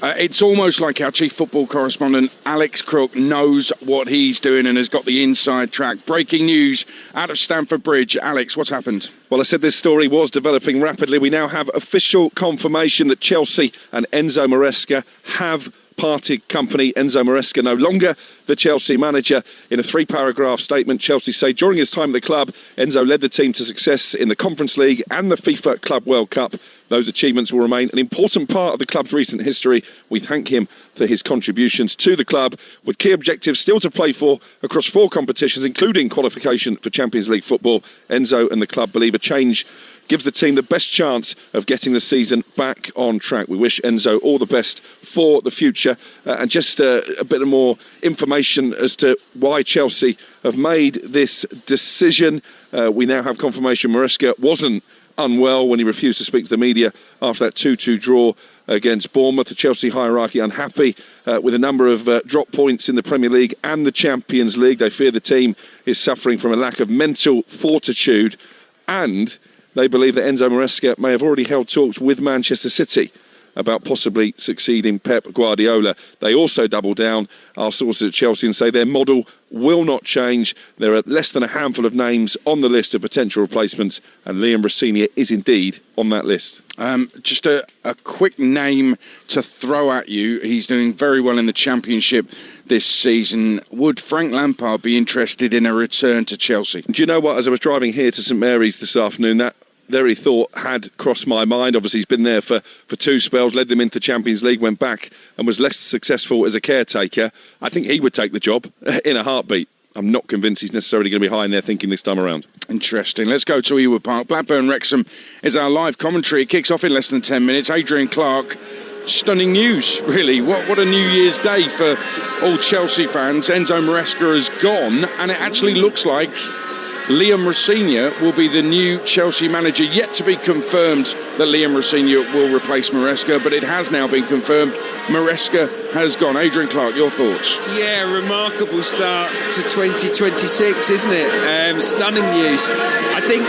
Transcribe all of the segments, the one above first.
It's almost like our chief football correspondent, Alex Crook, knows what he's doing and has got the inside track. Breaking news out of Stamford Bridge. Alex, what's happened? Well, I said this story was developing rapidly. We now have official confirmation that Chelsea and Enzo Maresca have parted company. Enzo Maresca no longer the Chelsea manager. In a 3-paragraph statement, Chelsea say during his time at the club, Enzo led the team to success in the Conference League and the FIFA Club World Cup. Those achievements will remain an important part of the club's recent history. We thank him for his contributions to the club, with key objectives still to play for across 4 competitions, including qualification for Champions League football. Enzo and the club believe a change gives the team the best chance of getting the season back on track. We wish Enzo all the best for the future. And just a bit of more information as to why Chelsea have made this decision. We now have confirmation Maresca wasn't unwell when he refused to speak to the media after that 2-2 draw against Bournemouth. The Chelsea hierarchy unhappy with a number of drop points in the Premier League and the Champions League. They fear the team is suffering from a lack of mental fortitude, and they believe that Enzo Maresca may have already held talks with Manchester City about possibly succeeding Pep Guardiola. They also double down, our sources at Chelsea, and say their model will not change. There are less than a handful of names on the list of potential replacements, and Liam Rosenior is indeed on that list. Just a quick name to throw at you. He's doing very well in the Championship this season. Would Frank Lampard be interested in a return to Chelsea? Do you know what? As I was driving here to St Mary's this afternoon, that very thought had crossed my mind. Obviously, he's been there for 2 spells, led them into Champions League, went back and was less successful as a caretaker. I think he would take the job in a heartbeat. I'm not convinced he's necessarily going to be high in their thinking this time around. Interesting. Let's go to Ewood Park. Blackburn Wrexham is our live commentary. It kicks off in less than 10 minutes. Adrian Clark. Stunning news, really. What a New Year's Day for all Chelsea fans. Enzo Maresca has gone, and it actually looks like Liam Rosenior will be the new Chelsea manager. Yet to be confirmed that Liam Rosenior will replace Maresca, but it has now been confirmed Maresca has gone. Adrian Clark, your thoughts? Yeah, remarkable start to 2026, isn't it? Stunning news. I think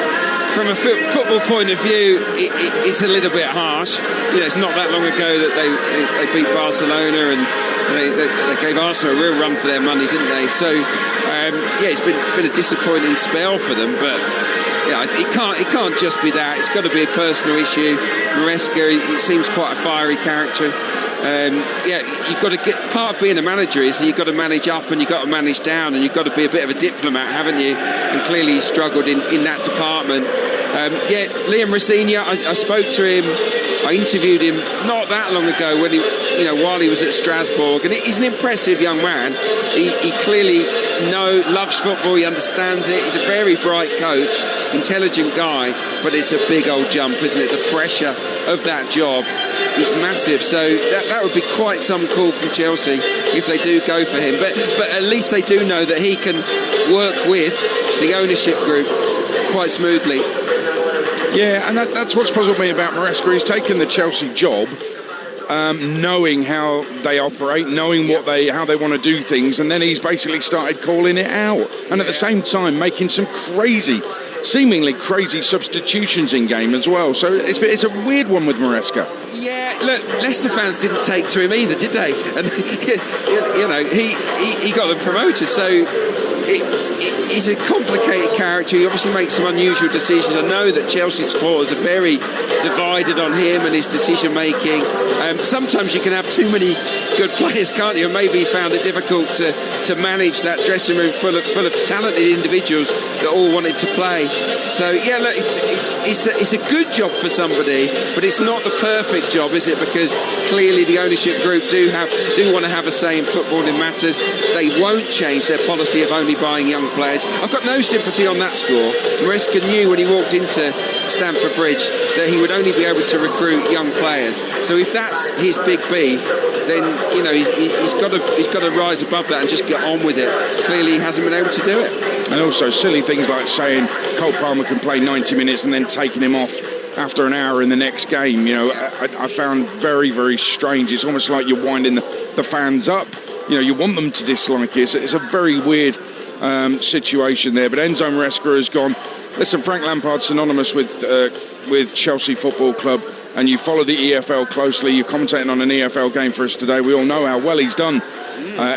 from a football point of view, it's a little bit harsh. You know, it's not that long ago that they beat Barcelona and they gave Arsenal a real run for their money, didn't they? So, yeah, it's been a disappointing spell for them, but yeah, it can't just be that. It's got to be a personal issue. Maresca, he seems quite a fiery character. Yeah, you've got to get, part of being a manager is that you've got to manage up and you've got to manage down, and you've got to be a bit of a diplomat, haven't you? And clearly he struggled in that department. Yeah, Liam Rosenior, I spoke to him, I interviewed him not that long ago when while he was at Strasbourg, and he's an impressive young man. He clearly loves football, he understands it. He's a very bright coach, intelligent guy, but it's a big old jump, isn't it? The pressure of that job is massive, so that would be quite some call from Chelsea if they do go for him. But at least they do know that he can work with the ownership group quite smoothly. Yeah, and that's what's puzzled me about Maresca. He's taken the Chelsea job, knowing how they operate, knowing how they want to do things, and then he's basically started calling it out, and at the same time making some seemingly crazy substitutions in game as well. So it's a weird one with Maresca. Yeah, look, Leicester fans didn't take to him either, did they? And he got them promoted, so he's a complicated character. He obviously makes some unusual decisions. I know that Chelsea supporters are very divided on him and his decision making. Sometimes you can have too many good players, can't you? And maybe he found it difficult to manage that dressing room full of talented individuals that all wanted to play. So yeah, look, it's a good job for somebody, but it's not the perfect job, is it? Because clearly the ownership group do want to have a say in footballing matters. They won't change their policy of only buying young players. I've got no sympathy on that score. Maresca knew when he walked into Stamford Bridge that he would only be able to recruit young players. So if that's his big beef, then he's got to rise above that and just get on with it. Clearly he hasn't been able to do it. And also silly things like saying Cole Palmer can play 90 minutes and then taking him off after an hour in the next game. I found very, very strange. It's almost like you're winding the fans up. You want them to dislike it. It's a very weird situation there. But Enzo Maresca has gone. Listen, Frank Lampard's synonymous with Chelsea Football Club, and you follow the EFL closely, you're commentating on an EFL game for us today. We all know how well he's done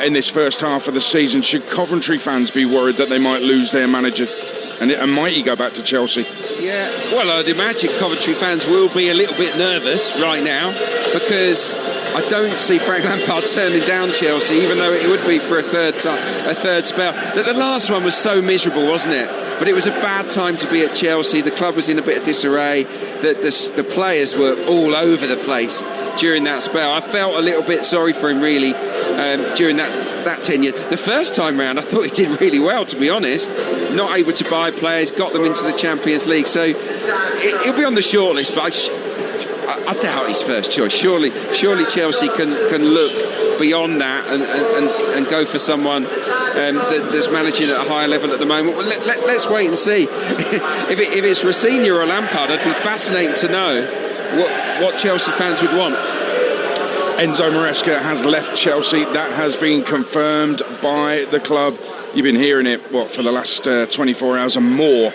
in this first half of the season. Should Coventry fans be worried that they might lose their manager? And might he go back to Chelsea? Yeah, well, I'd imagine Coventry fans will be a little bit nervous right now, because I don't see Frank Lampard turning down Chelsea, even though it would be for a third spell. The last one was so miserable, wasn't it? But it was a bad time to be at Chelsea. The club was in a bit of disarray. The players were all over the place during that spell. I felt a little bit sorry for him, really, during that tenure. The first time round, I thought he did really well, to be honest. Not able to buy players, got them into the Champions League. So he'll be on the shortlist, but I doubt he's first choice. Surely Chelsea can look beyond that and go for someone that's managing at a higher level at the moment. Well, let's wait and see. if it's Rossini or Lampard, it'd be fascinating to know what Chelsea fans would want. Enzo Maresca has left Chelsea. That has been confirmed by the club. You've been hearing it, for the last 24 hours and more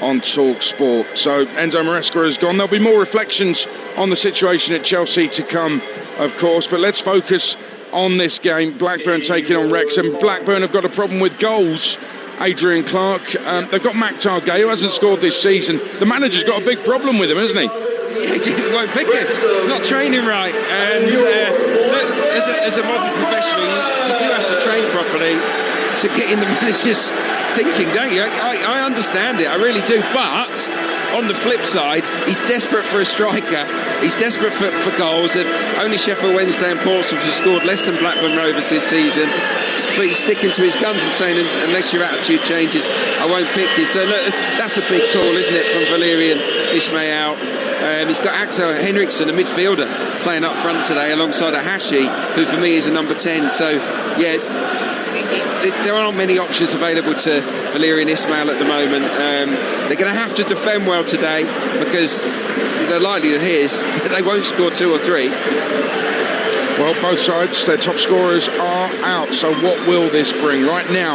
on Talksport. So Enzo Maresca has gone. There'll be more reflections on the situation at Chelsea to come, of course, but let's focus on this game. Blackburn taking on Wrexham. Blackburn have got a problem with goals. Adrian Clark, they've got Maktar Gay, who hasn't scored this season. The manager's got a big problem with him, hasn't he? Yeah, he won't pick him. He's not training right. And look, as a modern professional, you do have to train properly to get in the manager's thinking, don't you? I understand it, I really do. But on the flip side, he's desperate for a striker. He's desperate for goals. Only Sheffield Wednesday and Portsmouth have scored less than Blackburn Rovers this season. But he's sticking to his guns and saying, unless your attitude changes, I won't pick you. So look, that's a big call, isn't it, from Valerian Ismail. He's got Axel Henriksen, a midfielder, playing up front today alongside a Hashi, who for me is a number 10. So, yeah, there aren't many options available to Valerian Ismail at the moment. They're going to have to defend well today, because the likelihood is that they won't score 2 or 3. Well, both sides, their top scorers are out. So what will this bring? Right now,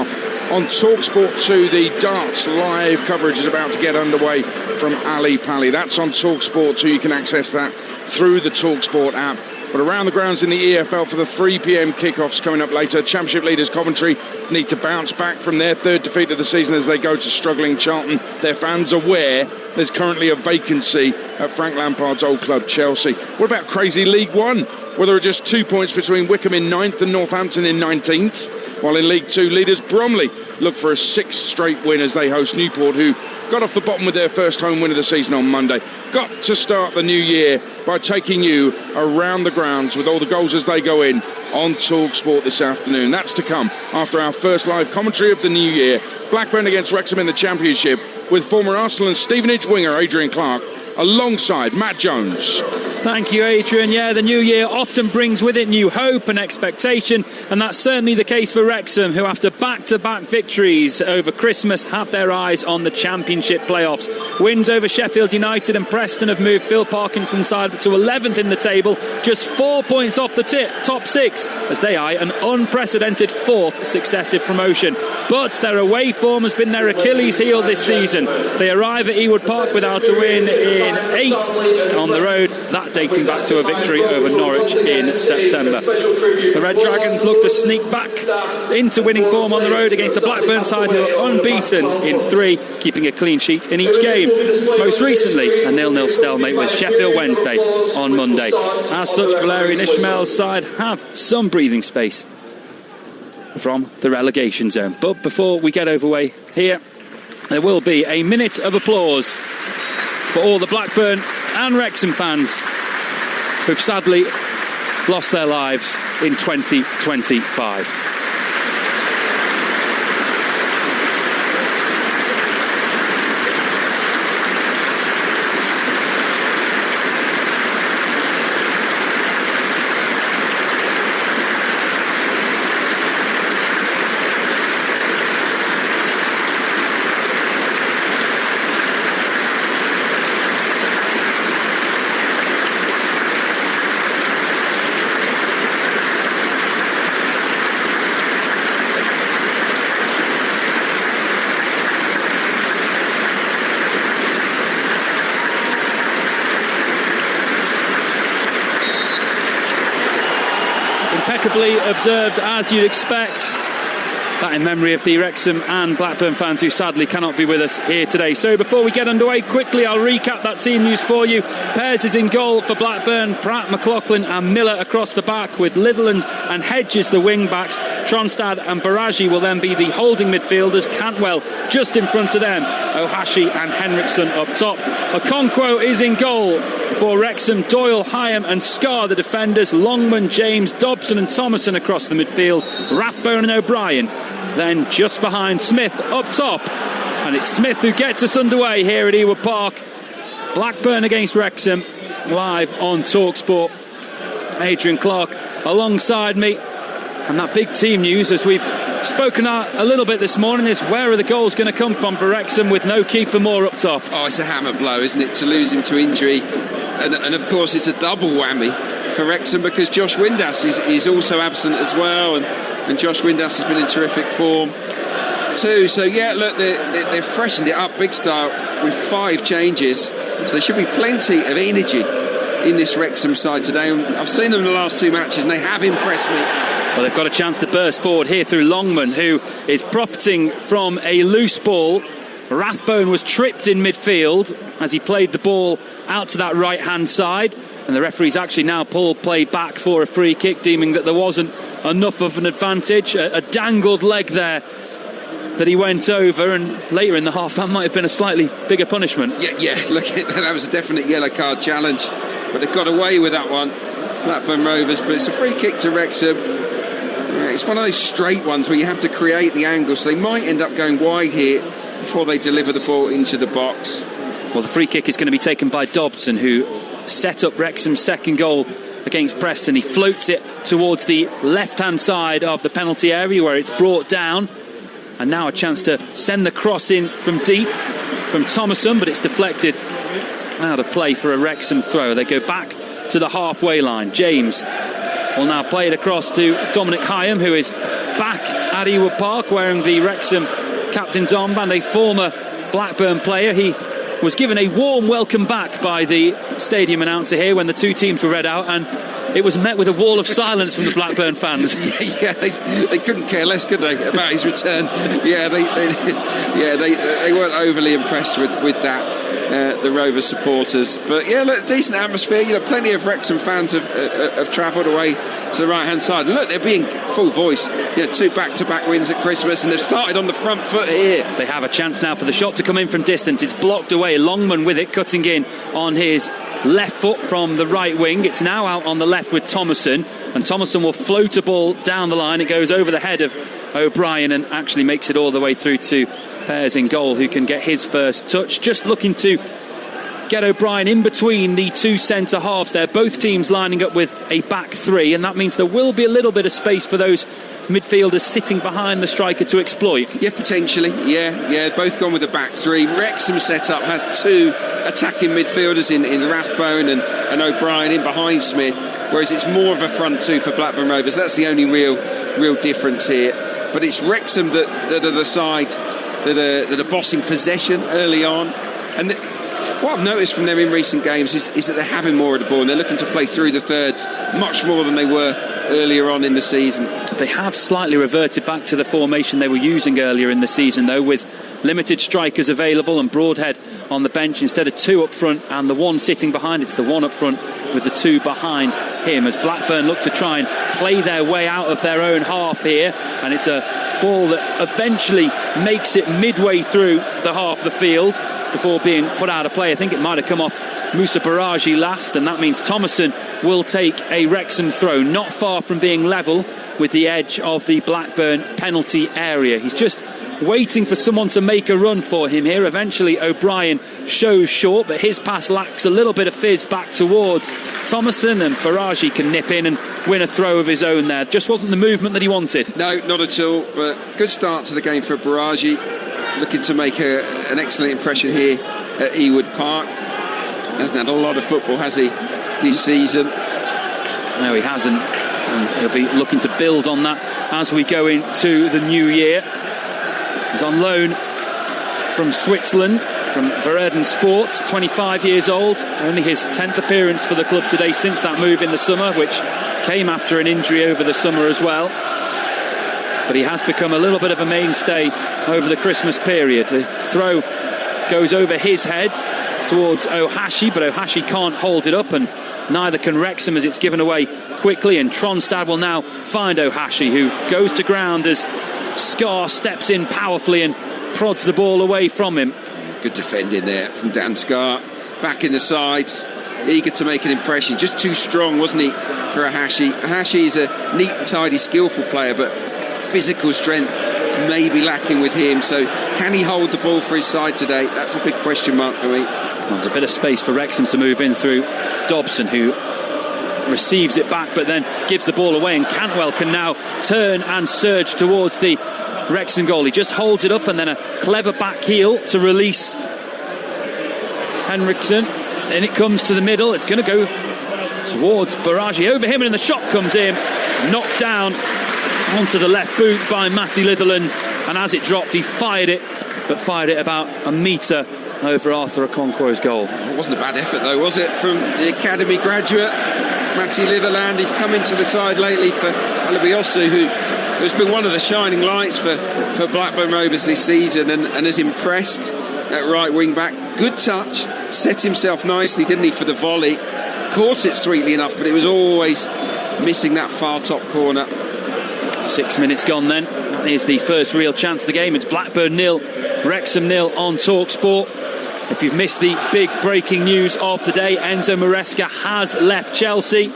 on Talksport 2, the darts live coverage is about to get underway from Ali Pali. That's on Talksport 2. You can access that through the Talksport app. But around the grounds in the EFL for the 3 p.m. kickoffs coming up later, Championship leaders Coventry need to bounce back from their third defeat of the season as they go to struggling Charlton. Their fans aware there's currently a vacancy at Frank Lampard's old club, Chelsea. What about crazy League One? Well, there are just 2 points between Wickham in 9th and Northampton in 19th. While in League 2, leaders Bromley look for a 6th straight win as they host Newport, who got off the bottom with their first home win of the season on Monday. Got to start the new year by taking you around the grounds with all the goals as they go in on Talksport this afternoon. That's to come after our first live commentary of the new year. Blackburn against Wrexham in the Championship, with former Arsenal and Stevenage winger Adrian Clark alongside Matt Jones. Thank you, Adrian. Yeah, the new year often brings with it new hope and expectation, and that's certainly the case for Wrexham, who after back-to-back victories over Christmas have their eyes on the Championship playoffs. Wins over Sheffield United and Preston have moved Phil Parkinson's side to 11th in the table, just 4 points off the top 6, as they eye an unprecedented 4th successive promotion. But their away form has been their Achilles heel this season. They arrive at Ewood Park without a win in 8 on the road, that dating back to a victory over Norwich in September. The Red Dragons look to sneak back into winning form on the road against the Blackburn side, who are unbeaten in 3, keeping a clean sheet in each game. Most recently, a 0-0 stalemate with Sheffield Wednesday on Monday. As such, Valerian Ismail's side have some breathing space from the relegation zone. But before we get overway here, there will be a minute of applause for all the Blackburn and Wrexham fans who've sadly lost their lives in 2025. impeccably observed, as you'd expect. That in memory of the Wrexham and Blackburn fans who sadly cannot be with us here today. So before we get underway, quickly I'll recap that team news for you. Pears is in goal for Blackburn, Pratt, McLaughlin and Miller across the back, with Litherland and Hedges the wing backs. Tronstad and Baraji will then be the holding midfielders. Cantwell just in front of them, Ohashi and Henriksen up top. Okonkwo is in goal for Wrexham, Doyle, Hyam and Scarr the defenders, Longman, James, Dobson and Thomason across the midfield, Rathbone and O'Brien then just behind Smith up top. And it's Smith who gets us underway here at Ewood Park. Blackburn against Wrexham, live on Talksport. Adrian Clark alongside me. And that big team news, as we've spoken a little bit this morning, is where are the goals going to come from for Wrexham with no Kiefer Moore up top? Oh, it's a hammer blow, isn't it, to lose him to injury. And of course it's a double whammy for Wrexham, because Josh Windass is also absent as well, and Josh Windass has been in terrific form too. So yeah, look, they've freshened it up big style with 5 changes, so there should be plenty of energy in this Wrexham side today. And I've seen them in the last 2 matches and they have impressed me. Well, they've got a chance to burst forward here through Longman, who is profiting from a loose ball. Rathbone was tripped in midfield as he played the ball out to that right-hand side, and the referee's actually now pulled play back for a free kick, deeming that there wasn't enough of an advantage. A dangled leg there that he went over, and later in the half that might have been a slightly bigger punishment. Yeah, look, that was a definite yellow card challenge, but they got away with that one, Blackburn Rovers. But it's a free kick to Wrexham. It's one of those straight ones where you have to create the angle, so they might end up going wide here before they deliver the ball into the box. Well, the free kick is going to be taken by Dobson, who set up Wrexham's second goal against Preston. He floats it towards the left-hand side of the penalty area where it's brought down, and now a chance to send the cross in from deep from Thomason, but it's deflected out of play for a Wrexham throw. They go back to the halfway line. James will now play it across to Dominic Hyam, who is back at Ewood Park wearing the Wrexham captain's armband, a former Blackburn player. He was given a warm welcome back by the stadium announcer here when the 2 teams were read out, and it was met with a wall of silence from the Blackburn fans. They couldn't care less, could they, about his return? They weren't overly impressed with that, the Rovers supporters. But yeah, look, decent atmosphere. Plenty of Wrexham fans have travelled away to the right hand side. And look, they're being full voice. 2 back-to-back wins at Christmas, and they've started on the front foot here. They have a chance now for the shot to come in from distance. It's blocked away. Longman with it, cutting in on his left foot from the right wing. It's now out on the left with Thomason, and Thomason will float a ball down the line. It goes over the head of O'Brien and actually makes it all the way through to Pears in goal, who can get his first touch. Just looking to get O'Brien in between the 2 centre halves there. Both teams lining up with a back 3, and that means there will be a little bit of space for those midfielders sitting behind the striker to exploit. Yeah, potentially. Yeah, both gone with a back 3. Wrexham's setup has 2 attacking midfielders in Rathbone and O'Brien in behind Smith, whereas it's more of a front 2 for Blackburn Rovers. That's the only real difference here. But it's Wrexham that are the side that are bossing possession early on. And what I've noticed from them in recent games is that they're having more of the ball, and they're looking to play through the thirds much more than they were earlier on in the season. They have slightly reverted back to the formation they were using earlier in the season, though, with limited strikers available and Broadhead on the bench instead of 2 up front and the 1 sitting behind. It's the 1 up front with the 2 behind him, as Blackburn look to try and play their way out of their own half here, and it's a ball that eventually makes it midway through the half of the field before being put out of play. I think it might have come off Musa Baraji last, and that means Thomason will take a Wrexham throw, not far from being level with the edge of the Blackburn penalty area. He's just waiting for someone to make a run for him here. Eventually O'Brien shows short, but his pass lacks a little bit of fizz back towards Thomason, and Baraji can nip in and win a throw of his own there. Just wasn't the movement that he wanted. No, not at all, but good start to the game for Baraji, looking to make an excellent impression here at Ewood Park. Hasn't had a lot of football, has he, this season? No, he hasn't, and he'll be looking to build on that as we go into the new year. He's on loan from Switzerland, from Vereden Sports, 25 years old. Only his 10th appearance for the club today since that move in the summer, which came after an injury over the summer as well. But he has become a little bit of a mainstay over the Christmas period. The throw goes over his head towards Ohashi, but Ohashi can't hold it up, and neither can Wrexham as it's given away quickly. And Tronstad will now find Ohashi, who goes to ground as Scar steps in powerfully and prods the ball away from him. Good defending there from Dan Scar. Back in the sides, eager to make an impression. Just too strong, wasn't he, for Ohashi? Ohashi is a neat and tidy, skillful player, but physical strength may be lacking with him. So can he hold the ball for his side today? That's a big question mark for me. Well, there's a bit of space for Wrexham to move in through Dobson, who receives it back but then gives the ball away, and Cantwell can now turn and surge towards the Wrexham goal. He just holds it up and then a clever back heel to release Henriksen. Then it comes to the middle. It's going to go towards Baraji. Over him, and the shot comes in, knocked down onto the left boot by Matty Litherland, and as it dropped he fired it, but fired it about a metre over Arthur Okonkwo's goal. It wasn't a bad effort though, was it, from the academy graduate Matty Litherland? He's come into the side lately for Alabiosu, who has been one of the shining lights for Blackburn Rovers this season, and has impressed at right wing back. Good touch, set himself nicely, didn't he, for the volley. Caught it sweetly enough, but it was always missing that far top corner. 6 minutes gone then. That is the first real chance of the game. It's Blackburn 0, Wrexham 0 on Talksport. If you've missed the big breaking news of the day, Enzo Maresca has left Chelsea.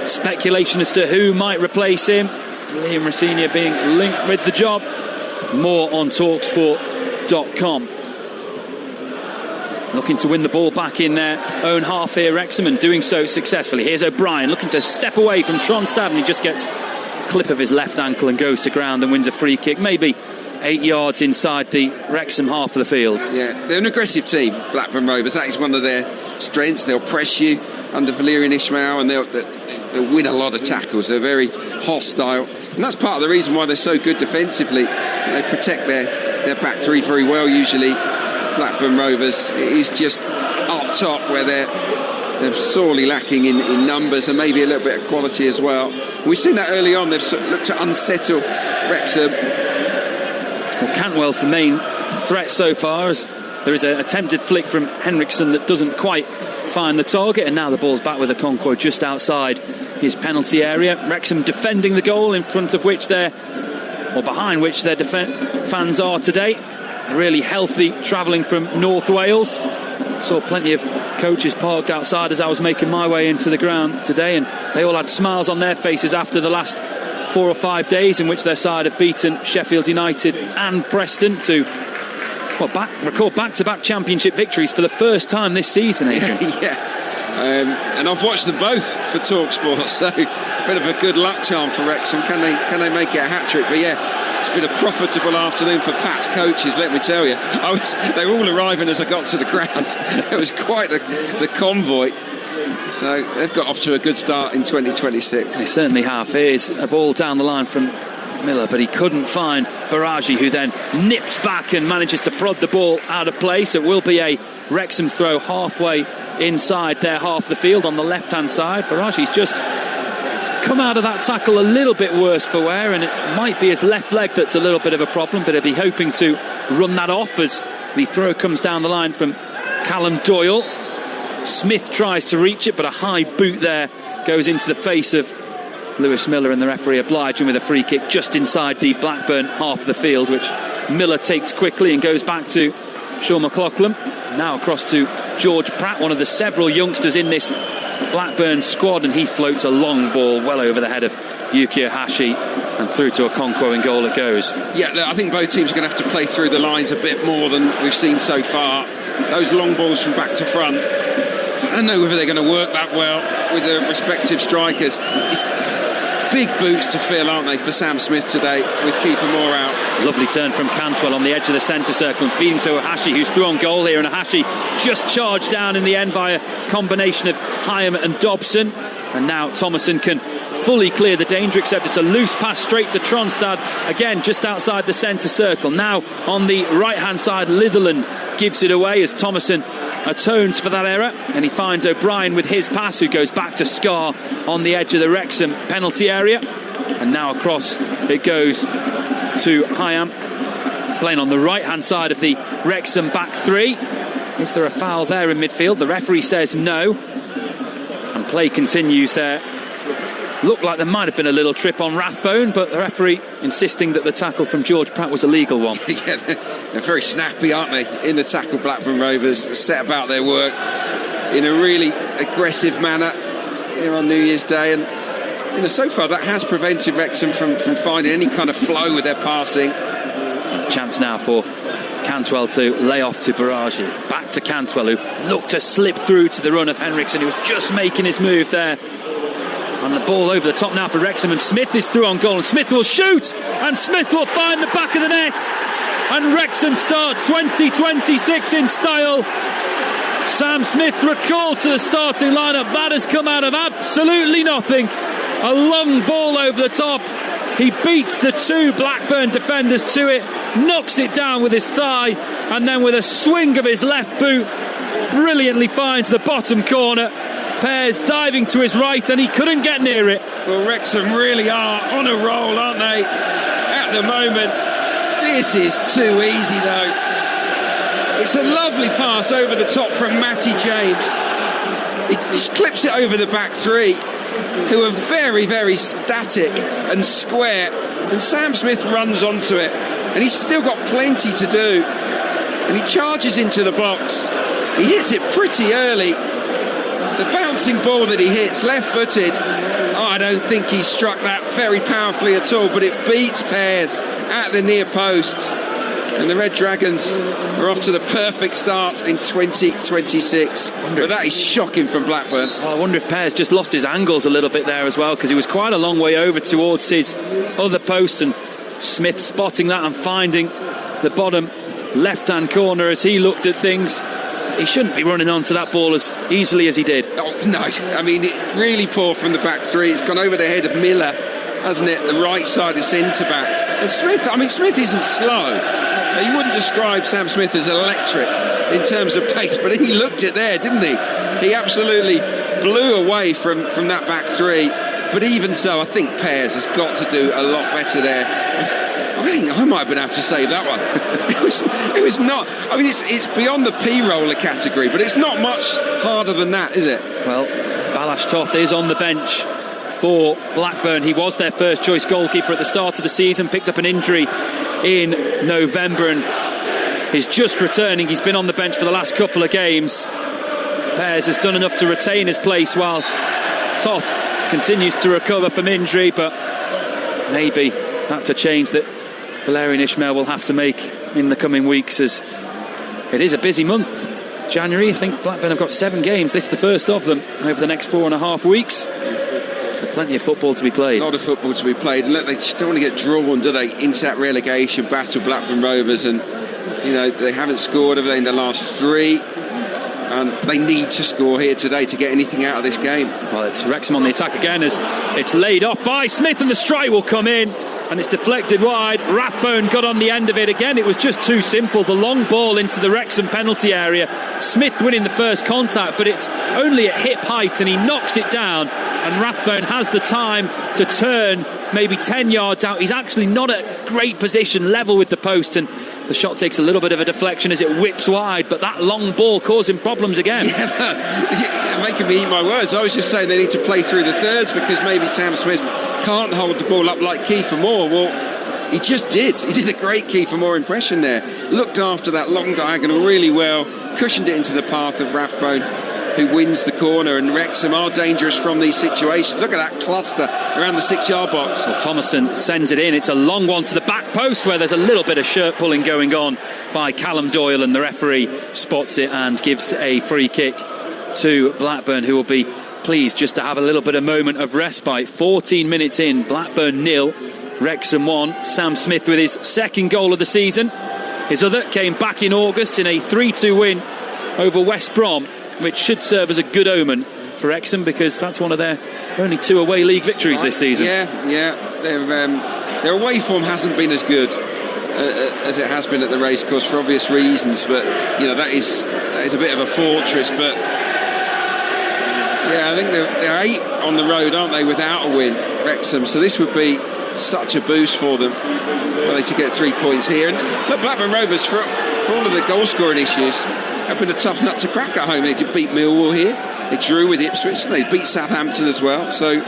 Speculation as to who might replace him. Liam Rosenior being linked with the job. More on Talksport.com. Looking to win the ball back in their own half here, Wrexham, and doing so successfully. Here's O'Brien looking to step away from Tronstad, and he just gets a clip of his left ankle and goes to ground and wins a free kick, maybe 8 yards inside the Wrexham half of the field. Yeah, they're an aggressive team, Blackburn Rovers. That is one of their strengths. They'll press you under Valerian Ismail, and they'll win a lot of tackles. They're very hostile, and that's part of the reason why they're so good defensively. They protect their back three very well usually. Blackburn Rovers, it is just up top where they're sorely lacking in numbers and maybe a little bit of quality as well. We've seen that early on. They've looked to unsettle Wrexham. Well, Cantwell's the main threat so far, as there is an attempted flick from Henriksen that doesn't quite find the target, and now the ball's back with Okonkwo just outside his penalty area. Wrexham defending the goal in front of which behind which their fans are today. Really healthy, travelling from North Wales. Saw plenty of coaches parked outside as I was making my way into the ground today, and they all had smiles on their faces after the last 4 or 5 days in which their side have beaten Sheffield United and Preston to record back-to-back championship victories for the first time this season, Adrian. Yeah. And I've watched them both for Talksport, so a bit of a good luck charm for Wrexham. Can they make it a hat-trick? But yeah, it's been a profitable afternoon for Pat's coaches, let me tell you. They were all arriving as I got to the ground. It was quite the convoy. So they've got off to a good start in 2026. They certainly have. Here's a ball down the line from Miller, but he couldn't find Baraji, who then nips back and manages to prod the ball out of play. So it will be a Wrexham throw halfway inside their half of the field on the left-hand side. Baraji's just come out of that tackle a little bit worse for wear, and it might be his left leg that's a little bit of a problem, but he'll be hoping to run that off as the throw comes down the line from Callum Doyle. Smith tries to reach it, but a high boot there goes into the face of Lewis Miller, and the referee obliging with a free kick just inside the Blackburn half of the field, which Miller takes quickly and goes back to Sean McLaughlin. Now across to George Pratt, one of the several youngsters in this Blackburn squad, and he floats a long ball well over the head of Yuki Ohashi and through to Okonkwo, in goal it goes. Yeah, I think both teams are going to have to play through the lines a bit more than we've seen so far. Those long balls from back to front, I don't know whether they're going to work that well with the respective strikers. It's big boots to fill, aren't they, for Sam Smith today with Kiefer Moore out. Lovely turn from Cantwell on the edge of the centre circle and feeding to Ohashi, who's through on goal here, and Ohashi just charged down in the end by a combination of Hyam and Dobson, and now Thomason can fully clear the danger, except it's a loose pass straight to Tronstad, again just outside the centre circle. Now on the right hand side, Litherland gives it away as Thomason atones for that error, and he finds O'Brien with his pass, who goes back to Scar on the edge of the Wrexham penalty area, and now across it goes to Hyam, playing on the right hand side of the Wrexham back three. Is there a foul there in midfield? The referee says no, and play continues there. Looked like there might have been a little trip on Rathbone, but the referee insisting that the tackle from George Pratt was a legal one. Yeah, they're very snappy, aren't they, in the tackle. Blackburn Rovers set about their work in a really aggressive manner here on New Year's Day, and so far that has prevented Wrexham from finding any kind of flow with their passing. A chance now for Cantwell to lay off to Barraghi. Back to Cantwell, who looked to slip through to the run of Henriksen, who was just making his move there. And the ball over the top now for Wrexham, and Smith is through on goal, and Smith will shoot, and Smith will find the back of the net, and Wrexham start 2026 in style. Sam Smith recalled to the starting lineup. That has come out of absolutely nothing. A long ball over the top. He beats the two Blackburn defenders to it, knocks it down with his thigh, and then with a swing of his left boot brilliantly finds the bottom corner. Pears diving to his right, and he couldn't get near it. Well, Wrexham really are on a roll, aren't they, at the moment? This is too easy, though. It's a lovely pass over the top from Matty James. He just clips it over the back three, who are very, very static and square, and Sam Smith runs onto it, and he's still got plenty to do, and he charges into the box. He hits it pretty early. It's a bouncing ball that he hits, left-footed. I don't think he struck that very powerfully at all, but it beats Pears at the near post. And the Red Dragons are off to the perfect start in 2026. But that is shocking from Blackburn. Well, I wonder if Pears just lost his angles a little bit there as well, because he was quite a long way over towards his other post, and Smith spotting that and finding the bottom left-hand corner as he looked at things. He shouldn't be running onto that ball as easily as he did. Oh, no, I mean, it really poor from the back three. It's gone over the head of Miller, hasn't it? The right side of centre-back. And Smith isn't slow. You wouldn't describe Sam Smith as electric in terms of pace, but he looked it there, didn't he? He absolutely blew away from that back three. But even so, I think Pears has got to do a lot better there. I think I might have been able to save that one. It was not. I mean, it's beyond the P-roller category, but it's not much harder than that, is it? Well, Balash Toth is on the bench for Blackburn. He was their first choice goalkeeper at the start of the season, picked up an injury in November, and he's just returning. He's been on the bench for the last couple of games. Pears has done enough to retain his place while Toth continues to recover from injury, but maybe that's a change that Valérien Ismaël will have to make in the coming weeks, as it is a busy month. January, I think Blackburn have got 7 games. This is the first of them over the next 4.5 weeks. So plenty of football to be played. A lot of football to be played. And look, they just don't want to get drawn, do they, into that relegation battle, Blackburn Rovers. And, they haven't scored in the last 3. And they need to score here today to get anything out of this game. Well, it's Wrexham on the attack again as it's laid off by Smith, and the strike will come in, and it's deflected wide. Rathbone got on the end of it again. It was just too simple. The long ball into the Wrexham penalty area. Smith winning the first contact, but it's only at hip height, and he knocks it down, and Rathbone has the time to turn maybe 10 yards out. He's actually not at great position, level with the post, and the shot takes a little bit of a deflection as it whips wide, but that long ball causing problems again. Yeah, making me eat my words. I was just saying they need to play through the thirds because maybe Sam Smith can't hold the ball up like Kiefer Moore. Well, he just did. He did a great Kiefer Moore impression there. Looked after that long diagonal really well, cushioned it into the path of Rathbone, who wins the corner, and Wrexham are dangerous from these situations. Look at that cluster around the 6-yard box. Well, Thomason sends it in. It's a long one to the back post where there's a little bit of shirt pulling going on by Callum Doyle, and the referee spots it and gives a free kick to Blackburn, who will be pleased just to have a little bit of moment of respite. 14 minutes in, Blackburn 0, Wrexham 1. Sam Smith with his second goal of the season. His other came back in August in a 3-2 win over West Brom, which should serve as a good omen for Wrexham, because that's one of their only 2 away league victories this season. Yeah, their away form hasn't been as good as it has been at the racecourse for obvious reasons, but that is a bit of a fortress. But I think they're 8 on the road, aren't they, without a win, Wrexham, so this would be such a boost for them to get 3 points here. And look, Blackburn Rovers, for all of the goal scoring issues, have been a tough nut to crack at home. They did beat Millwall here, they drew with Ipswich, they beat Southampton as well, so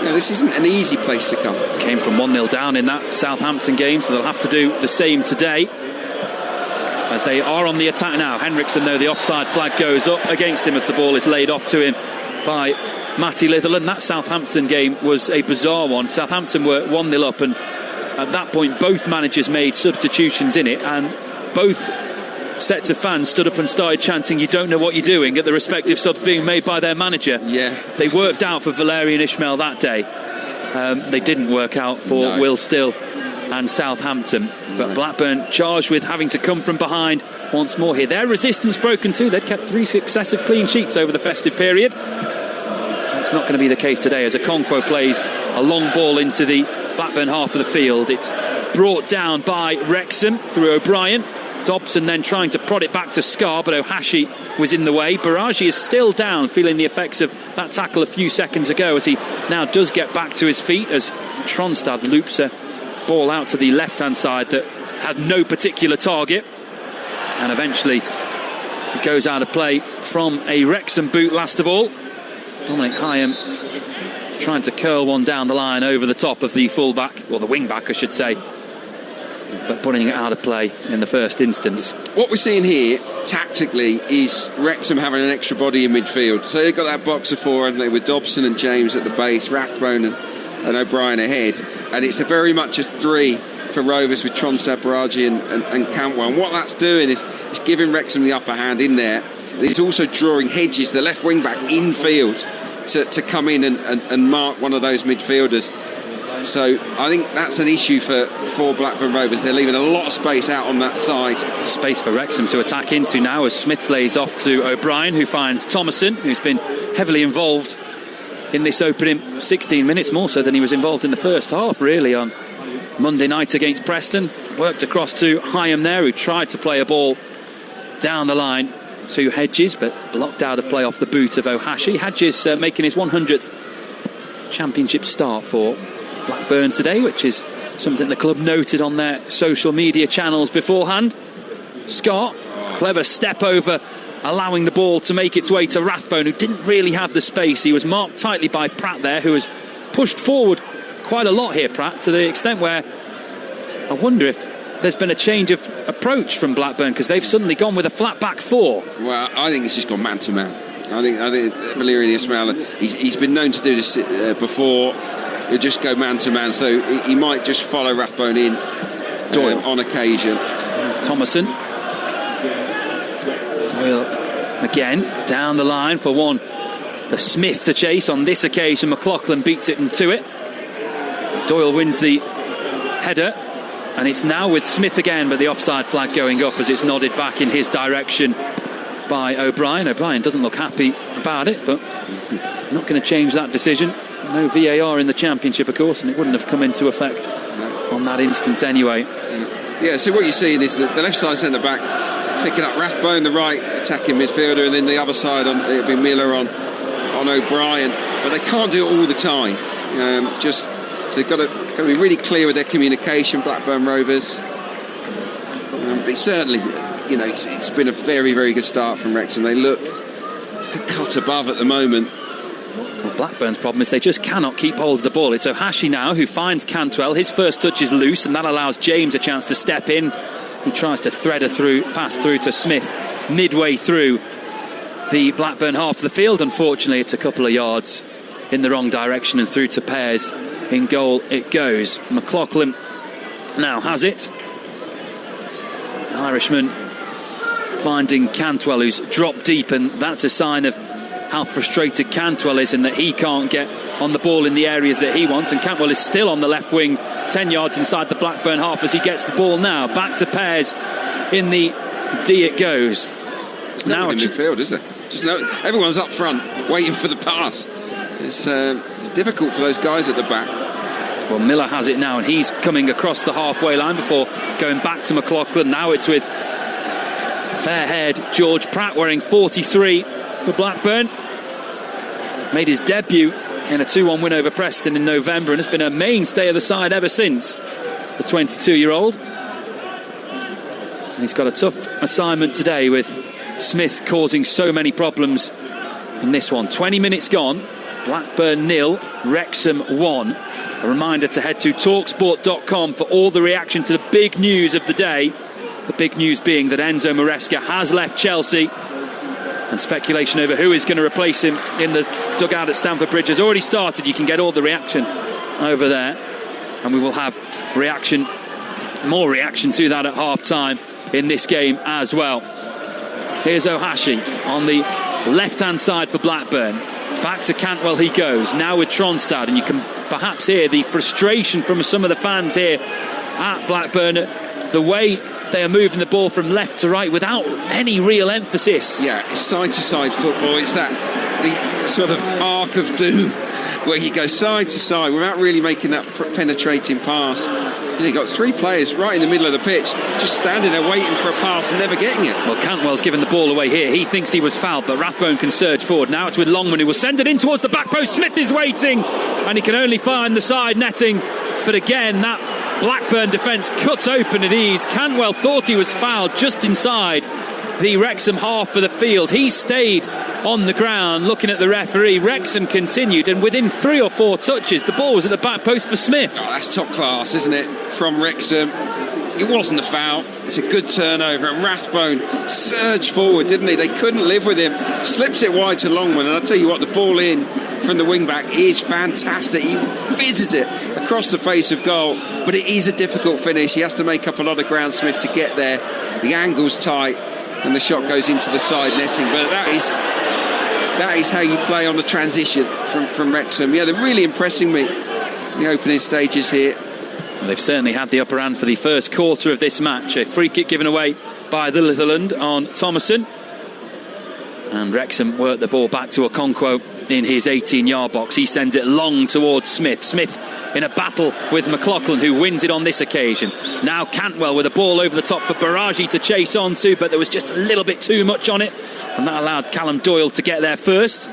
this isn't an easy place to come. Came from 1-0 down in that Southampton game, so they'll have to do the same today as they are on the attack now. Henriksen, though, the offside flag goes up against him as the ball is laid off to him by Matty Litherland. That Southampton game was a bizarre one. Southampton were 1-0 up, and at that point both managers made substitutions in it, and both sets of fans stood up and started chanting, "You don't know what you're doing," at the respective subs being made by their manager. They worked out for Valérien Ismaël that day. They didn't work out for Will Still and Southampton. But Blackburn charged with having to come from behind once more here. Their resistance broken too. They'd kept 3 successive clean sheets over the festive period. That's not going to be the case today, as Okonkwo plays a long ball into the Blackburn half of the field. It's brought down by Wrexham through O'Brien. Dobson then trying to prod it back to Scar, but Ohashi was in the way. Baraji is still down, feeling the effects of that tackle a few seconds ago, as he now does get back to his feet as Tronstad loops a ball out to the left-hand side that had no particular target, and eventually it goes out of play from a Wrexham boot last of all. Dominic Hyam trying to curl one down the line over the top of the full-back, or the wing-back I should say, but putting it out of play in the first instance. What we're seeing here tactically is Wrexham having an extra body in midfield, so they've got that box of 4, haven't they, with Dobson and James at the base, Rathbone and O'Brien ahead, and it's very much a 3 for Rovers with Tronstad, Baraji and Cantwell. And what that's doing is it's giving Wrexham the upper hand in there. It's also drawing Hedges, the left wing back, infield to come in and mark one of those midfielders. So I think that's an issue for Blackburn Rovers. They're leaving a lot of space out on that side. Space for Wrexham to attack into now as Smith lays off to O'Brien, who finds Thomason, who's been heavily involved in this opening 16 minutes, more so than he was involved in the first half, really, on Monday night against Preston. Worked across to Hyam there, who tried to play a ball down the line to Hedges, but blocked out of play off the boot of Ohashi. Hedges making his 100th championship start for Blackburn today, which is something the club noted on their social media channels beforehand. Scott, clever step over, allowing the ball to make its way to Rathbone, who didn't really have the space. He was marked tightly by Pratt there, who has pushed forward quite a lot here, Pratt, to the extent where I wonder if there's been a change of approach from Blackburn, because they've suddenly gone with a flat back 4. Well, I think it's just gone man to man. I think Valérien Ismaël, he's been known to do this before. He'll just go man to man, so he might just follow Rathbone in Doyle on occasion. Thomason. Doyle again down the line for one for Smith to chase. On this occasion McLaughlin beats it into it. Doyle wins the header, and it's now with Smith again, but the offside flag going up as it's nodded back in his direction by O'Brien. O'Brien doesn't look happy about it, but not going to change that decision. No VAR in the Championship, of course, and it wouldn't have come into effect on that instance anyway. Yeah, so what you're seeing is the left side centre-back picking up Rathbone, the right attacking midfielder, and then the other side, it'll be Miller on O'Brien. But they can't do it all the time. So they've got to be really clear with their communication, Blackburn Rovers. But certainly, it's been a very, very good start from Wrexham. They look a cut above at the moment. Well, Blackburn's problem is they just cannot keep hold of the ball. It's Ohashi now who finds Cantwell. His first touch is loose, and that allows James a chance to step in. He tries to thread a pass through to Smith midway through the Blackburn half of the field. Unfortunately, it's a couple of yards in the wrong direction, and through to Pears. In goal it goes. McLaughlin now has it. The Irishman finding Cantwell, who's dropped deep, and that's a sign of how frustrated Cantwell is in that he can't get on the ball in the areas that he wants. And Cantwell is still on the left wing, 10 yards inside the Blackburn half as he gets the ball now. Back to Pears in the D it goes. There's no one in midfield, is there? Everyone's up front waiting for the pass. It's difficult for those guys at the back. Well, Miller has it now, and he's coming across the halfway line before going back to McLaughlin. Now it's with fair-haired George Pratt wearing 43 for Blackburn. Made his debut in a 2-1 win over Preston in November and has been a mainstay of the side ever since. The 22-year-old. He's got a tough assignment today with Smith causing so many problems in this one. 20 minutes gone. Blackburn 0, Wrexham 1. A reminder to head to Talksport.com for all the reaction to the big news of the day. The big news being that Enzo Maresca has left Chelsea, and speculation over who is going to replace him in the dugout at Stamford Bridge has already started. You can get all the reaction over there, and we will have more reaction to that at half-time in this game as well. Here's Ohashi on the left-hand side for Blackburn. Back to Cantwell he goes, now with Tronstad, and you can perhaps hear the frustration from some of the fans here at Blackburn, the way they are moving the ball from left to right without any real emphasis. Yeah, it's side-to-side football. It's the sort of arc of doom where you go side to side without really making that penetrating pass. You've got three players right in the middle of the pitch just standing there waiting for a pass and never getting it. Well, Cantwell's given the ball away here. He thinks he was fouled, but Rathbone can surge forward. Now it's with Longman, who will send it in towards the back post. Smith is waiting, and he can only find the side netting. But again, that Blackburn defence cut open at ease. Cantwell thought he was fouled just inside the Wrexham half of the field. He stayed on the ground looking at the referee. Wrexham continued, and within 3 or 4 touches the ball was at the back post for Smith. Oh, that's top class, isn't it, from Wrexham? It wasn't a foul. It's a good turnover, and Rathbone surged forward, didn't he? They couldn't live with him. Slips it wide to Longman, and I'll tell you what, the ball in from the wing back is fantastic. He fizzes it across the face of goal, but it is a difficult finish. He has to make up a lot of ground, Smith, to get there. The angle's tight, and the shot goes into the side netting. But that is how you play on the transition from Wrexham. Yeah, they're really impressing me in the opening stages here. Well, they've certainly had the upper hand for the first quarter of this match. A free kick given away by the Litherland on Thomason, and Wrexham work the ball back to Okonkwo in his 18-yard box. He sends it long towards Smith. Smith in a battle with McLaughlin, who wins it on this occasion. Now Cantwell with a ball over the top for Baraji to chase onto, but there was just a little bit too much on it, and that allowed Callum Doyle to get there first.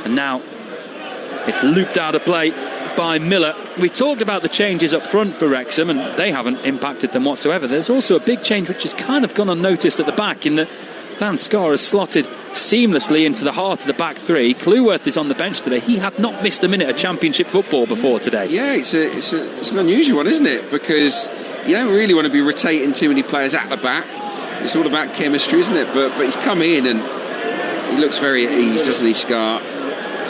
And now it's looped out of play by Miller. We've talked about the changes up front for Wrexham, and they haven't impacted them whatsoever. There's also a big change which has kind of gone unnoticed at the back, in that Dan Scarr has slotted seamlessly into the heart of the back three. Cleworth is on the bench today. He had not missed a minute of Championship football before today. Yeah, it's an unusual one, isn't it? Because you don't really want to be rotating too many players at the back. It's all about chemistry, isn't it? But he's come in and he looks very at ease, doesn't he, Scarr?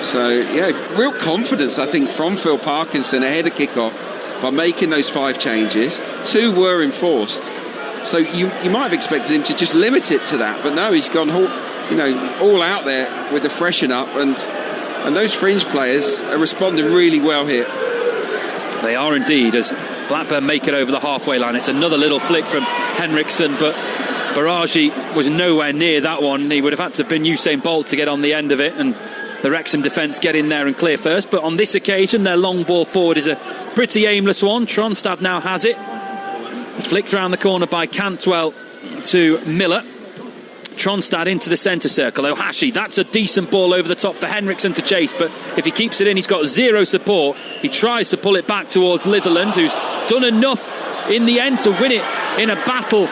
So, yeah, real confidence, I think, from Phil Parkinson ahead of kick-off by making those 5 changes. 2 were enforced. So you might have expected him to just limit it to that, but no, he's gone all out there with the freshen up, and those fringe players are responding really well here. They are indeed, as Blackburn make it over the halfway line. It's another little flick from Henriksen, but Baraji was nowhere near that one. He would have had to have been Usain Bolt to get on the end of it, and the Wrexham defence get in there and clear first. But on this occasion, their long ball forward is a pretty aimless one. Tronstad now has it. Flicked round the corner by Cantwell to Miller. Tronstad into the centre circle. Ohashi, that's a decent ball over the top for Henriksen to chase, but if he keeps it in, he's got zero support. He tries to pull it back towards Litherland, who's done enough in the end to win it in a battle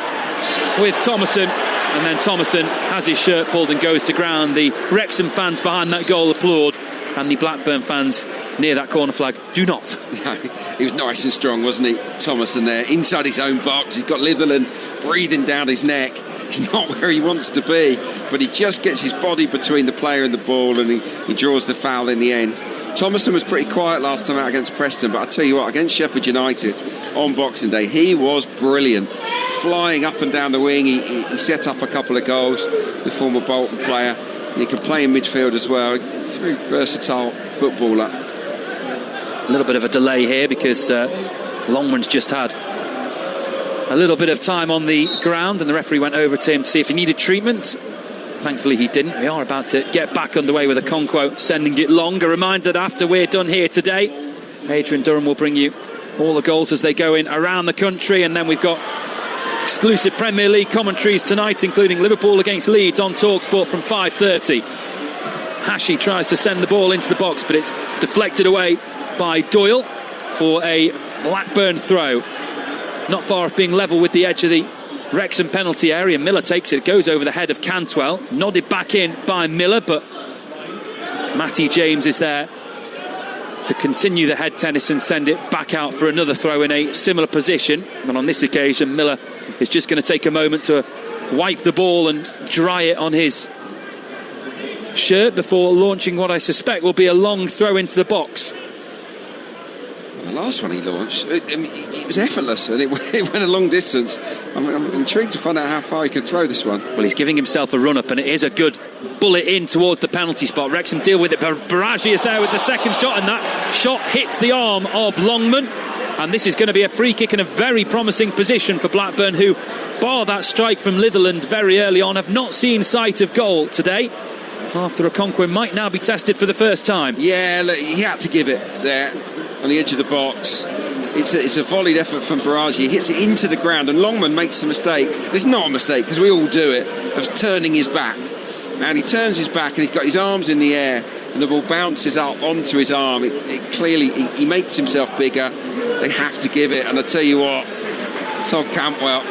with Thomason, and then Thomason has his shirt pulled and goes to ground. The Wrexham fans behind that goal applaud, and the Blackburn fans near that corner flag do not. No, he was nice and strong, wasn't he, Thomason, there inside his own box. He's got Litherland breathing down his neck. He's not where he wants to be, but he just gets his body between the player and the ball, and he draws the foul in the end. Thomason was pretty quiet last time out against Preston, but I tell you what, against Sheffield United on Boxing Day, he was brilliant, flying up and down the wing. He set up a couple of goals, the former Bolton player. He can play in midfield as well. He's a very versatile footballer. A little bit of a delay here because Longman's just had a little bit of time on the ground, and the referee went over to him to see if he needed treatment. Thankfully he didn't. We are about to get back underway with Okonkwo sending it long. A reminder that after we're done here today, Adrian Durham will bring you all the goals as they go in around the country, and then we've got exclusive Premier League commentaries tonight, including Liverpool against Leeds on Talksport from 5:30. Hashi tries to send the ball into the box, but it's deflected away by Doyle for a Blackburn throw. Not far off being level with the edge of the Wrexham penalty area. Miller takes it, goes over the head of Cantwell, nodded back in by Miller, but Matty James is there to continue the head tennis and send it back out for another throw in a similar position. And on this occasion, Miller is just going to take a moment to wipe the ball and dry it on his shirt before launching what I suspect will be a long throw into the box. The last one he launched, it was effortless, and it went a long distance. I'm intrigued to find out how far he can throw this one. Well, he's giving himself a run-up, and it is a good bullet in towards the penalty spot. Wrexham deal with it. Baragi is there with the second shot, and that shot hits the arm of Longman. And this is going to be a free kick in a very promising position for Blackburn, who, bar that strike from Litherland very early on, have not seen sight of goal today. Arthur Okonkwo might now be tested for the first time. Yeah, look, he had to give it there on the edge of the box. It's a volleyed effort from Baragi. He hits it into the ground, and Longman makes the mistake. It's not a mistake, because we all do it, of turning his back. And he turns his back, and he's got his arms in the air, and the ball bounces up onto his arm. It clearly, he makes himself bigger. They have to give it, and I tell you what, Todd Cantwell,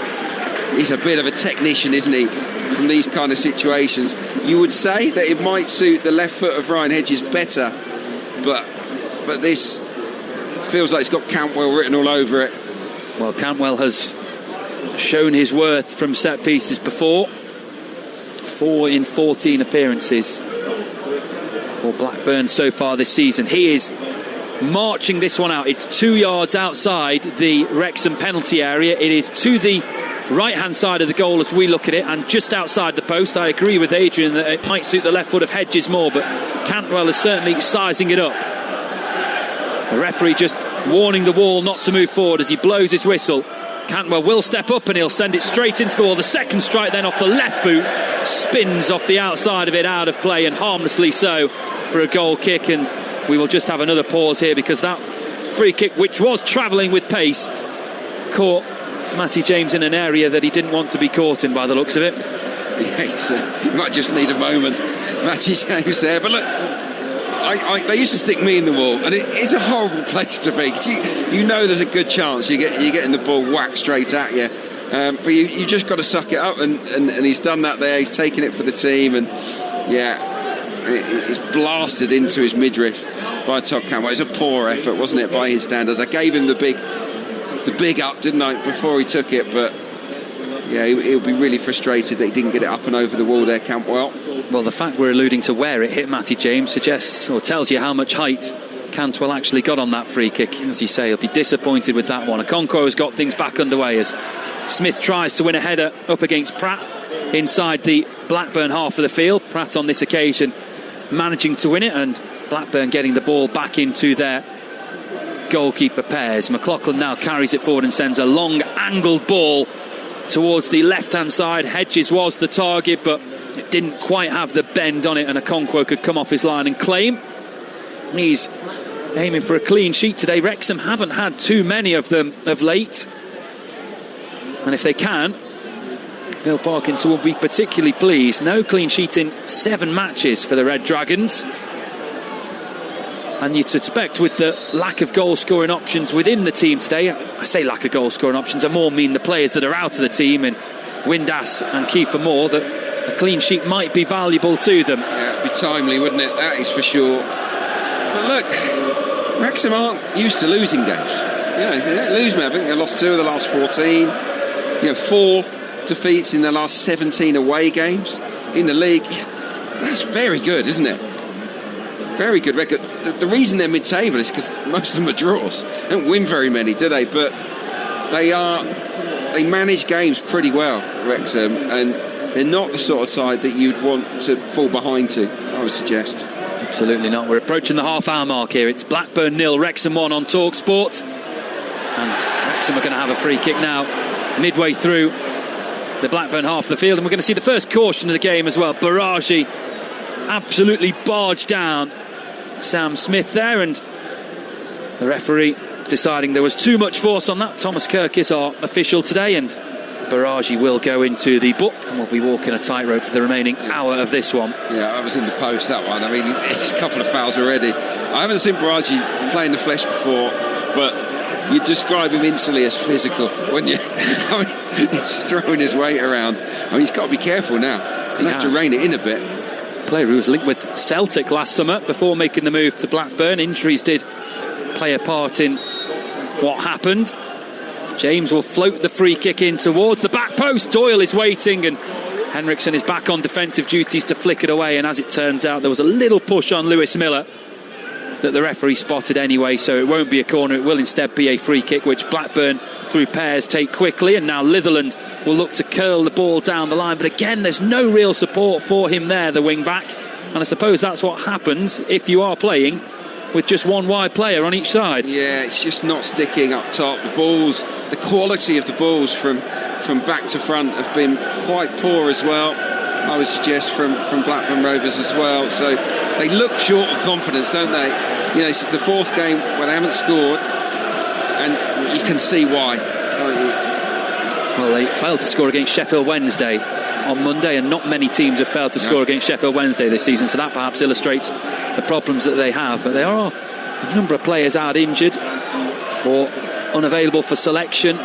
he's a bit of a technician, isn't he, from these kind of situations. You would say that it might suit the left foot of Ryan Hedges better, but this feels like it's got Cantwell written all over it. Well, Cantwell has shown his worth from set pieces before. 4 in 14 appearances for Blackburn so far this season. He is marching this one out. It's 2 yards outside the Wrexham penalty area. It is to the right-hand side of the goal as we look at it, and just outside the post. I agree with Adrian that it might suit the left foot of Hedges more, but Cantwell is certainly sizing it up. The referee just warning the wall not to move forward as he blows his whistle. Cantwell will step up, and he'll send it straight into the wall. The second strike then off the left boot spins off the outside of it, out of play, and harmlessly so for a goal kick. And we will just have another pause here, because that free kick, which was travelling with pace, caught Matty James in an area that he didn't want to be caught in by the looks of it. Yeah, he might just need a moment, Matty James there. But look, they used to stick me in the wall, and it's a horrible place to be, because you know there's a good chance you're getting the ball whacked straight at you. But you just got to suck it up, and he's done that there. He's taken it for the team, and it's blasted into his midriff by Todd Cantwell. It's a poor effort, wasn't it, by his standards? I gave him the big up, didn't I, before he took it, but yeah, he'll be really frustrated that he didn't get it up and over the wall there, Cantwell. Well, the fact we're alluding to where it hit Matty James suggests or tells you how much height Cantwell actually got on that free kick. As you say, he'll be disappointed with that one. Okonkwo has got things back underway as Smith tries to win a header up against Pratt inside the Blackburn half of the field. Pratt on this occasion managing to win it, and Blackburn getting the ball back into their goalkeeper pairs. McLaughlin now carries it forward and sends a long angled ball towards the left-hand side. Hedges was the target, but it didn't quite have the bend on it, and Okonkwo could come off his line and claim. He's aiming for a clean sheet today. Wrexham haven't had too many of them of late, and if they can, Bill Parkinson will be particularly pleased. No clean sheet in 7 matches for the Red Dragons. And you'd suspect, with the lack of goal-scoring options within the team today, I say lack of goal-scoring options, I more mean the players that are out of the team in Windass and Kiefer Moore, that a clean sheet might be valuable to them. Yeah, it'd be timely, wouldn't it? That is for sure. But look, Wrexham aren't used to losing games. They don't lose, man. I think they lost 2 of the last 14. 4 defeats in their last 17 away games in the league. That's very good, isn't it? Very good record. The reason they're mid-table is because most of them are draws. They don't win very many, do they? But they manage games pretty well, Wrexham, and they're not the sort of side that you'd want to fall behind to, I would suggest. Absolutely not. We're approaching the half-hour mark here. It's Blackburn 0, Wrexham 1 on Talksport. And Wrexham are going to have a free kick now, midway through the Blackburn half of the field. And we're going to see the first caution of the game as well. Baragi absolutely barged down Sam Smith there, and The referee deciding there was too much force on that. Thomas Kirk is our official today, and Baragi will go into the book and we'll be walking a tightrope for the remaining hour of this one. Yeah, I was in the post, that one. I mean, it's a couple of fouls already. I haven't seen Baragi play in the flesh before, but you describe him instantly as physical, wouldn't you? I mean, he's throwing his weight around. I mean, he's got to be careful now. He'll have to rein it in a bit. Player who was linked with Celtic last summer before making the move to Blackburn. Injuries did play a part in what happened. James will float the free kick in towards the back post. Doyle is waiting, and Henriksen is back on defensive duties to flick it away. And as it turns out, there was a little push on Lewis Miller that the referee spotted anyway, so it won't be a corner. It will instead be a free kick, which Blackburn through pairs take quickly. And now Litherland will look to curl the ball down the line, but again there's no real support for him there, the wing back. And I suppose that's what happens if you are playing with just one wide player on each side. Yeah, it's just not sticking up top. The balls, the quality of the balls from back to front have been quite poor as well, I would suggest, from Blackburn Rovers as well. So they look short of confidence, don't they? You know, this is the fourth game where they haven't scored, and you can see why. Well, they failed to score against Sheffield Wednesday on Monday, and not many teams have failed to score against Sheffield Wednesday this season, so that perhaps illustrates the problems that they have. But there are a number of players out injured or unavailable for selection,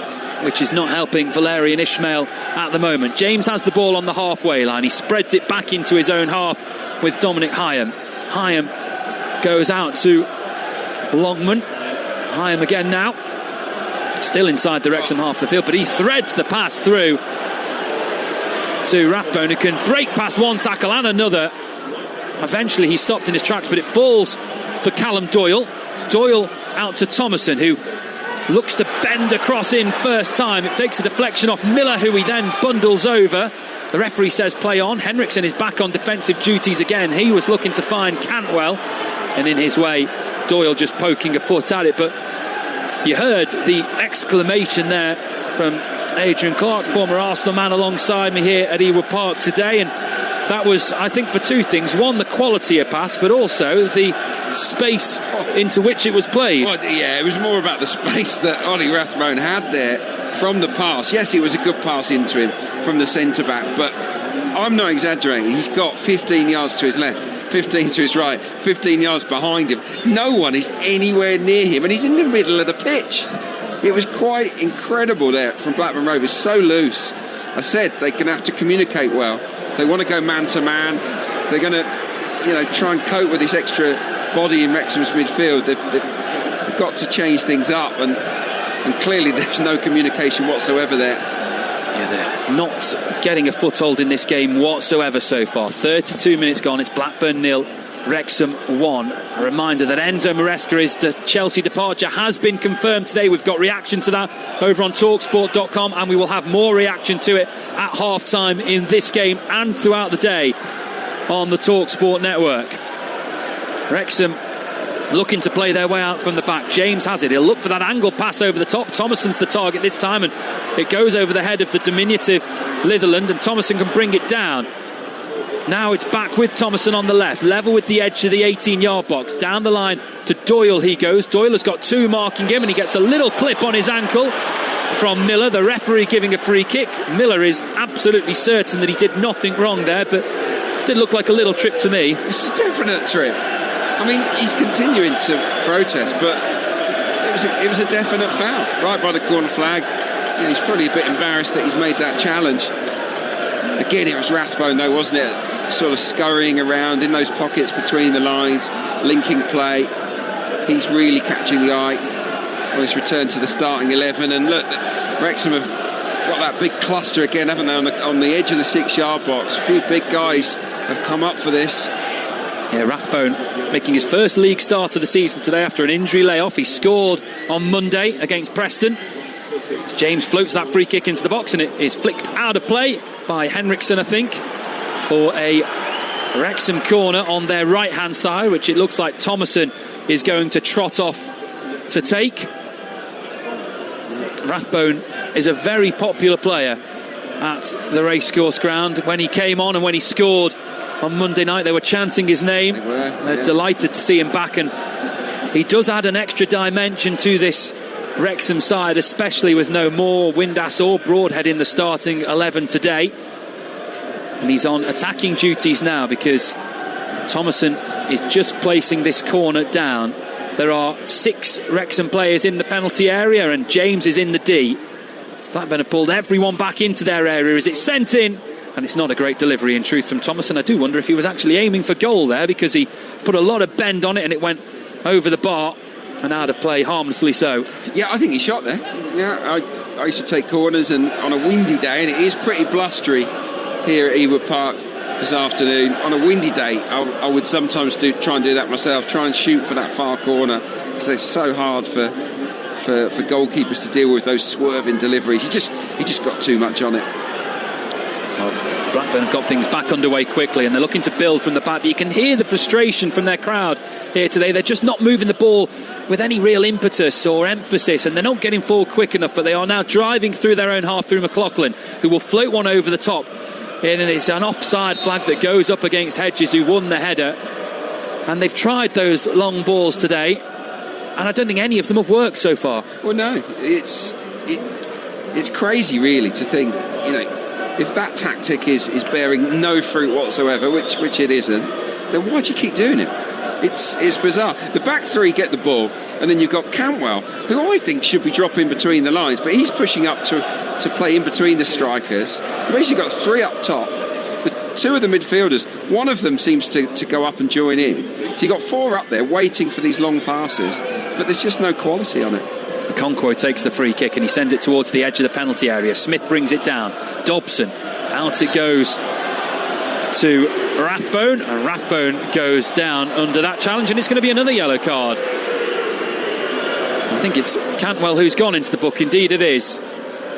which is not helping Valerian Ismail at the moment. James has the ball on the halfway line. He spreads it back into his own half with Dominic Hyam. Hyam goes out to Longman. Hyam again now, still inside the Wrexham half of the field, but he threads the pass through to Rathbone, who can break past one tackle and another. Eventually he stopped in his tracks, but it falls for Callum Doyle. Doyle out to Thomason, who looks to bend across in first time. It takes a deflection off Miller, who he then bundles over. The referee says play on. Henriksen is back on defensive duties again. He was looking to find Cantwell, and in his way Doyle just poking a foot at it. But you heard the exclamation there from Adrian Clark, former Arsenal man, alongside me here at Ewood Park today, and that was, I think, for two things. One, the quality of pass, but also the space into which it was played. Well, yeah, it was more about the space that Ollie Rathbone had there from the pass. Yes, it was a good pass into him from the centre-back, but I'm not exaggerating. He's got 15 yards to his left, 15 to his right, 15 yards behind him. No one is anywhere near him, and he's in the middle of the pitch. It was quite incredible there from Blackburn Rovers, so loose. I said they're going to have to communicate well. They want to go man-to-man. They're going to, try and cope with this extra body in Wrexham's midfield. They've got to change things up, and clearly there's no communication whatsoever there. Yeah, they're not getting a foothold in this game whatsoever so far. 32 minutes gone. It's Blackburn 0, Wrexham 1. A reminder that Enzo Maresca's Chelsea departure has been confirmed today. We've got reaction to that over on Talksport.com, and we will have more reaction to it at half-time in this game and throughout the day on the Talksport network. Wrexham looking to play their way out from the back. James has it. He'll look for that angle pass over the top. Thomason's the target this time, and it goes over the head of the diminutive Litherland, and Thomason can bring it down. Now it's back with Thomason on the left, level with the edge of the 18-yard box. Down the line to Doyle he goes. Doyle has got two marking him, and he gets a little clip on his ankle from Miller. The referee giving a free kick. Miller is absolutely certain that he did nothing wrong there, but it did look like a little trip to me. It's a definite trip. I mean, he's continuing to protest, but it was a definite foul right by the corner flag. He's probably a bit embarrassed that he's made that challenge. Again, it was Rathbone though, wasn't it? Sort of scurrying around in those pockets between the lines, linking play. He's really catching the eye on his return to the starting 11. And look, Wrexham have got that big cluster again, haven't they, on the edge of the 6-yard box. A few big guys have come up for this. Yeah, Rathbone making his first league start of the season today after an injury layoff. He scored on Monday against Preston. As James floats that free kick into the box, and it is flicked out of play by Henriksen, I think, for a Wrexham corner on their right-hand side, which it looks like Thomason is going to trot off to take. Rathbone is a very popular player at the racecourse ground. When he came on and when he scored on Monday night, they were chanting his name. They're delighted to see him back, and he does add an extra dimension to this Wrexham side, especially with no more Windass or Broadhead in the starting 11 today. And he's on attacking duties now because Thomason is just placing this corner down. There are 6 Wrexham players in the penalty area and James is in the D. Blackburn have pulled everyone back into their area as it's sent in, and it's not a great delivery in truth from Thomason. I do wonder if he was actually aiming for goal there, because he put a lot of bend on it and it went over the bar and out of play, harmlessly so. Yeah, I think he shot there. Yeah, I used to take corners, and on a windy day, and it is pretty blustery here at Ewood Park this afternoon, on a windy day I would sometimes try and do that myself, try and shoot for that far corner, because they're so hard for goalkeepers to deal with, those swerving deliveries. He just got too much on it. Well, Blackburn have got things back underway quickly and they're looking to build from the back, but you can hear the frustration from their crowd here today. They're just not moving the ball with any real impetus or emphasis, and they're not getting forward quick enough, but they are now driving through their own half through McLaughlin, who will float one over the top, and it's an offside flag that goes up against Hedges, who won the header. And they've tried those long balls today, and I don't think any of them have worked so far. Well, no, it's crazy really to think, if that tactic is bearing no fruit whatsoever, which it isn't, then why do you keep doing it? It's bizarre. The back three get the ball, and then you've got Cantwell, who I think should be dropping between the lines, but he's pushing up to play in between the strikers. You've basically got 3 up top, with 2 of the midfielders. One of them seems to go up and join in. So you've got 4 up there waiting for these long passes, but there's just no quality on it. Conquo takes the free kick and he sends it towards the edge of the penalty area. Smith brings it down. Dobson, out it goes to Rathbone, and Rathbone goes down under that challenge, and it's going to be another yellow card. I think it's Cantwell who's gone into the book. Indeed it is,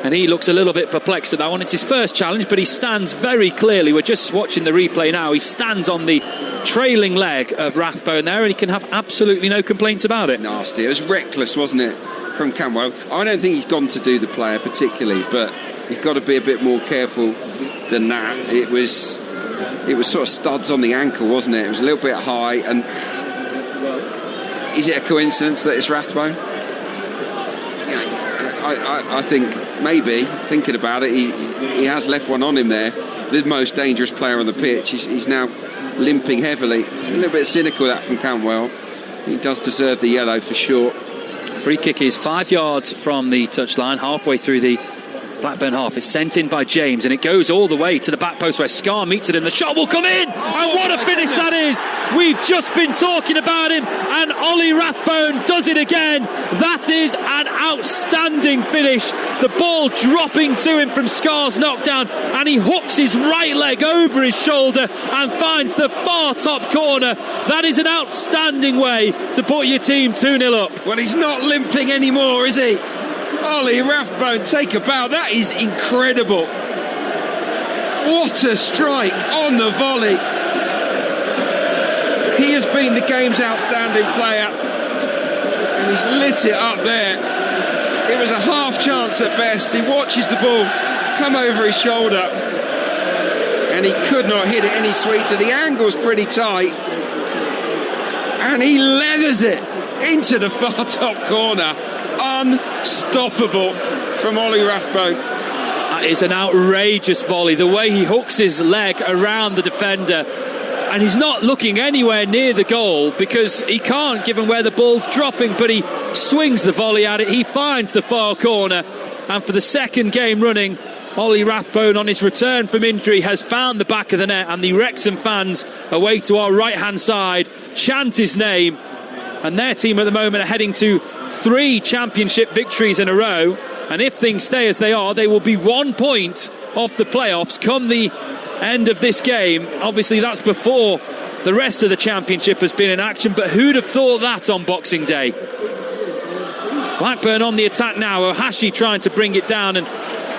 and he looks a little bit perplexed at that one. It's his first challenge, but he stands very clearly. We're just watching the replay now. He stands on the trailing leg of Rathbone there, and he can have absolutely no complaints about it. Nasty. It was reckless, wasn't it, from Cantwell? I don't think he's gone to do the player particularly, but you've got to be a bit more careful than that. It was sort of studs on the ankle, wasn't it? It was a little bit high, and is it a coincidence that it's Rathbone? I think maybe, thinking about it, he has left one on him there. The most dangerous player on the pitch. He's now limping heavily. It's a little bit cynical, that, from Cantwell. He does deserve the yellow for sure. Free kick is 5 yards from the touchline, halfway through the Blackburn half. It's sent in by James, and it goes all the way to the back post where Scar meets it, and the shot will come in. And what a finish that is! We've just been talking about him, and Ollie Rathbone does it again. That is an outstanding finish. The ball dropping to him from Scar's knockdown, and he hooks his right leg over his shoulder and finds the far top corner. That is an outstanding way to put your team 2-0 up. Well, he's not limping anymore, is he? Ollie Rathbone, take a bow. That is incredible. What a strike on the volley. He has been the game's outstanding player, and he's lit it up there. It was a half chance at best. He watches the ball come over his shoulder, and he could not hit it any sweeter. The angle's pretty tight, and he leathers it into the far top corner. Unstoppable from Ollie Rathbone. That is an outrageous volley. The way he hooks his leg around the defender, and he's not looking anywhere near the goal because he can't, given where the ball's dropping, but he swings the volley at it. He finds the far corner, and for the second game running, Ollie Rathbone, on his return from injury, has found the back of the net, and the Wrexham fans away to our right hand side chant his name. And their team at the moment are heading to 3 championship victories in a row, and if things stay as they are, they will be 1 point off the playoffs come the end of this game. Obviously that's before the rest of the championship has been in action, but who'd have thought that on Boxing Day? Blackburn on the attack now. Ohashi trying to bring it down, and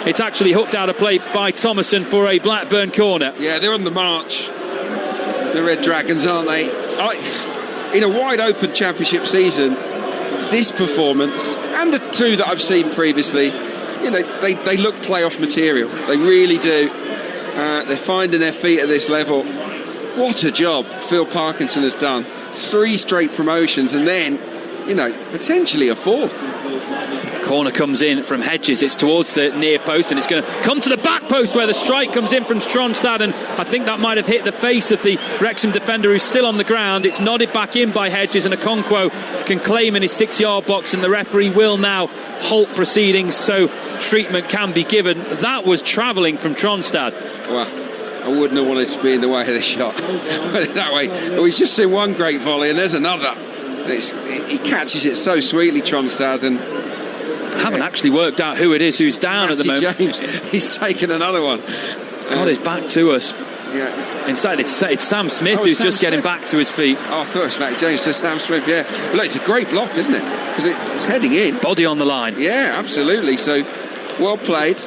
it's actually hooked out of play by Thomason for a Blackburn corner. Yeah, they're on the march, the Red Dragons, aren't they? In a wide open championship season, this performance and the 2 that I've seen previously, they look playoff material. They really do. They're finding their feet at this level. What a job Phil Parkinson has done. 3 straight promotions, and then potentially a fourth. Corner comes in from Hedges. It's towards the near post, and it's going to come to the back post where the strike comes in from Stronstad, and I think that might have hit the face of the Wrexham defender who's still on the ground. It's nodded back in by Hedges, and Okonkwo can claim in his 6-yard box, and the referee will now halt proceedings so treatment can be given. That was travelling from Stronstad. Well, I wouldn't have wanted to be in the way of the shot. Put it that way. We've just seen one great volley, and there's another. He catches it so sweetly, Stronstad, and haven't actually worked out who it is who's down at the moment. James, he's taken another one. Got his back to us. Yeah. Inside, it's Sam Smith who's just getting back to his feet. Oh, I thought it was Matt James. So Sam Smith, yeah. But look, it's a great block, isn't it? Because it's heading in. Body on the line. Yeah, absolutely. So, well played.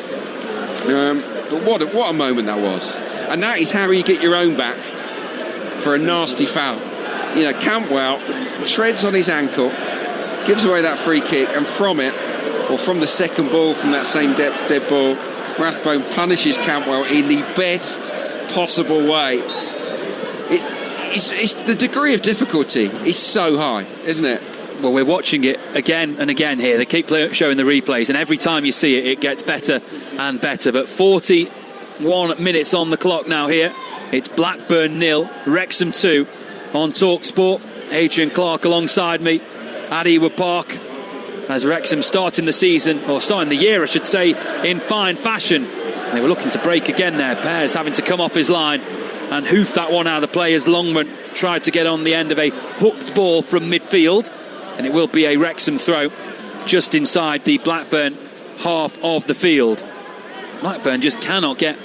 But what a moment that was. And that is how you get your own back for a nasty foul. Campbell treads on his ankle, gives away that free kick, and from it, or from the second ball, from that same dead ball, Rathbone punishes Campbell in the best possible way. It's the degree of difficulty is so high, isn't it? Well, we're watching it again and again here. They keep showing the replays, and every time you see it, it gets better and better. But 41 minutes on the clock now here. It's Blackburn 0, Wrexham 2 on Talksport. Adrian Clark alongside me at Ewood Park, as Wrexham starting the season, or starting the year I should say, in fine fashion. They were looking to break again there. Pears having to come off his line and hoof that one out of play as Longman tried to get on the end of a hooked ball from midfield, and it will be a Wrexham throw just inside the Blackburn half of the field. Blackburn just cannot get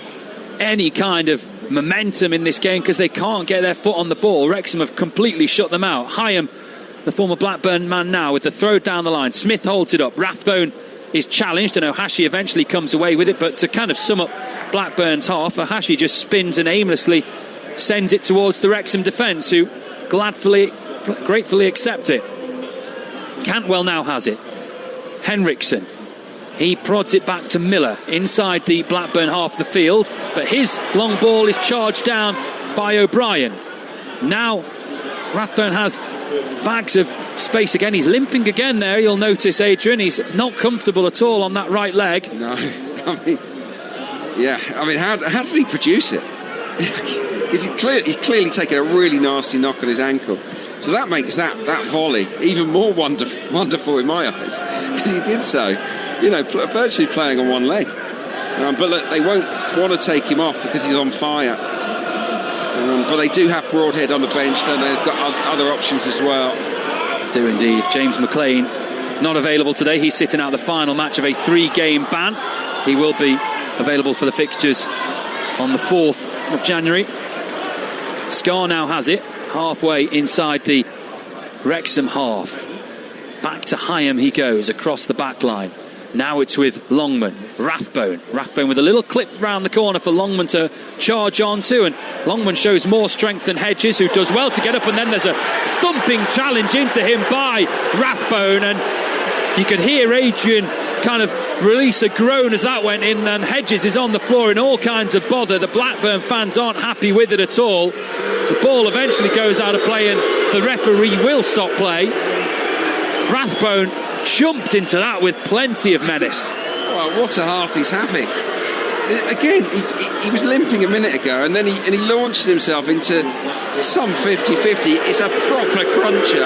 any kind of momentum in this game because they can't get their foot on the ball. Wrexham have completely shut them out. Hyam, the former Blackburn man now, with the throw down the line. Smith holds it up. Rathbone is challenged, and Ohashi eventually comes away with it. But to kind of sum up Blackburn's half, Ohashi just spins and aimlessly sends it towards the Wrexham defence, who gratefully accept it. Cantwell now has it. Henriksen. He prods it back to Miller inside the Blackburn half of the field, but his long ball is charged down by O'Brien. Now Rathbone has bags of space again. He's limping again there, you'll notice, Adrian. He's not comfortable at all on that right leg. No, how did he produce it? He's clearly taken a really nasty knock on his ankle. So that makes that volley even more wonderful in my eyes, because he did so, virtually playing on one leg. But look, they won't want to take him off because he's on fire. But they do have Broadhead on the bench, don't they? They've got other options as well. Do indeed. James McLean not available today. He's sitting out the final match of a 3-game ban. He will be available for the fixtures on the 4th of January. Scar now has it, halfway inside the Wrexham half. Back to Hyam he goes across the back line. Now it's with Longman, Rathbone with a little clip round the corner for Longman to charge on to, and Longman shows more strength than Hedges, who does well to get up, and then there's a thumping challenge into him by Rathbone, and you could hear Adrian kind of release a groan as that went in, and Hedges is on the floor in all kinds of bother. The Blackburn fans aren't happy with it at all. The ball eventually goes out of play, and the referee will stop play. Rathbone jumped into that with plenty of menace. Well, what a half he's having. Again, he was limping a minute ago, and then he launched himself into some 50-50. It's a proper cruncher.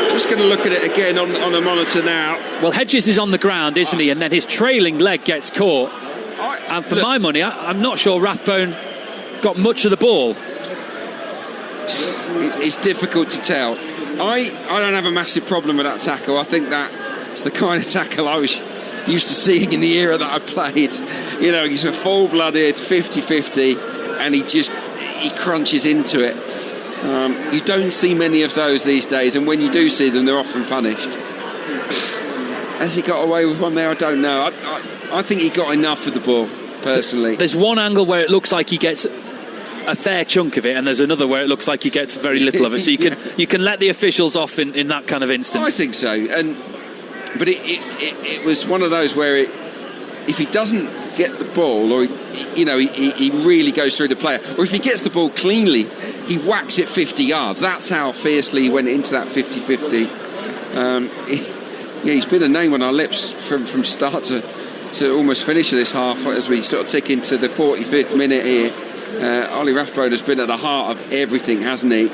Just going to look at it again on the monitor now. Well, Hedges is on the ground, isn't he? And then his trailing leg gets caught. And for my money, I'm not sure Rathbone got much of the ball. It's difficult to tell. I don't have a massive problem with that tackle. I think that's the kind of tackle I was used to seeing in the era that I played. He's a full-blooded 50-50, and he crunches into it. You don't see many of those these days, and when you do see them, they're often punished. Has he got away with one there? I don't know. I think he got enough of the ball, personally. There's one angle where it looks like he gets a fair chunk of it, and there's another where it looks like he gets very little of it. So you can let the officials off in that kind of instance. I think so. But it was one of those where if he doesn't get the ball, or he really goes through the player, or if he gets the ball cleanly, he whacks it 50 yards. That's how fiercely he went into that 50-50. He's been a name on our lips from start to almost finish of this half as we sort of tick into the 45th minute here. Ollie Rathbone has been at the heart of everything, hasn't he?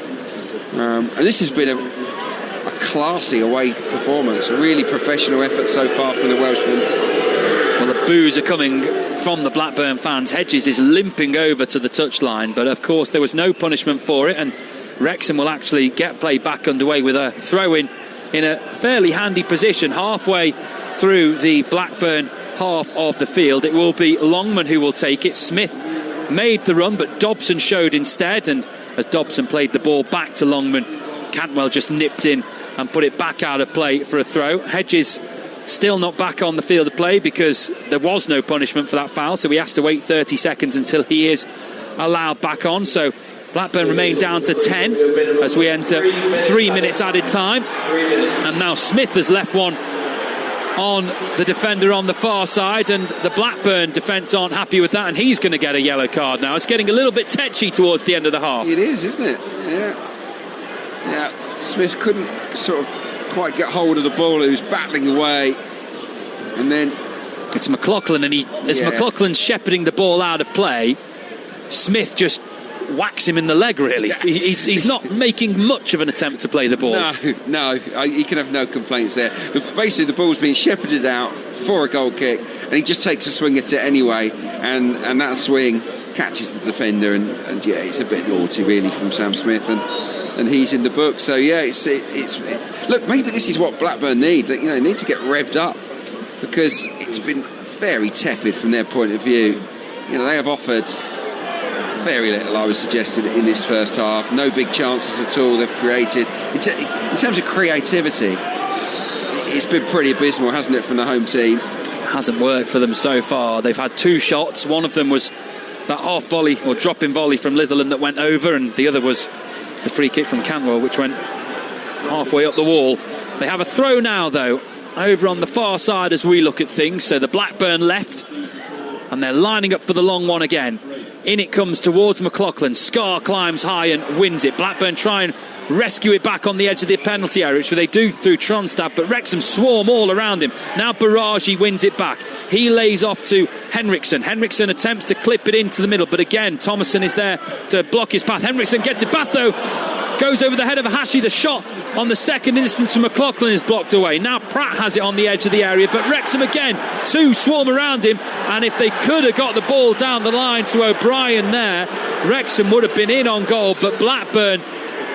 And this has been a classy away performance, a really professional effort so far from the Welshman. Well, the boos are coming from the Blackburn fans. Hedges is limping over to the touchline, but of course there was no punishment for it, and Wrexham will actually get play back underway with a throw-in in a fairly handy position halfway through the Blackburn half of the field. It will be Longman who will take it. Smith made the run, but Dobson showed instead, and as Dobson played the ball back to Longman, Cantwell just nipped in and put it back out of play for a throw. Hedges still not back on the field of play because there was no punishment for that foul, so he has to wait 30 seconds until he is allowed back on. So Blackburn remain down to 10 as we enter 3 minutes added time, and now Smith has left one on the defender on the far side, and the Blackburn defence aren't happy with that, and he's going to get a yellow card now. It's getting a little bit tetchy towards the end of the half. It is, isn't it? Yeah. Smith couldn't sort of quite get hold of the ball. He was battling away, and then it's McLaughlin, and McLaughlin's shepherding the ball out of play, Smith just whacks him in the leg, really. He's not making much of an attempt to play the ball. No, he can have no complaints there. But basically, the ball's being shepherded out for a goal kick, and he just takes a swing at it anyway, and that swing catches the defender, and it's a bit naughty, really, from Sam Smith, and he's in the book. So it's look, maybe this is what Blackburn need. They need to get revved up, because it's been very tepid from their point of view. They have offered very little, I would suggest, in this first half. No big chances at all they've created. In terms of creativity, it's been pretty abysmal, hasn't it, from the home team? It hasn't worked for them so far. They've had 2 shots. One of them was that half volley or drop-in volley from Litherland that went over, and the other was the free kick from Cantwell, which went halfway up the wall. They have a throw now, though, over on the far side as we look at things. So the Blackburn left, and they're lining up for the long one again. In it comes towards McLaughlin. Scar climbs high and wins it. Blackburn try and rescue it back on the edge of the penalty area, which they do through Tronstad, but Wrexham swarm all around him. Now Barraghi wins it back. He lays off to Henriksen. Henriksen attempts to clip it into the middle, but again Thomason is there to block his path. Henriksen gets it back, though. Goes over the head of Hashi. The shot on the second instance from McLaughlin is blocked away. Now Pratt has it on the edge of the area, but Wrexham again, 2 swarm around him, and if they could have got the ball down the line to O'Brien there, Wrexham would have been in on goal, but Blackburn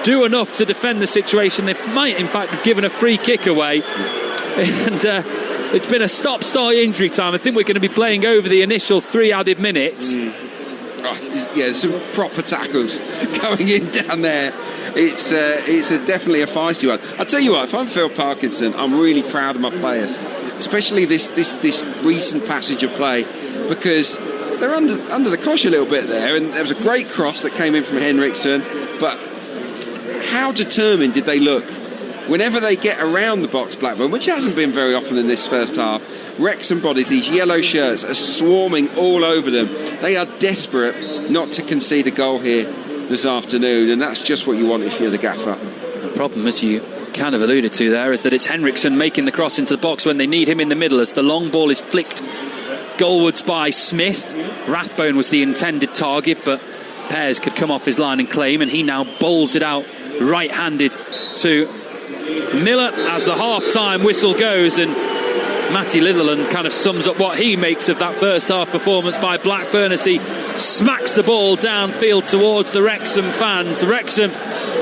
do enough to defend the situation. They might in fact have given a free kick away, and it's been a stop-start injury time. I think we're going to be playing over the initial 3 added minutes. Some proper tackles going in down there. It's definitely a feisty one. I'll tell you what, if I'm Phil Parkinson, I'm really proud of my players, especially this recent passage of play, because they're under the cosh a little bit there, and there was a great cross that came in from Henriksen, but how determined did they look whenever they get around the box, Blackburn, which hasn't been very often in this first half. Wrexham bodies, these yellow shirts, are swarming all over them. They are desperate not to concede a goal here this afternoon, and that's just what you want if you're the gaffer. The problem, as you kind of alluded to there, is that it's Henriksen making the cross into the box when they need him in the middle, as the long ball is flicked goalwards by Smith. Rathbone was the intended target, but Pears could come off his line and claim, and he now bowls it out right-handed to Miller as the half-time whistle goes, and Matty Litherland kind of sums up what he makes of that first half performance by Blackburn as he smacks the ball downfield towards the Wrexham fans. The Wrexham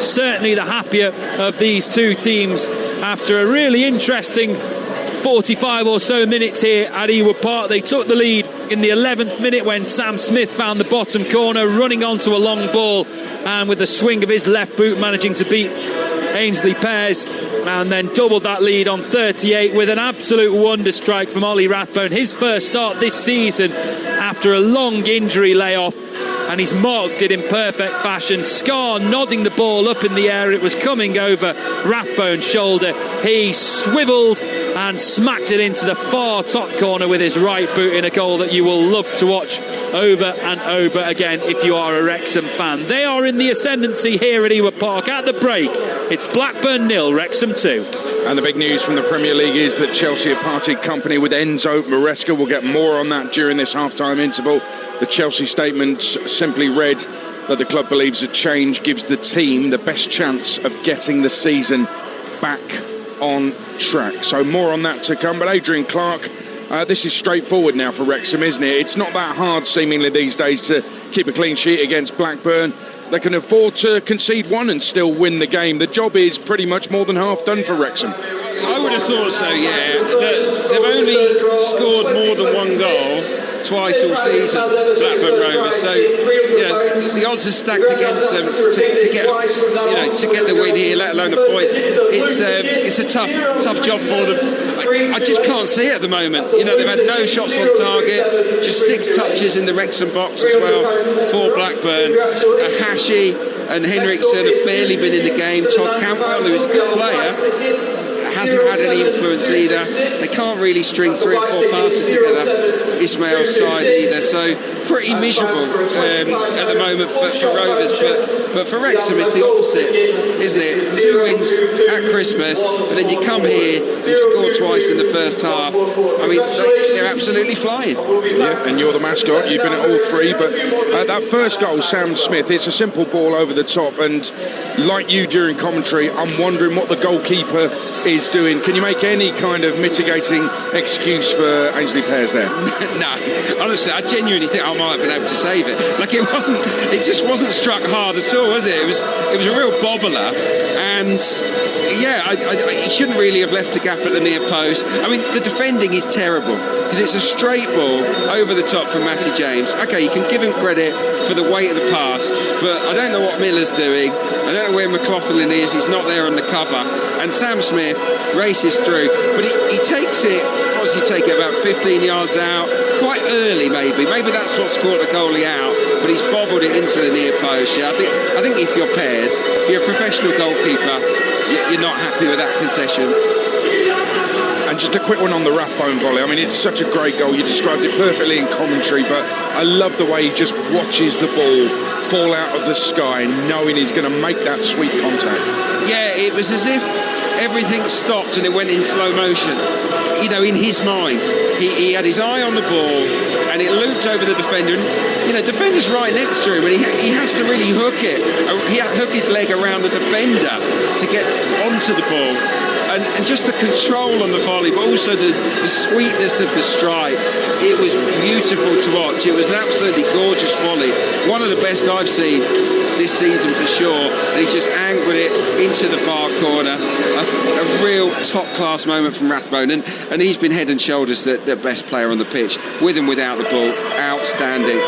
certainly the happier of these 2 teams after a really interesting 45 or so minutes here at Ewood Park. They took the lead in the 11th minute when Sam Smith found the bottom corner, running onto a long ball, and with the swing of his left boot managing to beat Ainsley Pears, and then doubled that lead on 38 with an absolute wonder strike from Ollie Rathbone. His first start this season after a long injury layoff, and he's marked it in perfect fashion. Scar nodding the ball up in the air. It was coming over Rathbone's shoulder. He swivelled and smacked it into the far top corner with his right boot in a goal that you will love to watch over and over again if you are a Wrexham fan. They are in the ascendancy here at Ewood Park. At the break, it's Blackburn 0, Wrexham 2. And the big news from the Premier League is that Chelsea have parted company with Enzo Maresca. We'll get more on that during this half-time interval. The Chelsea statement simply read that the club believes a change gives the team the best chance of getting the season back on track. So more on that to come. But Adrian Clark, this is straightforward now for Wrexham, isn't it? It's not that hard seemingly these days to keep a clean sheet against Blackburn. They can afford to concede one and still win the game. The job is pretty much more than half done for Wrexham. I would have thought so, yeah. They've only scored more than one goal twice all season, Blackburn Rovers. So, the odds are stacked against them to get the win here, let alone a point. It's a tough job for them. I just can't see it at the moment. They've had no shots on target, just 6 touches in the Wrexham box as well for Blackburn. Hashi and Henriksen have barely been in the game. Todd Cantwell, who is a good player, hasn't had any influence either. They can't really string 3 or 4 passes together, Ismail's side either. So pretty miserable at the moment for Rovers. But for Wrexham, it's the opposite, isn't it? 2 wins at Christmas, and then you come here and score twice in the first half. I mean, they're absolutely flying. Yeah, and you're the mascot. You've been at all 3. But that first goal, Sam Smith, it's a simple ball over the top. And like you during commentary, I'm wondering what the goalkeeper is doing. Can you make any kind of mitigating excuse for Ainsley Pears there? No, honestly, I genuinely think I might have been able to save it. It just wasn't struck hard at all, was it? It was a real bobbler, and he shouldn't really have left a gap at the near post. I mean, the defending is terrible because it's a straight ball over the top from Matty James. Okay, you can give him credit for the weight of the pass, but I don't know what Miller's doing. I don't know where McLaughlin is. He's not there on the cover. And Sam Smith races through, but he takes it. What does he take it? About 15 yards out, quite early maybe. Maybe that's what's caught the goalie out. But he's bobbled it into the near post. Yeah, I think if you're Pears, if you're a professional goalkeeper, you're not happy with that concession. And just a quick one on the Rathbone volley. I mean, it's such a great goal. You described it perfectly in commentary, but I love the way he just watches the ball fall out of the sky, knowing he's going to make that sweet contact. Yeah, it was as if everything stopped and it went in slow motion. In his mind, he had his eye on the ball and it looped over the defender. And, defender's right next to him, and he has to really hook it. He had to hook his leg around the defender to get onto the ball. And just the control on the volley, but also the sweetness of the strike. It was beautiful to watch. It was an absolutely gorgeous volley. One of the best I've seen this season for sure. And he's just angled it into the far corner. A real top-class moment from Rathbone. And he's been head and shoulders the best player on the pitch, with and without the ball. Outstanding.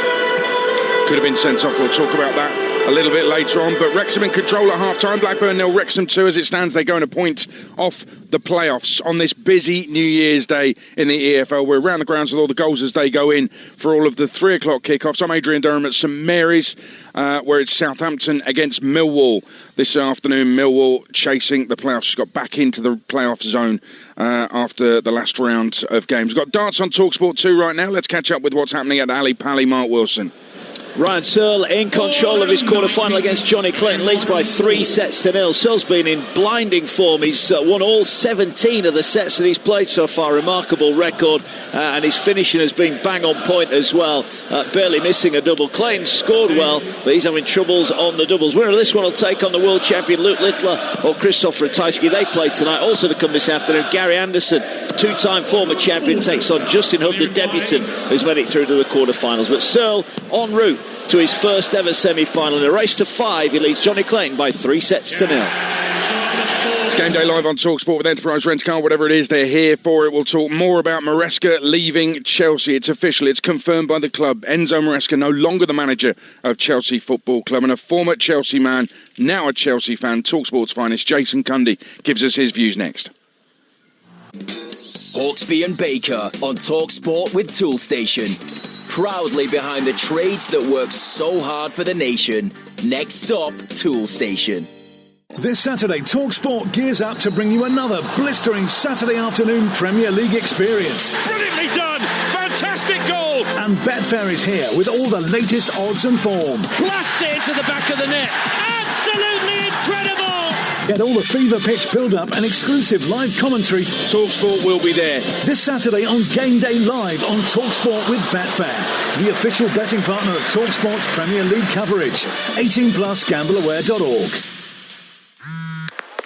Could have been sent off. We'll talk about that a little bit later on. But Wrexham in control at half-time. Blackburn 0, Wrexham 2. As it stands, they're going a point off the playoffs on this busy New Year's Day in the EFL. We're around the grounds with all the goals as they go in for all of the 3 o'clock kickoffs. I'm Adrian Durham at St Mary's, where it's Southampton against Millwall this afternoon. Millwall chasing the playoffs. Got back into the playoff zone after the last round of games. We've got darts on Talksport 2 right now. Let's catch up with what's happening at Ali Pally. Mark Wilson. Ryan Searle in control of his quarter-final against Johnny Clayton, leads by 3-0. Searle's been in blinding form. He's won all 17 of the sets that he's played so far. Remarkable record, and his finishing has been bang on point as well, barely missing a double. Clayton scored well, but he's having troubles on the doubles. Winner of this one will take on the world champion Luke Littler or Krzysztof Ratajski. They play tonight. Also to come this afternoon, Gary Anderson, 2-time former champion, takes on Justin Hood, the debutant, who's made it through to the quarter-finals. But Searle en route to his first ever semi-final. In a race to 5, he leads Johnny Clayton by 3-0. It's Game Day live on Talksport with Enterprise Rent-A-Car. Whatever it is, they're here for it. We'll talk more about Maresca leaving Chelsea. It's official. It's confirmed by the club. Enzo Maresca no longer the manager of Chelsea Football Club, and a former Chelsea man, now a Chelsea fan. Talksport's finest, Jason Cundy, gives us his views next. Hawksby and Baker on Talksport with Toolstation. Proudly behind the trades that work so hard for the nation. Next stop, Toolstation. This Saturday, Talksport gears up to bring you another blistering Saturday afternoon Premier League experience. Brilliantly done! Fantastic goal! And Betfair is here with all the latest odds and form. Blast it into the back of the net. Absolutely incredible! Get all the fever pitch build-up and exclusive live commentary. Talksport will be there This Saturday on Game Day Live on Talksport with Betfair, the official betting partner of Talksport's Premier League coverage. 18 plus gambleaware.org.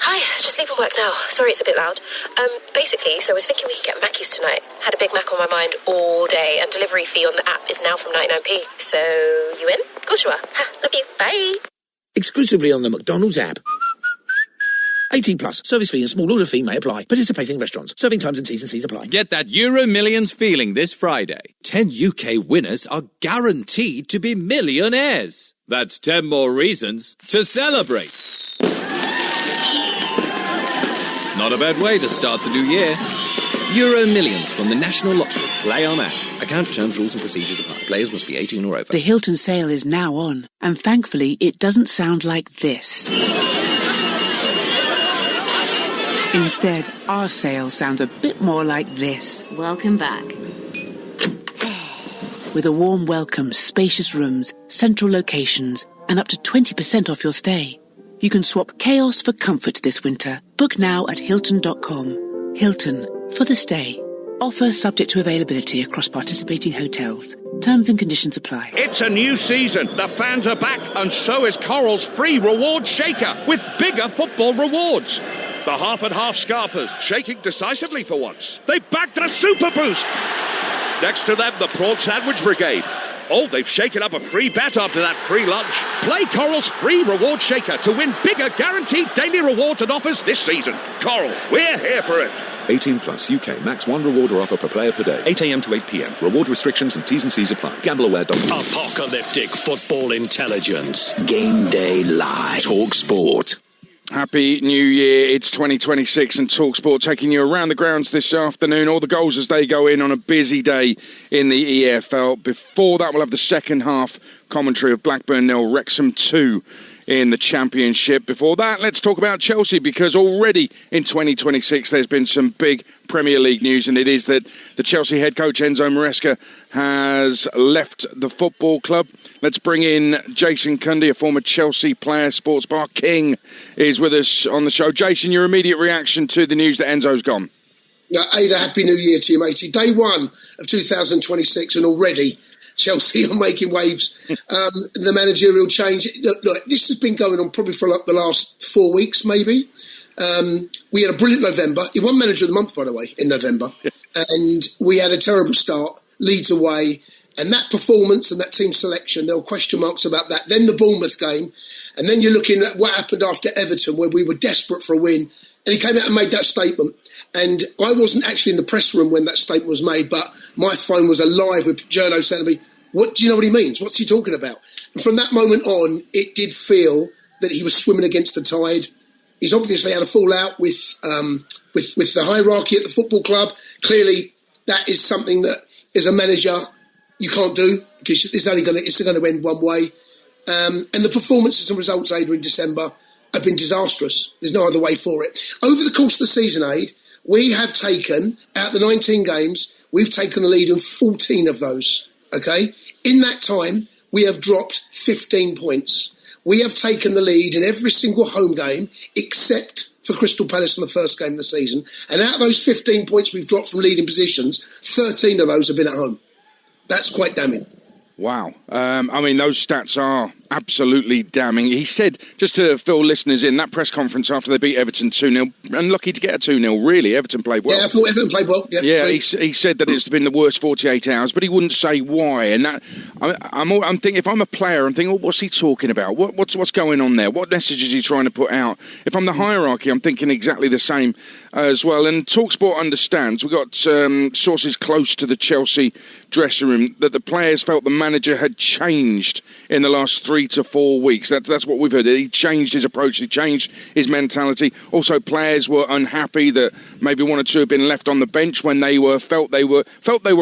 Hi, just leaving work now. Sorry it's a bit loud. Basically, so I was thinking we could get Mackey's tonight. Had a Big Mac on my mind all day, and delivery fee on the app is now from 99p. So, you in? Of course you are. Love you. Bye. Exclusively on the McDonald's app. 18 plus. Service fee and small order fee may apply. Participating restaurants. Serving times and T's and C's apply. Get that Euro Millions feeling this Friday. 10 UK winners are guaranteed to be millionaires. That's 10 more reasons to celebrate. Not a bad way to start the new year. Euro Millions from the National Lottery. Play on app. Account terms, rules and procedures apply. Players must be 18 or over. The Hilton sale is now on, and thankfully it doesn't sound like this. Instead, our sale sounds a bit more like this. Welcome back. With a warm welcome, spacious rooms, central locations, and up to 20% off your stay. You can swap chaos for comfort this winter. Book now at Hilton.com. Hilton, for the stay. Offer subject to availability across participating hotels. Terms and conditions apply. It's a new season. The fans are back, and so is Coral's free reward shaker with bigger football rewards. The half and half scarfers shaking decisively for once. They backed a super boost. Next to them, the prawn sandwich brigade. Oh, they've shaken up a free bet after that free lunch. Play Coral's free reward shaker to win bigger guaranteed daily rewards and offers this season. Coral, we're here for it. 18 plus UK. Max one reward or offer per player per day. 8 a.m. to 8 p.m. Reward restrictions and T's and C's apply. Gambleaware.com. Apocalyptic football intelligence. Game Day Live. Talksport. Happy New Year. It's 2026 and Talksport taking you around the grounds this afternoon. All the goals as they go in on a busy day in the EFL. Before that, we'll have the second half commentary of Blackburn 0, Wrexham 2 in the Championship. Before that, let's talk about Chelsea, because already in 2026 there's been some big Premier League news, and it is that the Chelsea head coach Enzo Maresca has left the football club. Let's bring in Jason Cundy, a former Chelsea player, Sports Bar King, is with us on the show. Jason, your immediate reaction to the news that Enzo's gone? Ada, Happy New Year to you, matey. Day one of 2026 and already Chelsea are making waves. The managerial change. Look, this has been going on probably for like the last 4 weeks, maybe. We had a brilliant November. He won Manager of the Month, by the way, in November. And we had a terrible start, Leeds away. And that performance and that team selection, there were question marks about that. Then the Bournemouth game. And then you're looking at what happened after Everton, where we were desperate for a win. And he came out and made that statement. And I wasn't actually in the press room when that statement was made, but my phone was alive with journos saying to me, "What do you know what he means? What's he talking about?" And from that moment on, it did feel that he was swimming against the tide. He's obviously had a fallout with the hierarchy at the football club. Clearly, that is something that, as a manager, you can't do, because it's only going to end one way. And the performances and results, Ada, in December have been disastrous. There's no other way for it. Over the course of the season, Aid, we have taken, out of the 19 games, we've taken the lead in 14 of those, okay? In that time, we have dropped 15 points. We have taken the lead in every single home game, except for Crystal Palace in the first game of the season. And out of those 15 points we've dropped from leading positions, 13 of those have been at home. That's quite damning. Wow. I mean, those stats are absolutely damning. He said, just to fill listeners in, that press conference after they beat Everton 2-0, unlucky to get a 2-0, really. Everton played well. Yeah, I thought Everton played well. Yeah, he said that it's been the worst 48 hours, but he wouldn't say why. And that, I'm thinking, if I'm a player, I'm thinking, oh, what's he talking about? What's going on there? What message is he trying to put out? If I'm the hierarchy, I'm thinking exactly the same as well. And TalkSport understands, we've got sources close to the Chelsea dressing room, that the players felt the manager had changed in the last 3 to 4 weeks. That's what we've heard. He changed his approach, he changed his mentality. Also, players were unhappy that maybe one or two had been left on the bench when they felt they were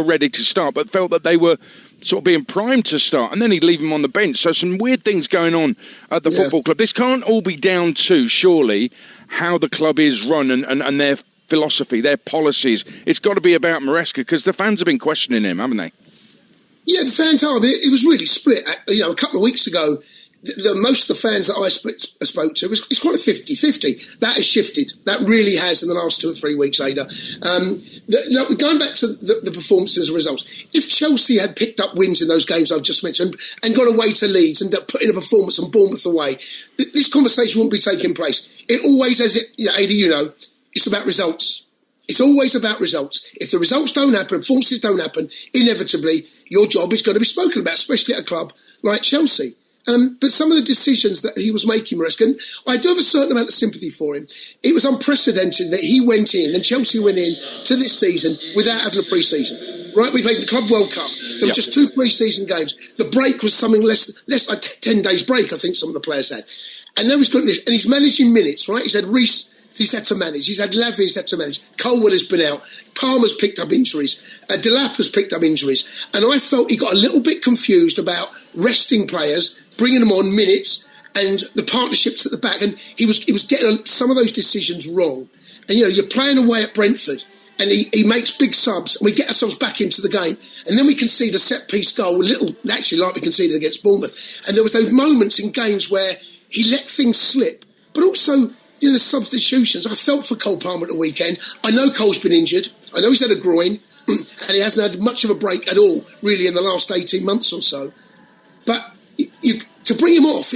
ready to start, but felt that they were sort of being primed to start, and then he'd leave them on the bench. So some weird things going on at the football club. This can't all be down to, surely, how the club is run and their philosophy, their policies. It's got to be about Maresca, because the fans have been questioning him, haven't they? Yeah, the fans are. It was really split. A couple of weeks ago, most of the fans that I spoke to, it's quite a 50-50. That has shifted. That really has in the last 2 or 3 weeks, Ada. Going back to the performances and results, if Chelsea had picked up wins in those games I've just mentioned and got away to Leeds and put in a performance and Bournemouth away, this conversation wouldn't be taking place. It always has it, Ada, it's about results. It's always about results. If the results don't happen, performances don't happen, inevitably your job is going to be spoken about, especially at a club like Chelsea. But some of the decisions that he was making, Maresca, and I do have a certain amount of sympathy for him. It was unprecedented that he went in and Chelsea went in to this season without having a pre-season. Right, we've had the Club World Cup. There was just 2 pre-season games. The break was something less like 10 days break, I think some of the players had. And now he's got this, and he's managing minutes, right? He's had Reece, he's had to manage. He's had Lavia, he's had to manage. Colwell has been out. Palmer's picked up injuries. Delap has picked up injuries. And I felt he got a little bit confused about resting players, bringing them on minutes, and the partnerships at the back. And he was getting some of those decisions wrong. And, you're playing away at Brentford, and he makes big subs, and we get ourselves back into the game. And then we concede a set-piece goal, actually like we conceded against Bournemouth. And there was those moments in games where he let things slip. But also, the substitutions. I felt for Cole Palmer at the weekend. I know Cole's been injured. I know he's had a groin, and he hasn't had much of a break at all, really, in the last 18 months or so. But to bring him off,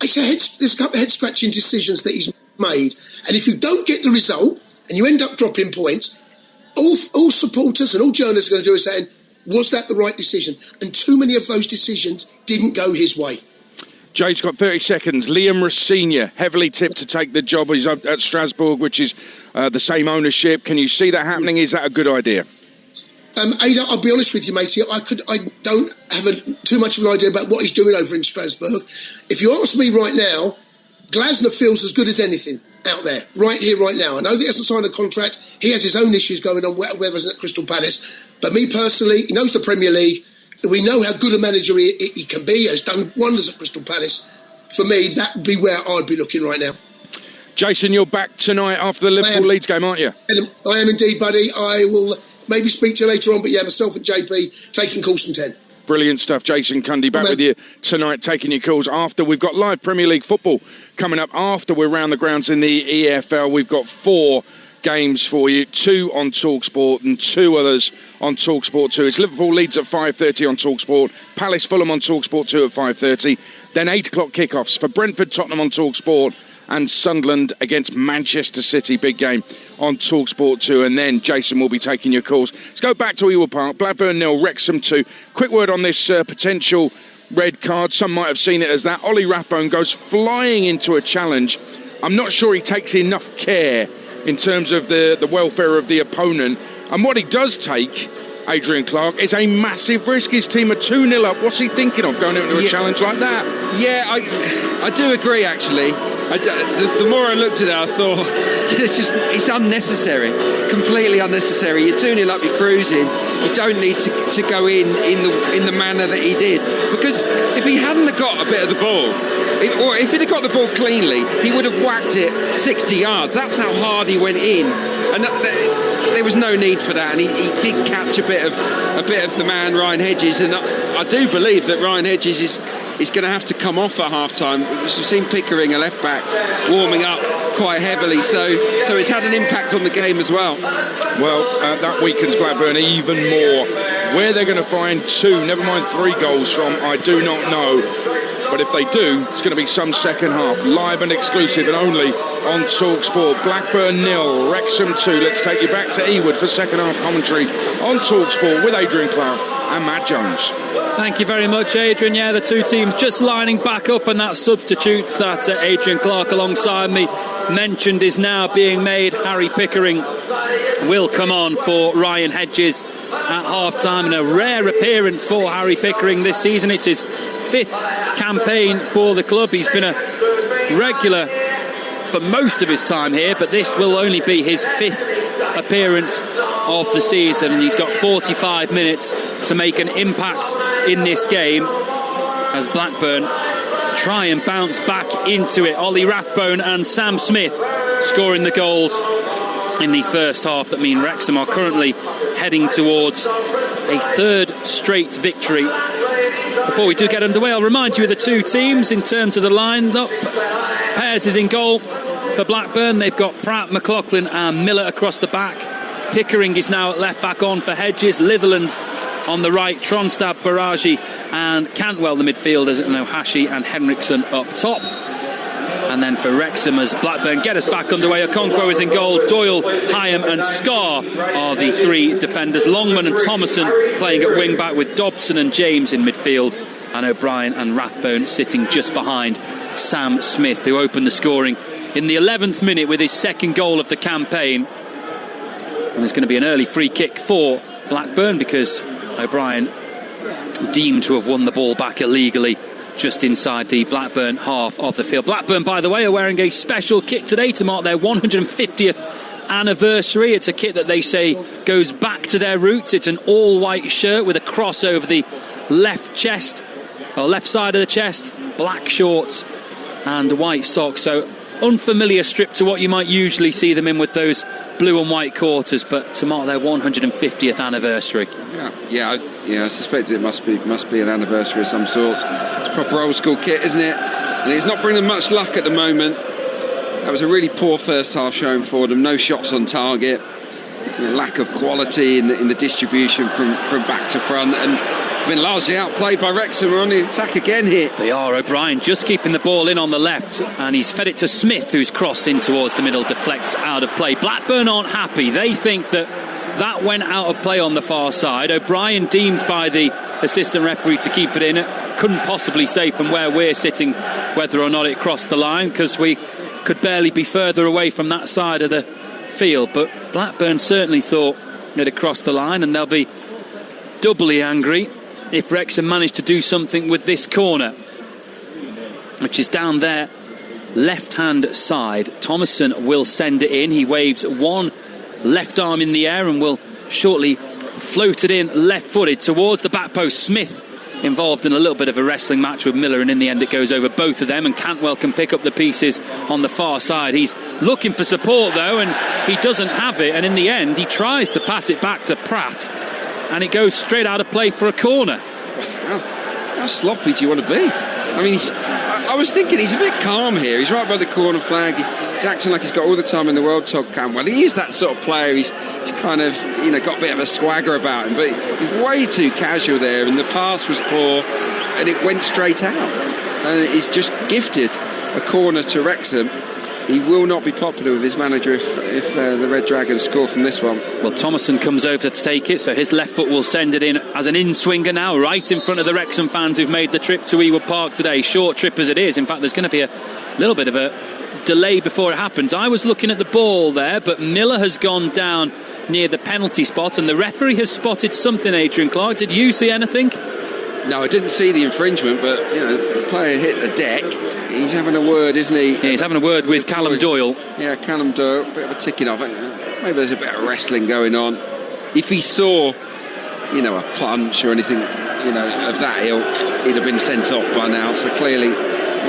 there's a couple of head-scratching decisions that he's made. And if you don't get the result, and you end up dropping points, all supporters and all journalists are going to do is saying, was that the right decision? And too many of those decisions didn't go his way. Jay's got 30 seconds. Liam Rosenior, heavily tipped to take the job. He's up at Strasbourg, which is the same ownership. Can you see that happening? Is that a good idea? Ada, I'll be honest with you, matey. I don't have too much of an idea about what he's doing over in Strasbourg. If you ask me right now, Glasner feels as good as anything out there, right here, right now. I know that he hasn't signed a contract. He has his own issues going on, whether it's at Crystal Palace. But me personally, he knows the Premier League. We know how good a manager he can be. He has done wonders at Crystal Palace. For me, that would be where I'd be looking right now. Jason, you're back tonight after the Liverpool-Leeds game, aren't you? I am indeed, buddy. I will maybe speak to you later on, but myself and JP taking calls from 10. Brilliant stuff. Jason Cundy back with you tonight, taking your calls after we've got live Premier League football coming up after we're round the grounds in the EFL. We've got 4 games for you, 2 on Talksport and 2 others on Talksport 2. It's Liverpool-Leeds at 5:30 on Talksport, Palace-Fulham on Talksport 2 at 5:30, then 8 o'clock kickoffs for Brentford-Tottenham on Talksport and Sunderland against Manchester City, big game on Talksport 2, and then Jason will be taking your calls. Let's go back to Ewood Park, Blackburn 0, Wrexham 2. Quick word on this potential red card. Some might have seen it as that. Ollie Rathbone goes flying into a challenge. I'm not sure he takes enough care in terms of the welfare of the opponent. And what he does take, Adrian Clark, is a massive risk. His team are 2-0 up. What's he thinking of going into a challenge like that? Yeah, I do agree, actually. The more I looked at it, I thought, it's unnecessary. Completely unnecessary. You're 2-0 up, you're cruising. You don't need to go in the manner that he did. Because if he hadn't have got a bit of the ball, or if he'd have got the ball cleanly, he would have whacked it 60 yards. That's how hard he went in. And there was no need for that. And he did catch a bit of the man, Ryan Hedges. And I do believe that Ryan Hedges is going to have to come off at half-time. We've seen Pickering, a left-back, warming up quite heavily. So it's had an impact on the game as well. Well, that weakens Blackburn even more. Where they're going to find 2, never mind 3 goals from, I do not know. But if they do, it's going to be some second half. Live and exclusive and only on Talksport. Blackburn 0, Wrexham 2. Let's take you back to Ewood for second half commentary on Talksport with Adrian Clark and Matt Jones. Thank you very much, Adrian. Yeah, the 2 teams just lining back up, and that substitute that Adrian Clark alongside me mentioned is now being made. Harry Pickering will come on for Ryan Hedges at half-time, and a rare appearance for Harry Pickering this season. It's his 5th campaign for the club. He's been a regular for most of his time here, but this will only be his 5th appearance of the season, and he's got 45 minutes to make an impact in this game as Blackburn try and bounce back into it. Ollie Rathbone and Sam Smith scoring the goals in the first half that mean Wrexham are currently heading towards a 3rd straight victory Before we do get underway, I'll remind you of the two teams in terms of the line-up. Pears is in goal for Blackburn. They've got Pratt, McLaughlin and Miller across the back. Pickering is now at left-back on for Hedges. Litherland on the right, Tronstad, Baraji and Cantwell, the midfielders, and Ohashi and Henriksen up top. And then for Wrexham, as Blackburn get us back underway, Okonkwo is in goal. Doyle, Hyam and Scarr are the three defenders. Longman and Thomason playing at wing-back, with Dobson and James in midfield, and O'Brien and Rathbone sitting just behind Sam Smith, who opened the scoring in the 11th minute with his second goal of the campaign. And there's going to be an early free kick for Blackburn because O'Brien deemed to have won the ball back illegally just inside the Blackburn half of the field. Blackburn, by the way, are wearing a special kit today to mark their 150th anniversary. It's a kit that they say goes back to their roots. It's an all-white shirt with a cross over the left chest, or left side of the chest, black shorts and white socks. So unfamiliar strip to what you might usually see them in with those blue and white quarters, but to mark their 150th anniversary. I suspect it must be an anniversary of some sort. It's a proper old school kit, isn't it? And it's not bringing them much luck at the moment. That was a really poor first half showing for them. No shots on target, lack of quality in the distribution from back to front, and been largely outplayed by Wrexham. We're on the attack again here. They are. O'Brien just keeping the ball in on the left, and he's fed it to Smith, who's crossed in towards the middle, deflects out of play. Blackburn aren't happy. They think that went out of play on the far side. O'Brien deemed by the assistant referee to keep it in. Couldn't possibly say from where we're sitting whether or not it crossed the line, because we could barely be further away from that side of the field. But Blackburn certainly thought it had crossed the line, and they'll be doubly angry if Wrexham managed to do something with this corner, which is down their left-hand side. Thomason will send it in. He waves one left arm in the air and will shortly float it in left-footed towards the back post. Smith involved in a little bit of a wrestling match with Miller, and in the end it goes over both of them, and Cantwell can pick up the pieces on the far side. He's looking for support though, and he doesn't have it, and in the end he tries to pass it back to Pratt, and it goes straight out of play for a corner. How sloppy do you want to be? I mean, I was thinking he's a bit calm here. He's right by the corner flag. He's acting like he's got all the time in the world, Todd Cantwell. He is that sort of player. He's kind of, got a bit of a swagger about him, but he's way too casual there, and the pass was poor, and it went straight out. And he's just gifted a corner to Wrexham. He will not be popular with his manager if the Red Dragons score from this one. Well, Thomason comes over to take it, so his left foot will send it in as an in-swinger now, right in front of the Wrexham fans who've made the trip to Ewood Park today. Short trip as it is. In fact, there's going to be a little bit of a delay before it happens. I was looking at the ball there, but Miller has gone down near the penalty spot, and the referee has spotted something, Adrian Clark. Did you see anything? No, I didn't see the infringement, but the player hit the deck. He's having a word, isn't he? Yeah, he's having a word with Callum Doyle. Yeah, Callum Doyle, a bit of a ticking off. Maybe there's a bit of wrestling going on. If he saw, a punch or anything, of that ilk, he'd have been sent off by now. So clearly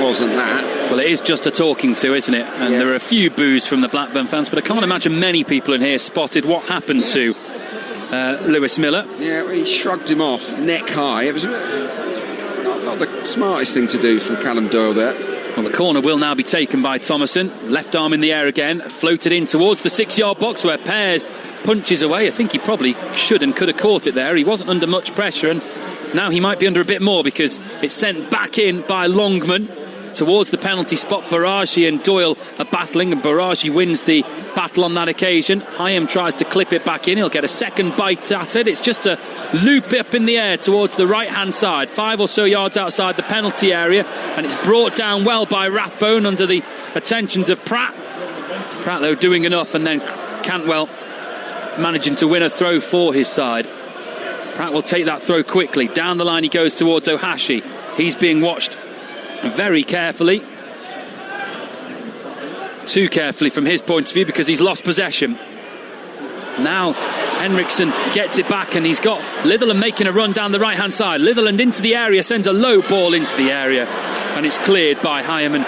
wasn't that. Well, it is just a talking to, isn't it? And there are a few boos from the Blackburn fans, but I can't imagine many people in here spotted what happened to Lewis Miller. Yeah, he shrugged him off neck high. It was not the smartest thing to do from Callum Doyle there. Well, the corner will now be taken by Thomason. Left arm in the air again, floated in towards the 6-yard box where Pears punches away. I think he probably should and could have caught it there. He wasn't under much pressure, and now he might be under a bit more because it's sent back in by Longman towards the penalty spot. Baraji and Doyle are battling, and Baraji wins the battle on that occasion. Hyam tries to clip it back in. He'll get a second bite at it. It's just a loop up in the air towards the right hand side, 5 or so yards outside the penalty area, and it's brought down well by Rathbone under the attentions of Pratt, though doing enough, and then Cantwell managing to win a throw for his side. Pratt will take that throw quickly. Down the line he goes towards Ohashi. He's being watched very carefully, too carefully from his point of view, because he's lost possession. Now Henriksen gets it back, and he's got Litherland making a run down the right hand side. Litherland into the area, sends a low ball into the area, and it's cleared by Hyam. And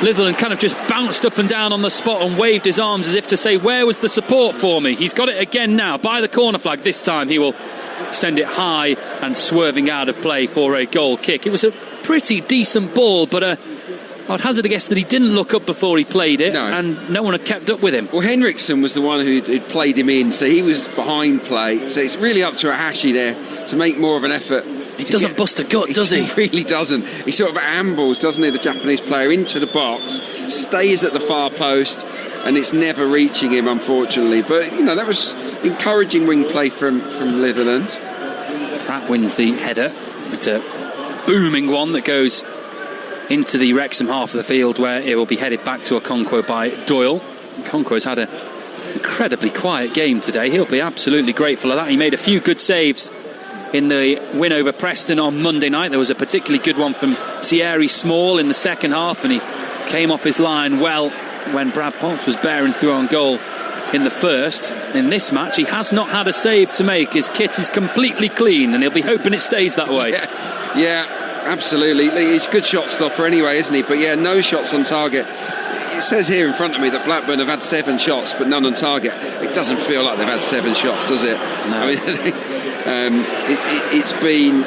Litherland kind of just bounced up and down on the spot and waved his arms as if to say, where was the support for me? He's got it again now by the corner flag. This time he will send it high and swerving out of play for a goal kick. It was a pretty decent ball, but I'd hazard a guess that he didn't look up before he played it, and no one had kept up with him. Well, Henriksen was the one who'd played him in, so he was behind play. So it's really up to Ahashi there to make more of an effort. He doesn't bust a gut, does he? He really doesn't. He sort of ambles, doesn't he, the Japanese player, into the box, stays at the far post, and it's never reaching him, unfortunately. But, that was encouraging wing play from Litherland. Pratt wins the header. It's a booming one that goes into the Wrexham half of the field, where it will be headed back to Okonkwo by Doyle. Okonkwo's had an incredibly quiet game today. He'll be absolutely grateful of that. He made a few good saves in the win over Preston on Monday night. There was a particularly good one from Thierry Small in the second half, and he came off his line well when Brad Potts was bearing through on goal in the first. In this match, he has not had a save to make. His kit is completely clean, and he'll be hoping it stays that way. Yeah, absolutely. He's a good shot stopper anyway, isn't he? But yeah, no shots on target. It says here in front of me that Blackburn have had 7 shots, but none on target. It doesn't feel like they've had 7 shots, does it? No. I mean, it's been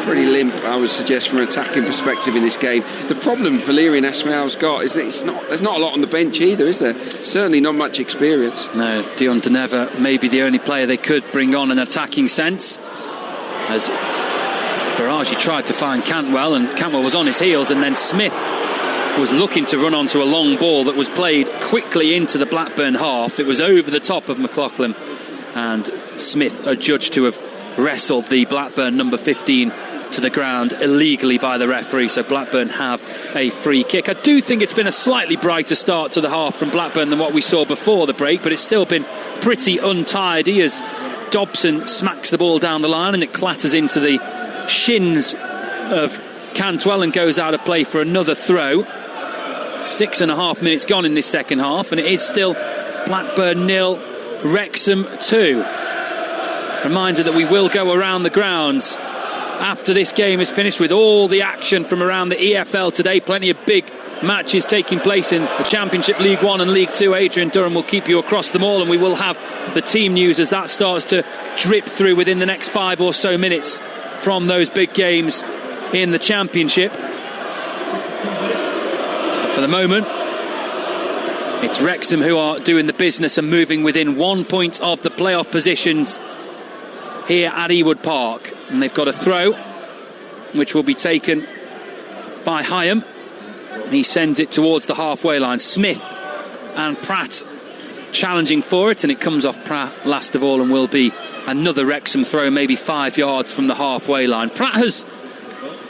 pretty limp, I would suggest, from an attacking perspective in this game. The problem Valerian Ismail's got is that there's not a lot on the bench either, is there? Certainly not much experience. No, Dion Deneva may be the only player they could bring on in an attacking sense, as Baragi tried to find Cantwell, and Cantwell was on his heels, and then Smith was looking to run onto a long ball that was played quickly into the Blackburn half. It was over the top of McLaughlin, and Smith adjudged to have wrestled the Blackburn number 15 to the ground illegally by the referee, so Blackburn have a free kick. I do think it's been a slightly brighter start to the half from Blackburn than what we saw before the break, but it's still been pretty untidy as Dobson smacks the ball down the line and it clatters into the shins of Cantwell and goes out of play for another throw. 6.5 minutes gone in this second half, and it is still Blackburn 0, Wrexham 2. Reminder that we will go around the grounds after this game is finished with all the action from around the EFL today. Plenty of big matches taking place in the Championship, League 1 and League 2. Adrian Durham will keep you across them all, and we will have the team news as that starts to drip through within the next 5 or so minutes from those big games in the Championship. But for the moment, it's Wrexham who are doing the business and moving within 1 point of the playoff positions here at Ewood Park. And they've got a throw which will be taken by Hyam. He sends it towards the halfway line. Smith and Pratt challenging for it, and it comes off Pratt last of all and will be another Wrexham throw, maybe 5 yards from the halfway line. Pratt has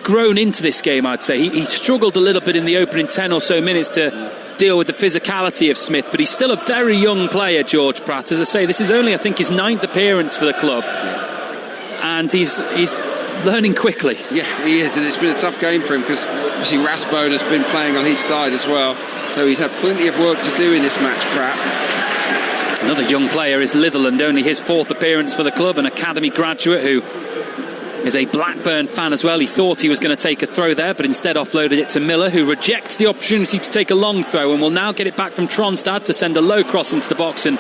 grown into this game, I'd say. He struggled a little bit in the opening 10 or so minutes to deal with the physicality of Smith, but he's still a very young player, George Pratt. As I say, this is only, I think, his 9th appearance for the club, and he's learning quickly. Yeah, he is, and it's been a tough game for him because obviously Rathbone has been playing on his side as well, so he's had plenty of work to do in this match, Pratt. Another young player is Litherland, only his 4th appearance for the club, an academy graduate who is a Blackburn fan as well. He thought he was going to take a throw there, but instead offloaded it to Miller, who rejects the opportunity to take a long throw and will now get it back from Tronstad to send a low cross into the box, and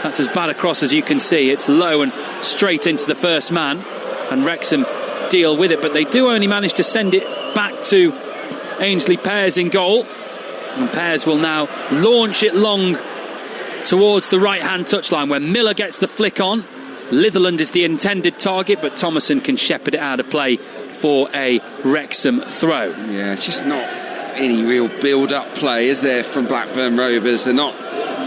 that's as bad a cross as you can see. It's low and straight into the first man, and Wrexham deal with it, but they do only manage to send it back to Ainsley Pears in goal, and Pears will now launch it long towards the right-hand touchline where Miller gets the flick on. Litherland is the intended target, but Thomason can shepherd it out of play for a Wrexham throw. Yeah, it's just not any real build-up play, is there, from Blackburn Rovers? They're not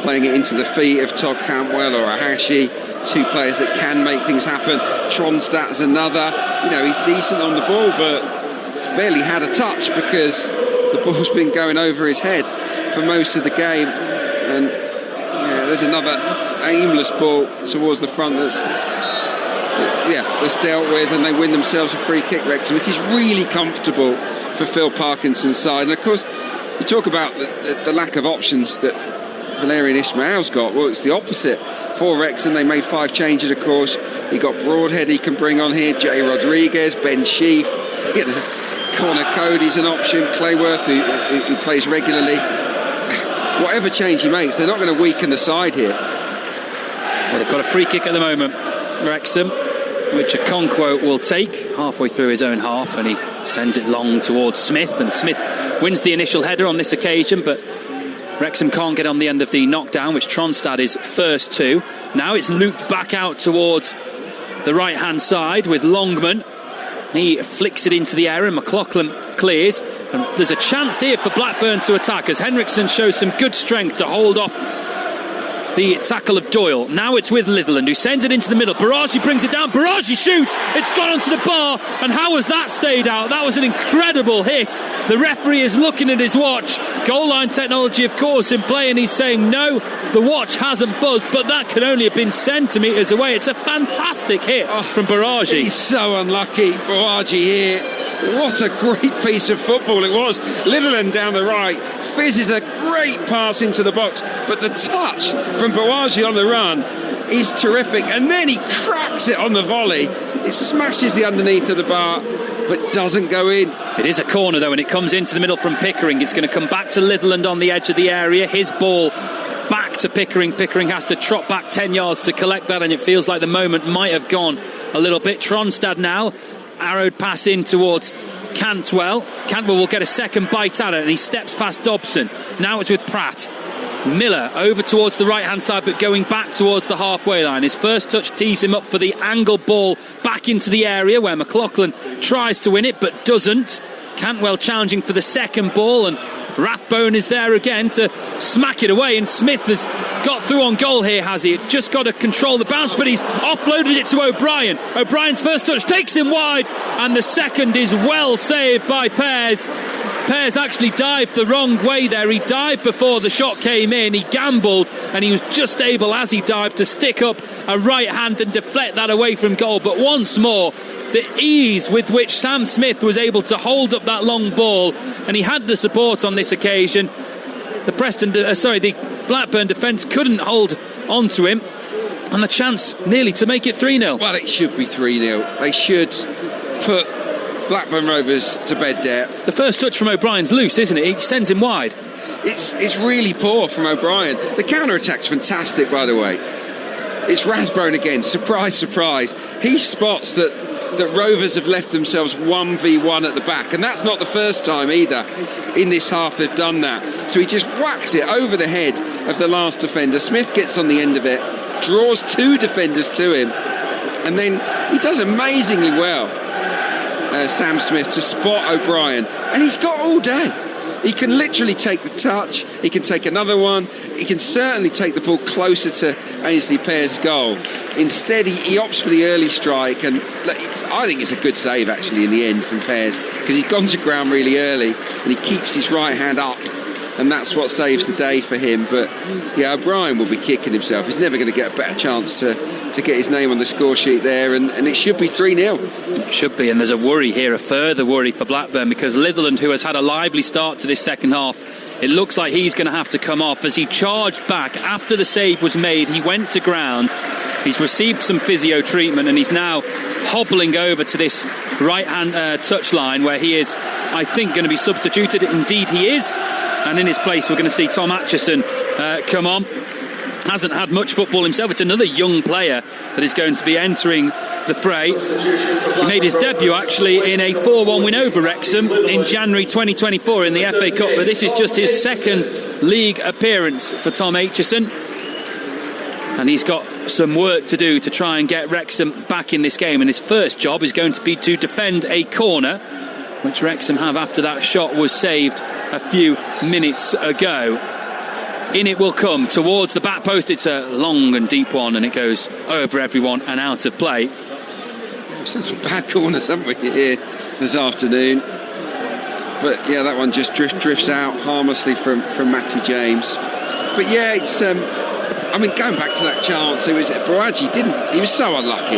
playing it into the feet of Todd Cantwell or Ahashi, 2 players that can make things happen. Tronstad's another. He's decent on the ball, but he's barely had a touch because the ball's been going over his head for most of the game. And there's another aimless ball towards the front that's dealt with, and they win themselves a free kick, Wrexham. This is really comfortable for Phil Parkinson's side. And of course, you talk about the lack of options that Valerian Ismail's got. Well, it's the opposite for Wrexham. They made 5 changes, of course. He got Broadhead he can bring on here, Jay Rodriguez, Ben Sheaf, Connor Cody's an option, Clayworth who plays regularly. Whatever change he makes, they're not going to weaken the side here. Well, they've got a free kick at the moment, Wrexham. which Okonkwo will take halfway through his own half, and he sends it long towards Smith, and Smith wins the initial header on this occasion, but Wrexham can't get on the end of the knockdown, which Tronstad is first to. Now it's looped back out towards the right-hand side with Longman. He flicks it into the air, and McLaughlin clears. And there's a chance here for Blackburn to attack, as Henriksen shows some good strength to hold off the tackle of Doyle. Now it's with Litherland, who sends it into the middle. Baraji brings it down. Baraji shoots. It's gone onto the bar. And how has that stayed out? That was an incredible hit. The referee is looking at his watch. Goal line technology, of course, in play, and he's saying no, the watch hasn't buzzed, but that could only have been centimetres away. It's a fantastic hit from Baraji. He's so unlucky, Baraji here. What a great piece of football it was. Litherland down the right. Fizzes a great pass into the box, but the touch from Baraji on the run is terrific, and then he cracks it on the volley. It smashes the underneath of the bar, but doesn't go in. It is a corner though, and it comes into the middle from Pickering. It's going to come back to Litherland on the edge of the area. His ball back to Pickering. Pickering has to trot back 10 yards to collect that, and it feels like the moment might have gone a little bit. Tronstad now, arrowed pass in towards Cantwell. Cantwell will get a second bite at it, and he steps past Dobson. Now it's with Pratt. Miller over towards the right hand side, but going back towards the halfway line. His first touch tees him up for the angle ball back into the area where McLaughlin tries to win it but doesn't. Cantwell challenging for the second ball, and Rathbone is there again to smack it away, and Smith has got through on goal here, has he? It's just got to control the bounce, but he's offloaded it to O'Brien. O'Brien's first touch takes him wide, and the second is well saved by Pears. Pears actually dived the wrong way there. He dived before the shot came in. He gambled, and he was just able, as he dived, to stick up a right hand and deflect that away from goal. But once more, the ease with which Sam Smith was able to hold up that long ball, and he had the support on this occasion. The Blackburn defence couldn't hold on to him, and the chance nearly to make it 3-0. Well, it should be 3-0. They should put Blackburn Rovers to bed there. The first touch from O'Brien's loose, isn't it? He sends him wide. It's really poor from O'Brien. The counter-attack's fantastic, by the way. It's Rathbone again. Surprise, surprise. He spots that Rovers have left themselves 1v1 at the back, and that's not the first time either in this half they've done that. So he just whacks it over the head of the last defender. Smith gets on the end of it, draws two defenders to him, and then he does amazingly well, Sam Smith, to spot O'Brien, and he's got all day. He can literally take the touch, he can take another one, he can certainly take the ball closer to Ainsley Pears' goal. Instead, he opts for the early strike, and I think it's a good save actually in the end from Pears, because he's gone to ground really early and he keeps his right hand up, and that's what saves the day for him. But yeah, O'Brien will be kicking himself. He's never going to get a better chance to get his name on the score sheet there, and it should be 3-0. It should be, and there's a worry here, a further worry for Blackburn, because Litherland, who has had a lively start to this second half, it looks like he's going to have to come off as he charged back after the save was made. He went to ground, he's received some physio treatment, and he's now hobbling over to this right hand touchline where he is, I think, going to be substituted. Indeed he is, and in his place we're going to see Tom Atchison come on. Hasn't had much football himself. It's another young player that is going to be entering the fray. He made his debut actually in a 4-1 win over Wrexham in January 2024 in the FA Cup, but this is just his second league appearance for Tom Aitchison, and he's got some work to do to try and get Wrexham back in this game, and his first job is going to be to defend a corner, which Wrexham have after that shot was saved a few minutes ago. In it will come towards the back post. It's a long and deep one, and it goes over everyone and out of play. We've seen some bad corners, haven't we, here this afternoon? But yeah, that one just drifts out harmlessly from Matty James. But yeah, it's going back to that chance, it was Baraji he was so unlucky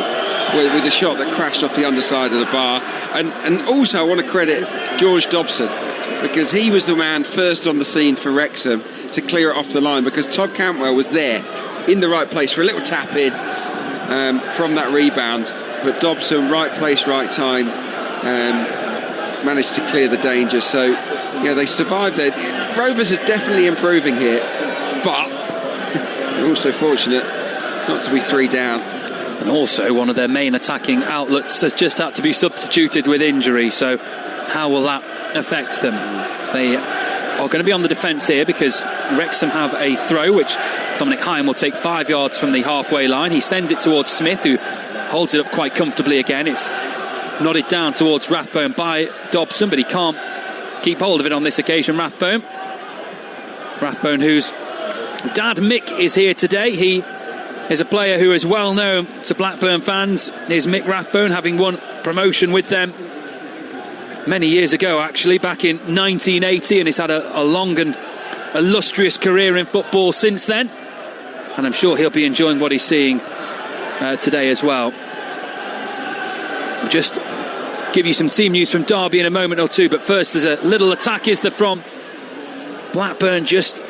with the shot that crashed off the underside of the bar. And also I want to credit George Dobson, because he was the man first on the scene for Wrexham to clear it off the line, because Todd Cantwell was there in the right place for a little tap in from that rebound, but Dobson, right place, right time, managed to clear the danger. So yeah, they survived there. Rovers are definitely improving here, but they're also fortunate not to be 3 down. And also one of their main attacking outlets has just had to be substituted with injury. So how will that affect them? They are going to be on the defence here because Wrexham have a throw which Dominic Hyam will take 5 yards from the halfway line. He sends it towards Smith, who holds it up quite comfortably again. It's nodded down towards Rathbone by Dobson, but he can't keep hold of it on this occasion. Rathbone, whose dad Mick is here today. He is a player who is well known to Blackburn fans. Is Mick Rathbone, having won promotion with them many years ago, actually, back in 1980, and he's had a long and illustrious career in football since then. And I'm sure he'll be enjoying what he's seeing today as well. We'll just give you some team news from Derby in a moment or two, but first there's a little attack, is there, from Blackburn, just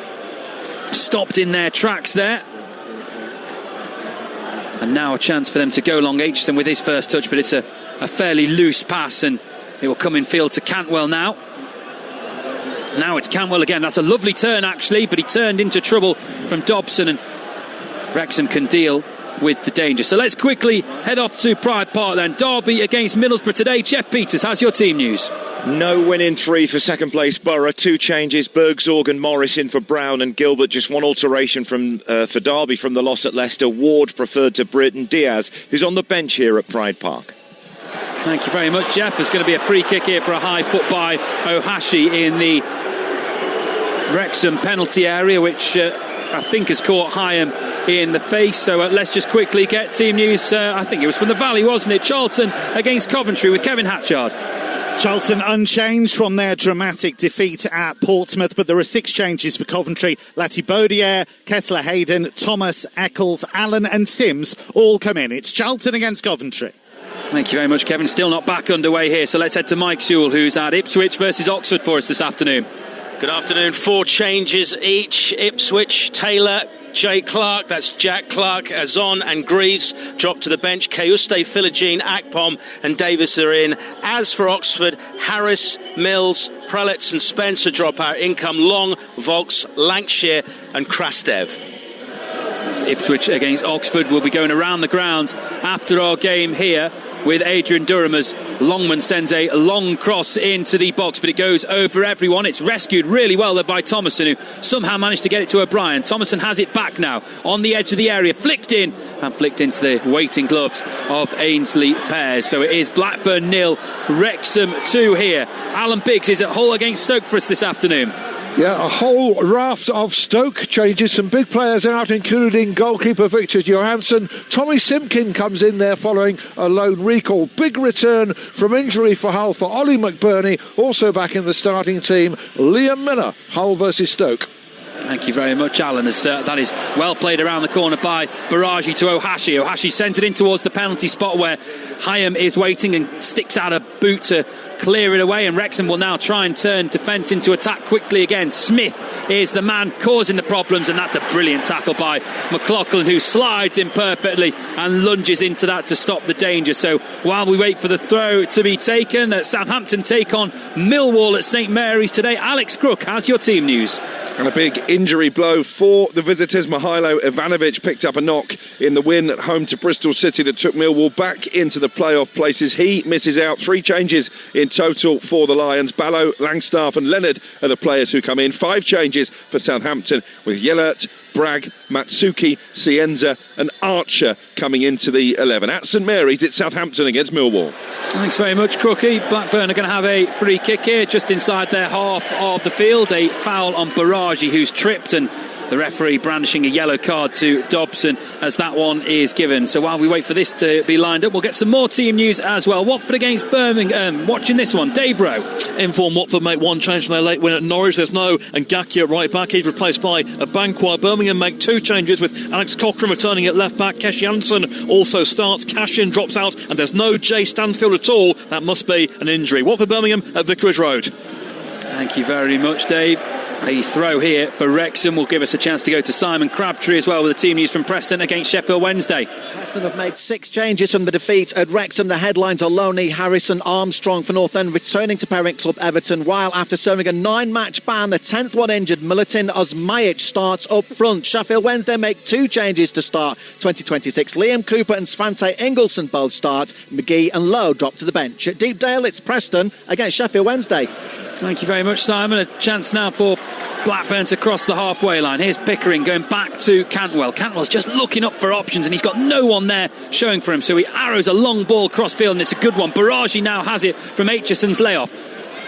stopped in their tracks there. And now a chance for them to go long. Aitchison with his first touch, but it's a fairly loose pass, and it will come in field to Cantwell now. Now it's Cantwell again. That's a lovely turn, actually, but he turned into trouble from Dobson, and Wrexham can deal with the danger. So let's quickly head off to Pride Park then. Derby against Middlesbrough today. Jeff Peters has your team news. No win in 3 for second place Borough. 2 changes: Bergsorg and Morris in for Brown, and Gilbert. Just 1 alteration for Derby from the loss at Leicester. Ward preferred to Britton. Diaz, who's on the bench here at Pride Park. Thank you very much, Jeff. There's going to be a free kick here for a high foot by Ohashi in the Wrexham penalty area, which I think has caught Hyam in the face. So let's just quickly get team news. I think it was from the Valley, wasn't it? Charlton against Coventry with Kevin Hatchard. Charlton unchanged from their dramatic defeat at Portsmouth, but there are 6 changes for Coventry. Lati-Baudière, Kessler-Hayden, Thomas, Eccles, Allen and Sims all come in. It's Charlton against Coventry. Thank you very much, Kevin. Still not back underway here, so let's head to Mike Sewell, who's at Ipswich versus Oxford for us this afternoon. Good afternoon. 4 changes each. Ipswich, Taylor, Jay Clark, that's Jack Clark, Azon and Greaves drop to the bench. Keuste, Philogene, Akpom and Davis are in. As for Oxford, Harris, Mills, Prelitz and Spencer drop out. In come Long, Volks, Lancashire and Krastev. It's Ipswich against Oxford. We'll be going around the grounds after our game here with Adrian Durham as Longman sends a long cross into the box, but it goes over everyone. It's rescued really well there by Thomason, who somehow managed to get it to O'Brien. Thomason has it back now on the edge of the area, flicked in and flicked into the waiting gloves of Ainsley Pears. So it is Blackburn 0, Wrexham 2 here. Alan Biggs is at Hull against Stoke for us this afternoon. Yeah, a whole raft of Stoke changes. Some big players out, including goalkeeper Victor Johansson. Tommy Simkin comes in there following a lone recall. Big return from injury for Hull for Ollie McBurney. Also back in the starting team, Liam Miller, Hull versus Stoke. Thank you very much, Alan. That is well played around the corner by Baraji to Ohashi. Ohashi sent it in towards the penalty spot where Hyam is waiting and sticks out a boot to clear it away, and Wrexham will now try and turn defence into attack quickly again. Smith is the man causing the problems, and that's a brilliant tackle by McLaughlin, who slides in perfectly and lunges into that to stop the danger. So while we wait for the throw to be taken, Southampton take on Millwall at St Mary's today. Alex Crook has your team news. And a big injury blow for the visitors. Mihailo Ivanovic picked up a knock in the win at home to Bristol City that took Millwall back into the playoff places. He misses out. 3 changes in total for the Lions. Ballo, Langstaff and Leonard are the players who come in. 5 changes for Southampton, with Yellert, Bragg, Matsuki, Cienza and Archer coming into the 11. At St Mary's, it's Southampton against Millwall. Thanks very much, Crookie. Blackburn are going to have a free kick here just inside their half of the field. A foul on Baraji, who's tripped, and the referee brandishing a yellow card to Dobson as that one is given. So while we wait for this to be lined up, we'll get some more team news as well. Watford against Birmingham. Watching this one, Dave Rowe. Inform Watford make 1 change from their late win at Norwich. There's no Ngakia at right back. He's replaced by Abankwah. Birmingham make 2 changes, with Alex Cochrane returning at left back. Kesh Janssen also starts. Cashin drops out, and there's no Jay Stansfield at all. That must be an injury. Watford Birmingham at Vicarage Road. Thank you very much, Dave. A throw here for Wrexham will give us a chance to go to Simon Crabtree as well with the team news from Preston against Sheffield Wednesday. Preston have made 6 changes from the defeat at Wrexham. The headlines are Loney, Harrison, Armstrong for North End returning to parent club Everton, while after serving a 9-match ban, the 10th one injured, Milutin Osmajic starts up front. Sheffield Wednesday make 2 changes to start 2026. Liam Cooper and Svante Ingolson both start. McGee and Lowe drop to the bench. At Deepdale, it's Preston against Sheffield Wednesday. Thank you very much, Simon. A chance now for Blackburn to cross the halfway line. Here's Pickering going back to Cantwell. Cantwell's just looking up for options and he's got no one there showing for him, so he arrows a long ball cross field and it's a good one. Baraji now has it from Aitchison's layoff.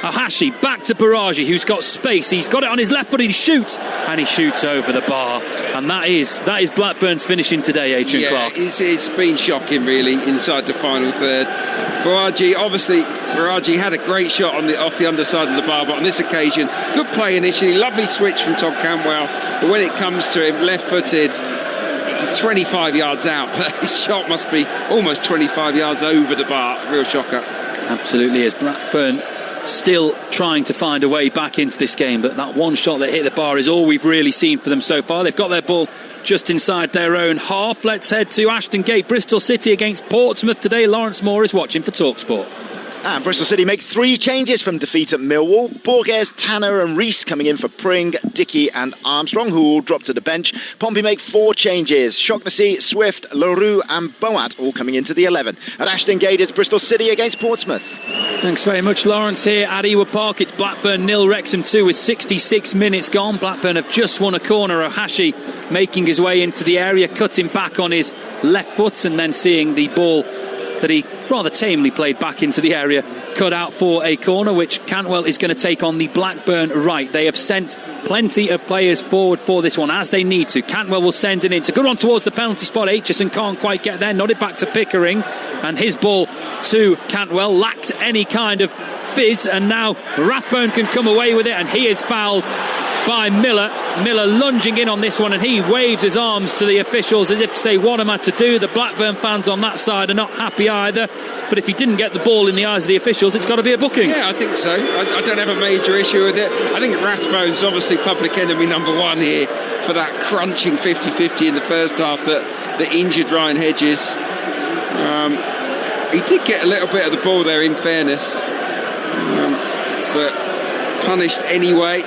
Ahashi back to Baraji, who's got space. He's got it on his left foot, he shoots over the bar, and that is Blackburn's finishing today. Adrian Clark. It's been shocking really inside the final third. Baraji had a great shot off the underside of the bar, but on this occasion, good play initially, lovely switch from Todd Cantwell, but when it comes to him, left-footed, he's 25 yards out, but his shot must be almost 25 yards over the bar. Real shocker. Absolutely is. Blackburn still trying to find a way back into this game, but that one shot that hit the bar is all we've really seen for them so far. They've got their ball just inside their own half. Let's head to Ashton Gate. Bristol City against Portsmouth today. Lawrence Moore is watching for Talksport. And Bristol City make 3 changes from defeat at Millwall. Borges, Tanner and Rees coming in for Pring, Dickey and Armstrong, who all drop to the bench. Pompey make 4 changes. Shaughnessy, Swift, Leroux and Boat all coming into the 11. At Ashton Gate, it's Bristol City against Portsmouth. Thanks very much, Lawrence. Here at Ewood Park, it's Blackburn 0, Wrexham 2 with 66 minutes gone. Blackburn have just won a corner. Ohashi making his way into the area, cutting back on his left foot and then seeing the ball that he rather tamely played back into the area cut out for a corner, which Cantwell is going to take on the Blackburn right. They have sent plenty of players forward for this one, as they need to. Cantwell will send it in. It's a good one towards the penalty spot. Aitchison can't quite get there. Nodded back to Pickering, and his ball to Cantwell lacked any kind of fizz, and now Rathbone can come away with it, and he is fouled by Miller. Miller lunging in on this one, and he waves his arms to the officials as if to say, what am I to do? The Blackburn fans on that side are not happy either, but if he didn't get the ball in the eyes of the officials, it's got to be a booking. Yeah, I think so. I don't have a major issue with it. I think Rathbone's obviously public enemy number 1 here for that crunching 50-50 in the first half that injured Ryan Hedges. He did get a little bit of the ball there, in fairness, but punished anyway.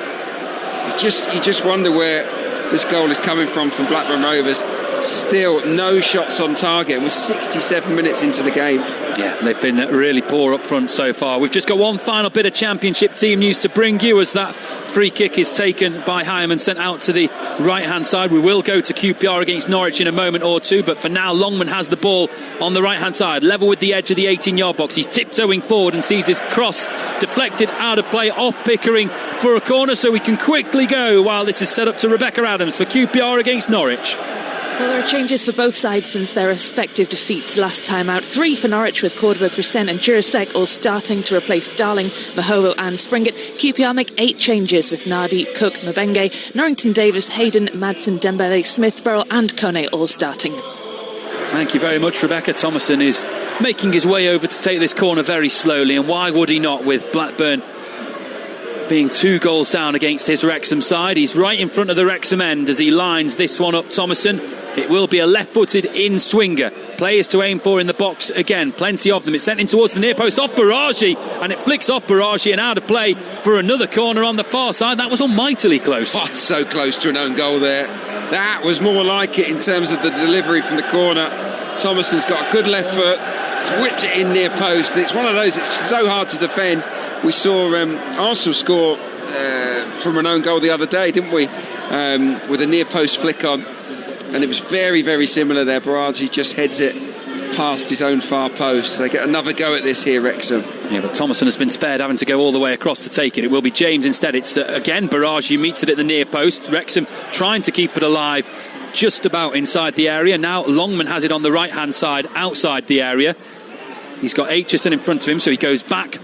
You just wonder where this goal is coming from Blackburn Rovers. Still no shots on target, and we're 67 minutes into the game. Yeah, they've been really poor up front so far. We've just got one final bit of Championship team news to bring you, as that free kick is taken by Hyam and sent out to the right-hand side. We will go to QPR against Norwich in a moment or two, but for now, Longman has the ball on the right-hand side, level with the edge of the 18-yard box. He's tiptoeing forward and sees his cross deflected out of play off Pickering for a corner, so we can quickly go while this is set up to Rebecca Adams for QPR against Norwich. Well, there are changes for both sides since their respective defeats last time out. 3 for Norwich, with Cordova, Crescent and Jurasek all starting to replace Darling, Mahovo and Springett. QPR make 8 changes, with Nardi, Cook, Mabenge, Norrington Davis, Hayden, Madsen, Dembele, Smith, Burrell and Kone all starting. Thank you very much. Rebecca Thomason is making his way over to take this corner very slowly, and why would he not, with Blackburn being 2 goals down against his Wrexham side. He's right in front of the Wrexham end as he lines this one up, Thomason. It will be a left-footed in-swinger. Players to aim for in the box again, plenty of them. It's sent in towards the near post off Baraji, and it flicks off Baraji and out of play for another corner on the far side. That was almightily close. Oh, so close to an own goal there. That was more like it in terms of the delivery from the corner. Thomason's got a good left foot. He's whipped it in near post. It's one of those, it's so hard to defend. We saw Arsenal score from an own goal the other day, didn't we? With a near post flick on. And it was very, very similar there. Baraji just heads it past his own far post. They get another go at this here, Wrexham. Yeah, but Thomason has been spared having to go all the way across to take it. It will be James instead. It's again Baraji who meets it at the near post. Wrexham trying to keep it alive just about inside the area. Now Longman has it on the right-hand side outside the area. He's got Aitchison in front of him, so he goes back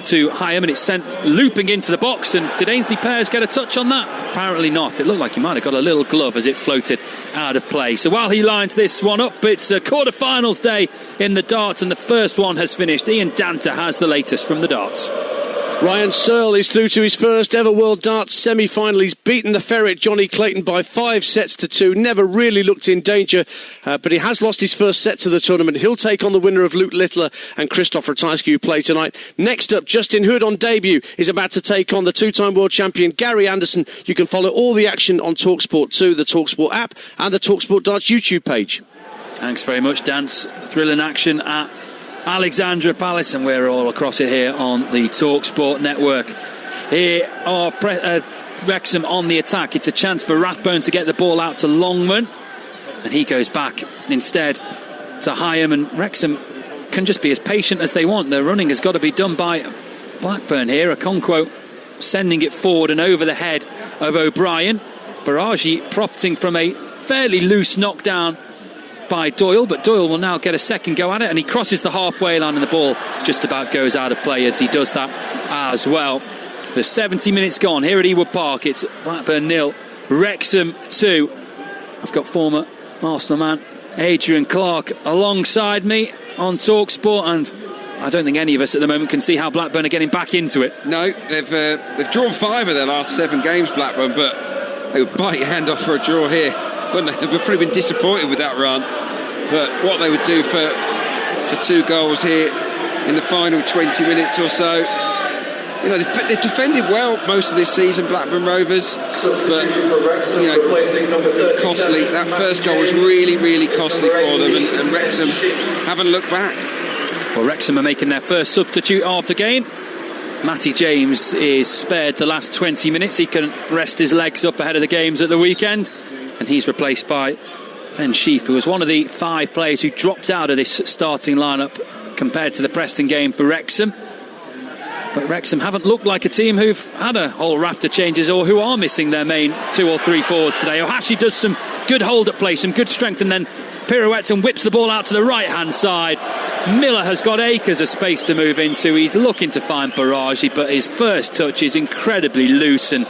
to Hyam, and it's sent looping into the box. And did Ainsley Pears get a touch on that? Apparently not. It looked like he might have got a little glove as it floated out of play. So while he lines this one up, it's a quarter-finals day in the darts, and the first one has finished. Ian Danter has the latest from the darts. Ryan Searle is through to his first ever World Darts semi-final. He's beaten the Ferret Johnny Clayton by 5-2. Never really looked in danger, but he has lost his first set to the tournament. He'll take on the winner of Luke Littler and Christoph Ratajski, who play tonight. Next up, Justin Hood on debut is about to take on the two-time world champion Gary Anderson. You can follow all the action on Talksport 2, the Talksport app and the Talksport Darts YouTube page. Thanks very much, Dance. Thrilling action at Alexandra Palace, and we're all across it here on the Talksport network. Here are Wrexham on the attack. It's a chance for Rathbone to get the ball out to Longman, and he goes back instead to Hyam, and Wrexham can just be as patient as they want. Their running has got to be done by Blackburn here. Okonkwo sending it forward and over the head of O'Brien. Baraji profiting from a fairly loose knockdown by Doyle, but Doyle will now get a second go at it, and he crosses the halfway line and the ball just about goes out of play as he does that as well. There's 70 minutes gone here at Ewood Park. It's Blackburn 0, Wrexham 2. I've got former Arsenal man Adrian Clark alongside me on Talksport, and I don't think any of us at the moment can see how Blackburn are getting back into it. No, they've drawn 5 of their last 7 games, Blackburn, but they would bite your hand off for a draw here, wouldn't they? They've probably been disappointed with that run, but what they would do for 2 goals here in the final 20 minutes or so. You know, they've defended well most of this season, Blackburn Rovers, but you know, costly. That first goal was really, really costly for them, and Wrexham haven't looked back. Well, Wrexham are making their first substitute of the game. Matty James is spared the last 20 minutes. He can rest his legs up ahead of the games at the weekend, and he's replaced by Ben Sheaf, who was one of the 5 players who dropped out of this starting lineup compared to the Preston game for Wrexham. But Wrexham haven't looked like a team who've had a whole raft of changes or who are missing their main 2 or 3 forwards today. Ohashi does some good hold-up play, some good strength, and then pirouettes and whips the ball out to the right-hand side. Miller has got acres of space to move into. He's looking to find Baraji, but his first touch is incredibly loose and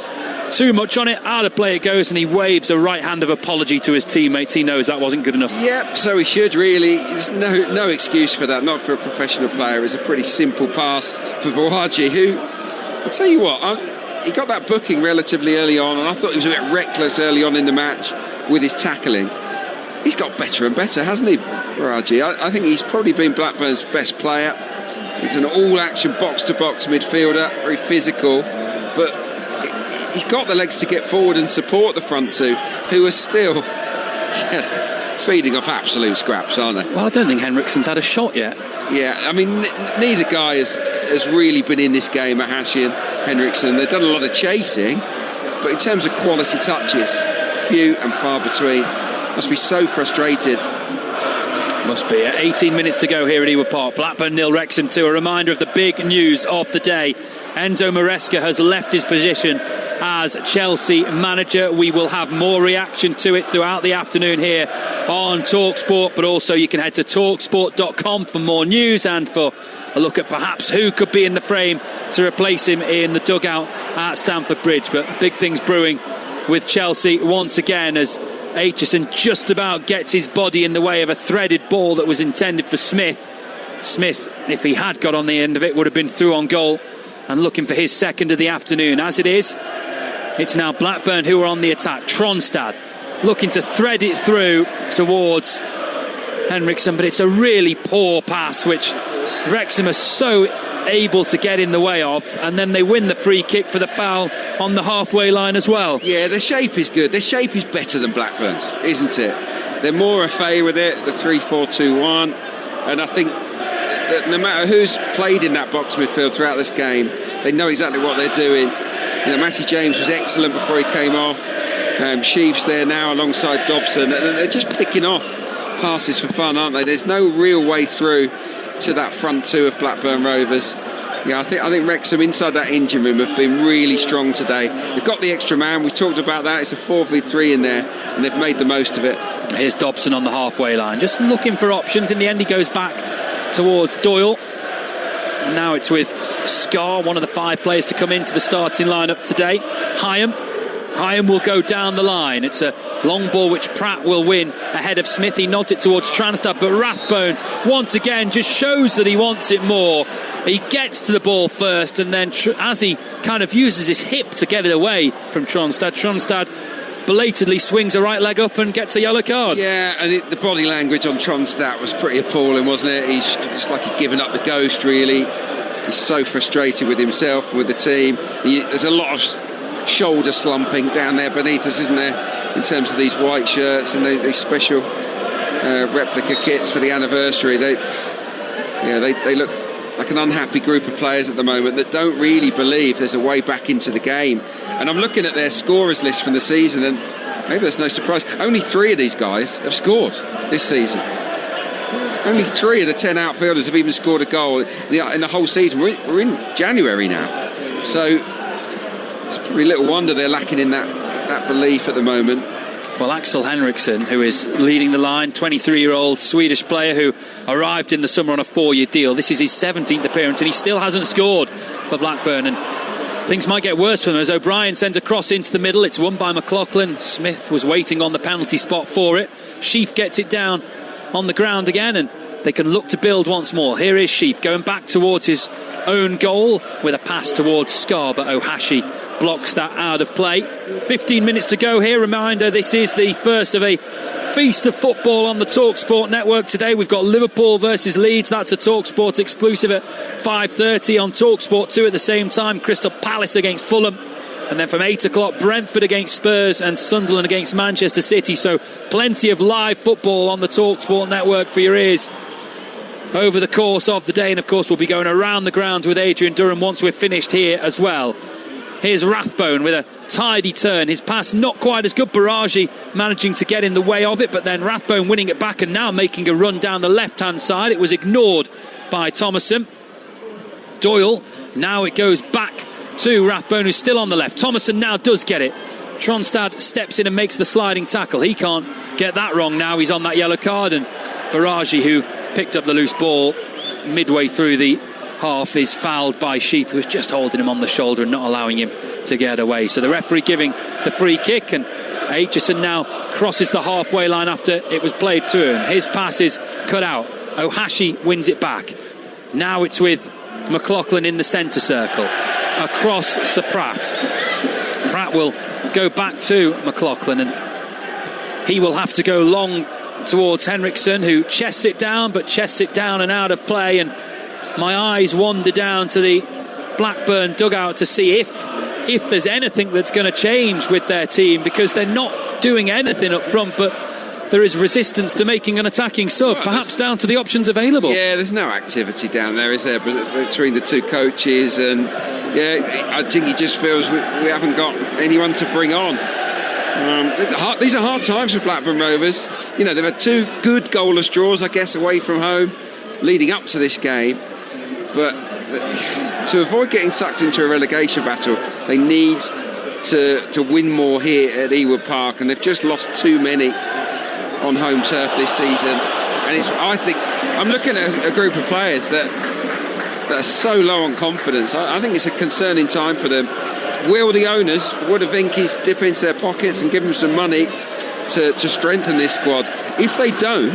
too much on it. Out of play it goes, and he waves a right hand of apology to his teammates. He knows that wasn't good enough. Yep, so he should really. There's no excuse for that, not for a professional player. It's a pretty simple pass for Baraji, who, I'll tell you what, he got that booking relatively early on, and I thought he was a bit reckless early on in the match with his tackling. He's got better and better, hasn't he, Baraji? I think he's probably been Blackburn's best player. He's an all-action box-to-box midfielder, very physical, but he's got the legs to get forward and support the front 2, who are still feeding off absolute scraps, aren't they? Well, I don't think Henriksen's had a shot yet. Yeah, I mean, neither guy has really been in this game, Hashi and Henriksen. They've done a lot of chasing, but in terms of quality touches, few and far between. Must be so frustrated. Must be. 18 minutes to go here at Ewood Park. Blackburn 0, Wrexham 2. A reminder of the big news of the day. Enzo Maresca has left his position as Chelsea manager. We will have more reaction to it throughout the afternoon here on Talksport, but also you can head to talksport.com for more news and for a look at perhaps who could be in the frame to replace him in the dugout at Stamford Bridge. But big things brewing with Chelsea once again as Aitchison just about gets his body in the way of a threaded ball that was intended for Smith. Smith, if he had got on the end of it, would have been through on goal and looking for his second of the afternoon. As it is, it's now Blackburn who are on the attack. Tronstad looking to thread it through towards Henriksen, but it's a really poor pass which Wrexham are so able to get in the way of, and then they win the free kick for the foul on the halfway line as well. Yeah, their shape is good. Their shape is better than Blackburn's, isn't it? They're more au-fait with it, the 3-4-2-1, and I think that no matter who's played in that box midfield throughout this game, they know exactly what they're doing. You know, Matty James was excellent before he came off. Sheaves there now alongside Dobson, and they're just picking off passes for fun, aren't they? There's no real way through to that front 2 of Blackburn Rovers. Yeah, I think Wrexham inside that engine room have been really strong today. They've got the extra man, we talked about that. It's a 4v3 in there, and they've made the most of it. Here's Dobson on the halfway line, just looking for options. In the end, he goes back towards Doyle. And now it's with Scar, one of the 5 players to come into the starting lineup today. Hyam will go down the line. It's a long ball which Pratt will win ahead of Smith. He nods it towards Transtad, but Rathbone once again just shows that he wants it more. He gets to the ball first, and then as he kind of uses his hip to get it away from Tronstad belatedly swings a right leg up and gets a yellow card. Yeah, and the body language on Tronstad was pretty appalling, wasn't it? It's like he's given up the ghost, really. He's so frustrated with himself, with the team. There's a lot of shoulder slumping down there beneath us, isn't there, in terms of these white shirts and these special replica kits for the anniversary. They look like an unhappy group of players at the moment that don't really believe there's a way back into the game. And I'm looking at their scorers list from the season, and maybe there's no surprise, only 3 of these guys have scored this season. Only 3 of the 10 outfielders have even scored a goal in the whole season. We're in January now, so it's probably little wonder they're lacking in that belief at the moment. Well, Axel Henriksson, who is leading the line, 23-year-old Swedish player who arrived in the summer on a 4-year deal. This is his 17th appearance, and he still hasn't scored for Blackburn. And things might get worse for them as O'Brien sends a cross into the middle. It's won by McLaughlin. Smith was waiting on the penalty spot for it. Sheaf gets it down on the ground again, and they can look to build once more. Here is Sheaf going back towards his own goal with a pass towards Scar, but Ohashi blocks that out of play. 15 minutes to go here. Reminder, this is the first of a feast of football on the Talksport network today. We've got Liverpool versus Leeds. That's a Talksport exclusive at 5:30 on Talksport 2 at the same time. Crystal Palace against Fulham. And then from 8 o'clock, Brentford against Spurs and Sunderland against Manchester City. So plenty of live football on the Talksport network for your ears over the course of the day. And of course, we'll be going around the grounds with Adrian Durham once we're finished here as well. Here's Rathbone with a tidy turn. His pass not quite as good. Baragi managing to get in the way of it, but then Rathbone winning it back and now making a run down the left-hand side. It was ignored by Thomason. Doyle, now it goes back to Rathbone, who's still on the left. Thomason now does get it. Tronstad steps in and makes the sliding tackle. He can't get that wrong now. He's on that yellow card, and Baragi, who picked up the loose ball midway through the half, is fouled by Sheaf, who was just holding him on the shoulder and not allowing him to get away. So the referee giving the free kick, and Aitchison now crosses the halfway line after it was played to him. His pass is cut out. Ohashi wins it back. Now it's with McLaughlin in the centre circle. Across to Pratt. Pratt will go back to McLaughlin, and he will have to go long towards Henriksson, who chests it down, but chests it down and out of play. And my eyes wander down to the Blackburn dugout to see if there's anything that's going to change with their team, because they're not doing anything up front, but there is resistance to making an attacking sub, perhaps down to the options available. Yeah, there's no activity down there, is there, between the two coaches, and yeah, I think he just feels we haven't got anyone to bring on. These are hard times for Blackburn Rovers. You know, they've had 2 good goalless draws, I guess, away from home leading up to this game. But to avoid getting sucked into a relegation battle, they need to win more here at Ewood Park, and they've just lost too many on home turf this season. And I think I'm looking at a group of players that are so low on confidence. I think it's a concerning time for them. Will the owners, would the Vinkies, dip into their pockets and give them some money to strengthen this squad? If they don't,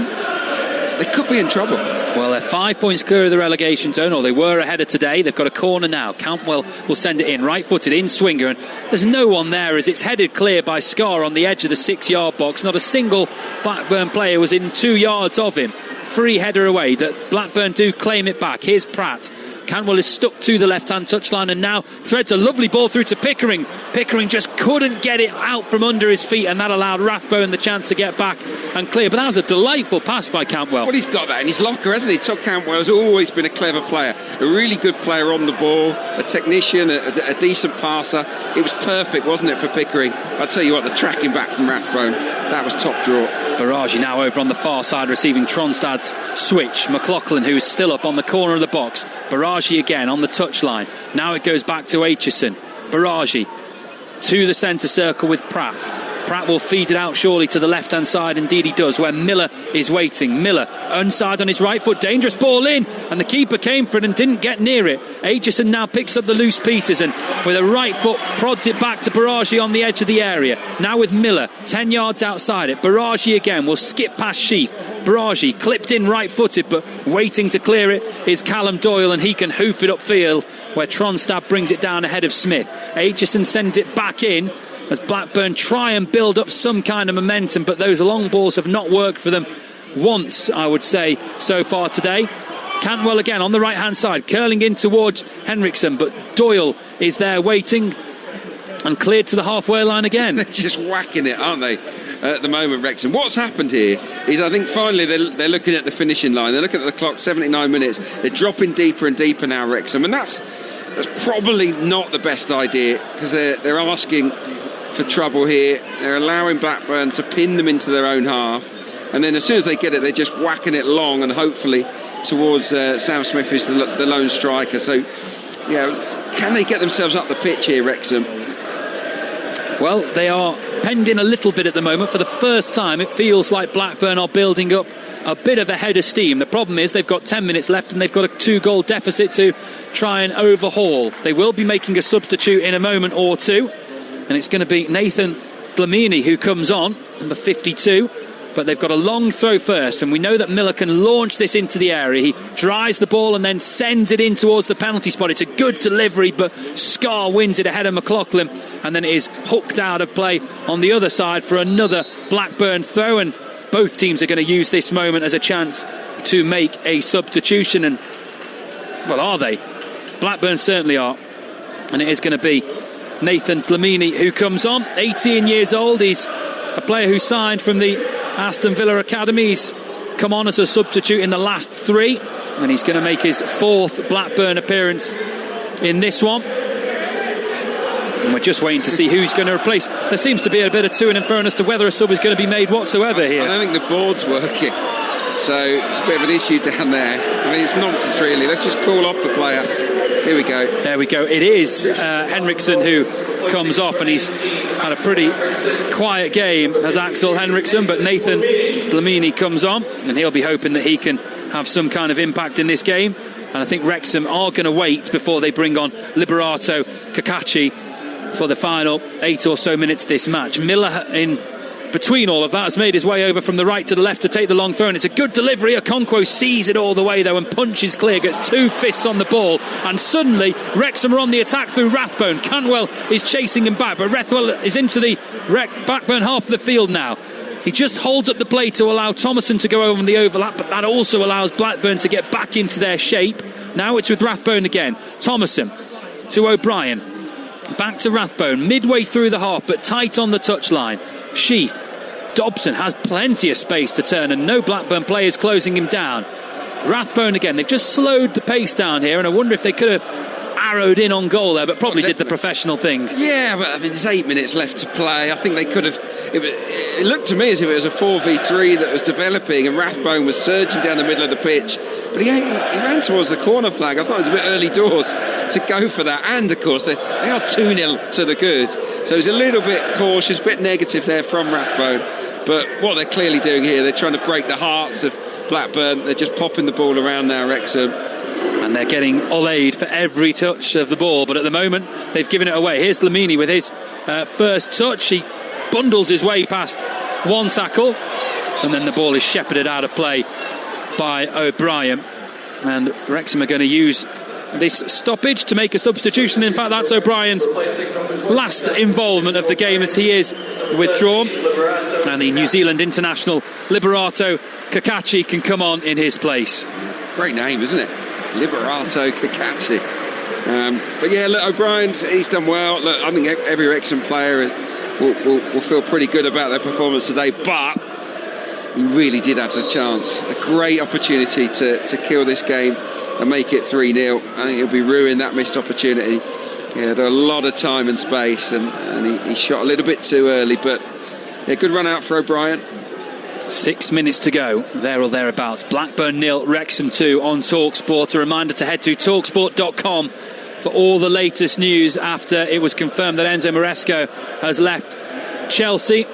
they could be in trouble. Well, they're 5 points clear of the relegation zone, or they were ahead of today. They've got a corner now. Cantwell will send it in, right-footed in swinger, and there's no one there as it's headed clear by Scar on the edge of the 6-yard box. Not a single Blackburn player was in 2 yards of him. Free header away that Blackburn do claim it back. Here's Pratt. Cantwell is stuck to the left-hand touchline and now threads a lovely ball through to Pickering. Pickering just couldn't get it out from under his feet, and that allowed Rathbone the chance to get back and clear. But that was a delightful pass by Cantwell. Well, he's got that in his locker, hasn't he? Todd Cantwell has always been a clever player, a really good player on the ball, a technician, a decent passer. It was perfect, wasn't it, for Pickering? I'll tell you what, the tracking back from Rathbone, that was top draw. Baragi now over on the far side receiving Tronstad's switch. McLaughlin, who's still up on the corner of the box. Baragi again on the touchline. Now it goes back to Aitchison. Baragi to the centre circle with Pratt. Pratt will feed it out surely to the left-hand side. Indeed he does, where Miller is waiting. Miller, onside on his right foot. Dangerous ball in, and the keeper came for it and didn't get near it. Aitchison now picks up the loose pieces and with a right foot prods it back to Baragi on the edge of the area. Now with Miller, 10 yards outside it. Baragi again will skip past Sheaf. Baragi clipped in right-footed, but waiting to clear it is Callum Doyle, and he can hoof it upfield where Tronstad brings it down ahead of Smith. Aitchison sends it back in as Blackburn try and build up some kind of momentum, but those long balls have not worked for them once, I would say, so far today. Cantwell again on the right-hand side, curling in towards Henriksen, but Doyle is there waiting and cleared to the halfway line again. They're just whacking it, aren't they, at the moment, Wrexham? What's happened here is I think finally they're looking at the finishing line. They're looking at the clock, 79 minutes. They're dropping deeper and deeper now, Wrexham, and that's probably not the best idea, because they're asking for trouble here. They're allowing Blackburn to pin them into their own half, and then as soon as they get it, they're just whacking it long and hopefully towards Sam Smith, who's the lone striker. So, yeah, can they get themselves up the pitch here, Wrexham? Well, they are penned in a little bit at the moment. For the first time, it feels like Blackburn are building up a bit of a head of steam. The problem is they've got 10 minutes left and they've got a 2-goal deficit to try and overhaul. They will be making a substitute in a moment or two, and it's going to be Nathan Dlamini who comes on, number 52. But they've got a long throw first, and we know that Miller can launch this into the area. He drives the ball and then sends it in towards the penalty spot. It's a good delivery, but Scarr wins it ahead of McLaughlin, and then it is hooked out of play on the other side for another Blackburn throw, and both teams are going to use this moment as a chance to make a substitution. And, well, are they? Blackburn certainly are, and it is going to be Nathan Dlamini who comes on, 18 years old. He's a player who signed from the Aston Villa Academy. He's come on as a substitute in the last 3, and he's going to make his 4th Blackburn appearance in this one. And we're just waiting to see who's going to replace. There seems to be a bit of to and fro as to whether a sub is going to be made whatsoever here. I don't think the board's working, so it's a bit of an issue down there. I mean, it's nonsense really. Let's just call off the player. Here we go. There we go. It is Henriksen who comes off, and he's had a pretty quiet game as Axel Henriksen, but Nathan Dlamini comes on, and he'll be hoping that he can have some kind of impact in this game. And I think Wrexham are going to wait before they bring on Liberato Kakachi for the final 8 or so minutes this match. Miller in between all of that has made his way over from the right to the left to take the long throw, and it's a good delivery. Okonkwo sees it all the way though and punches clear, gets 2 fists on the ball, and suddenly Wrexham are on the attack through Rathbone. Cantwell is chasing him back, but Rathbone is into the Blackburn half of the field now. He just holds up the play to allow Thomason to go over in the overlap, but that also allows Blackburn to get back into their shape. Now it's with Rathbone again. Thomason to O'Brien, back to Rathbone, midway through the half but tight on the touchline. Sheaf, Dobson has plenty of space to turn, and no Blackburn players closing him down. Rathbone again, they've just slowed the pace down here, and I wonder if they could have arrowed in on goal there, but probably did the professional thing. Yeah, but I mean, there's 8 minutes left to play. I think they could have. It looked to me as if it was a 4v3 that was developing, and Rathbone was surging down the middle of the pitch, but he ran towards the corner flag. I thought it was a bit early doors to go for that, and of course they are 2-0 to the good, so he's a little bit cautious, a bit negative there from Rathbone. But what they're clearly doing here, they're trying to break the hearts of Blackburn. They're just popping the ball around now, Wrexham. And they're getting olayed for every touch of the ball, but at the moment they've given it away. Here's Dlamini with his first touch. He bundles his way past one tackle, and then the ball is shepherded out of play by O'Brien. And Wrexham are going to use this stoppage to make a substitution. In fact, that's O'Brien's last involvement of the game as he is withdrawn, and the New Zealand international Liberato Kakachi can come on in his place. Great name, isn't it? Liberato Kakachi. But yeah, look, O'Brien, he's done well. Look, I think every Wrexham player will feel pretty good about their performance today, but he really did have the chance, a great opportunity to kill this game and make it 3-0. I think he'll be ruining that missed opportunity. He had a lot of time and space, and he shot a little bit too early, but yeah, good run out for O'Brien. 6 minutes to go, there or thereabouts. Blackburn 0, Wrexham 2 on Talksport. A reminder to head to talksport.com for all the latest news after it was confirmed that Enzo Maresca has left Chelsea.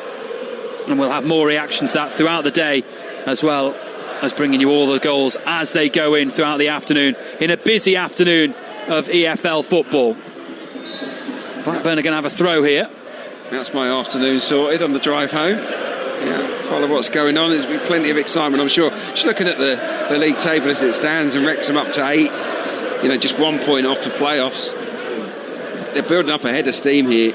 And we'll have more reactions to that throughout the day, as well as bringing you all the goals as they go in throughout the afternoon, in a busy afternoon of EFL football. Blackburn are going to have a throw here. That's my afternoon sorted on the drive home. Yeah, follow what's going on. There's been plenty of excitement, I'm sure. Just looking at the league table as it stands, and Wrexham up to 8, just 1 point off the playoffs. They're building up a head of steam here,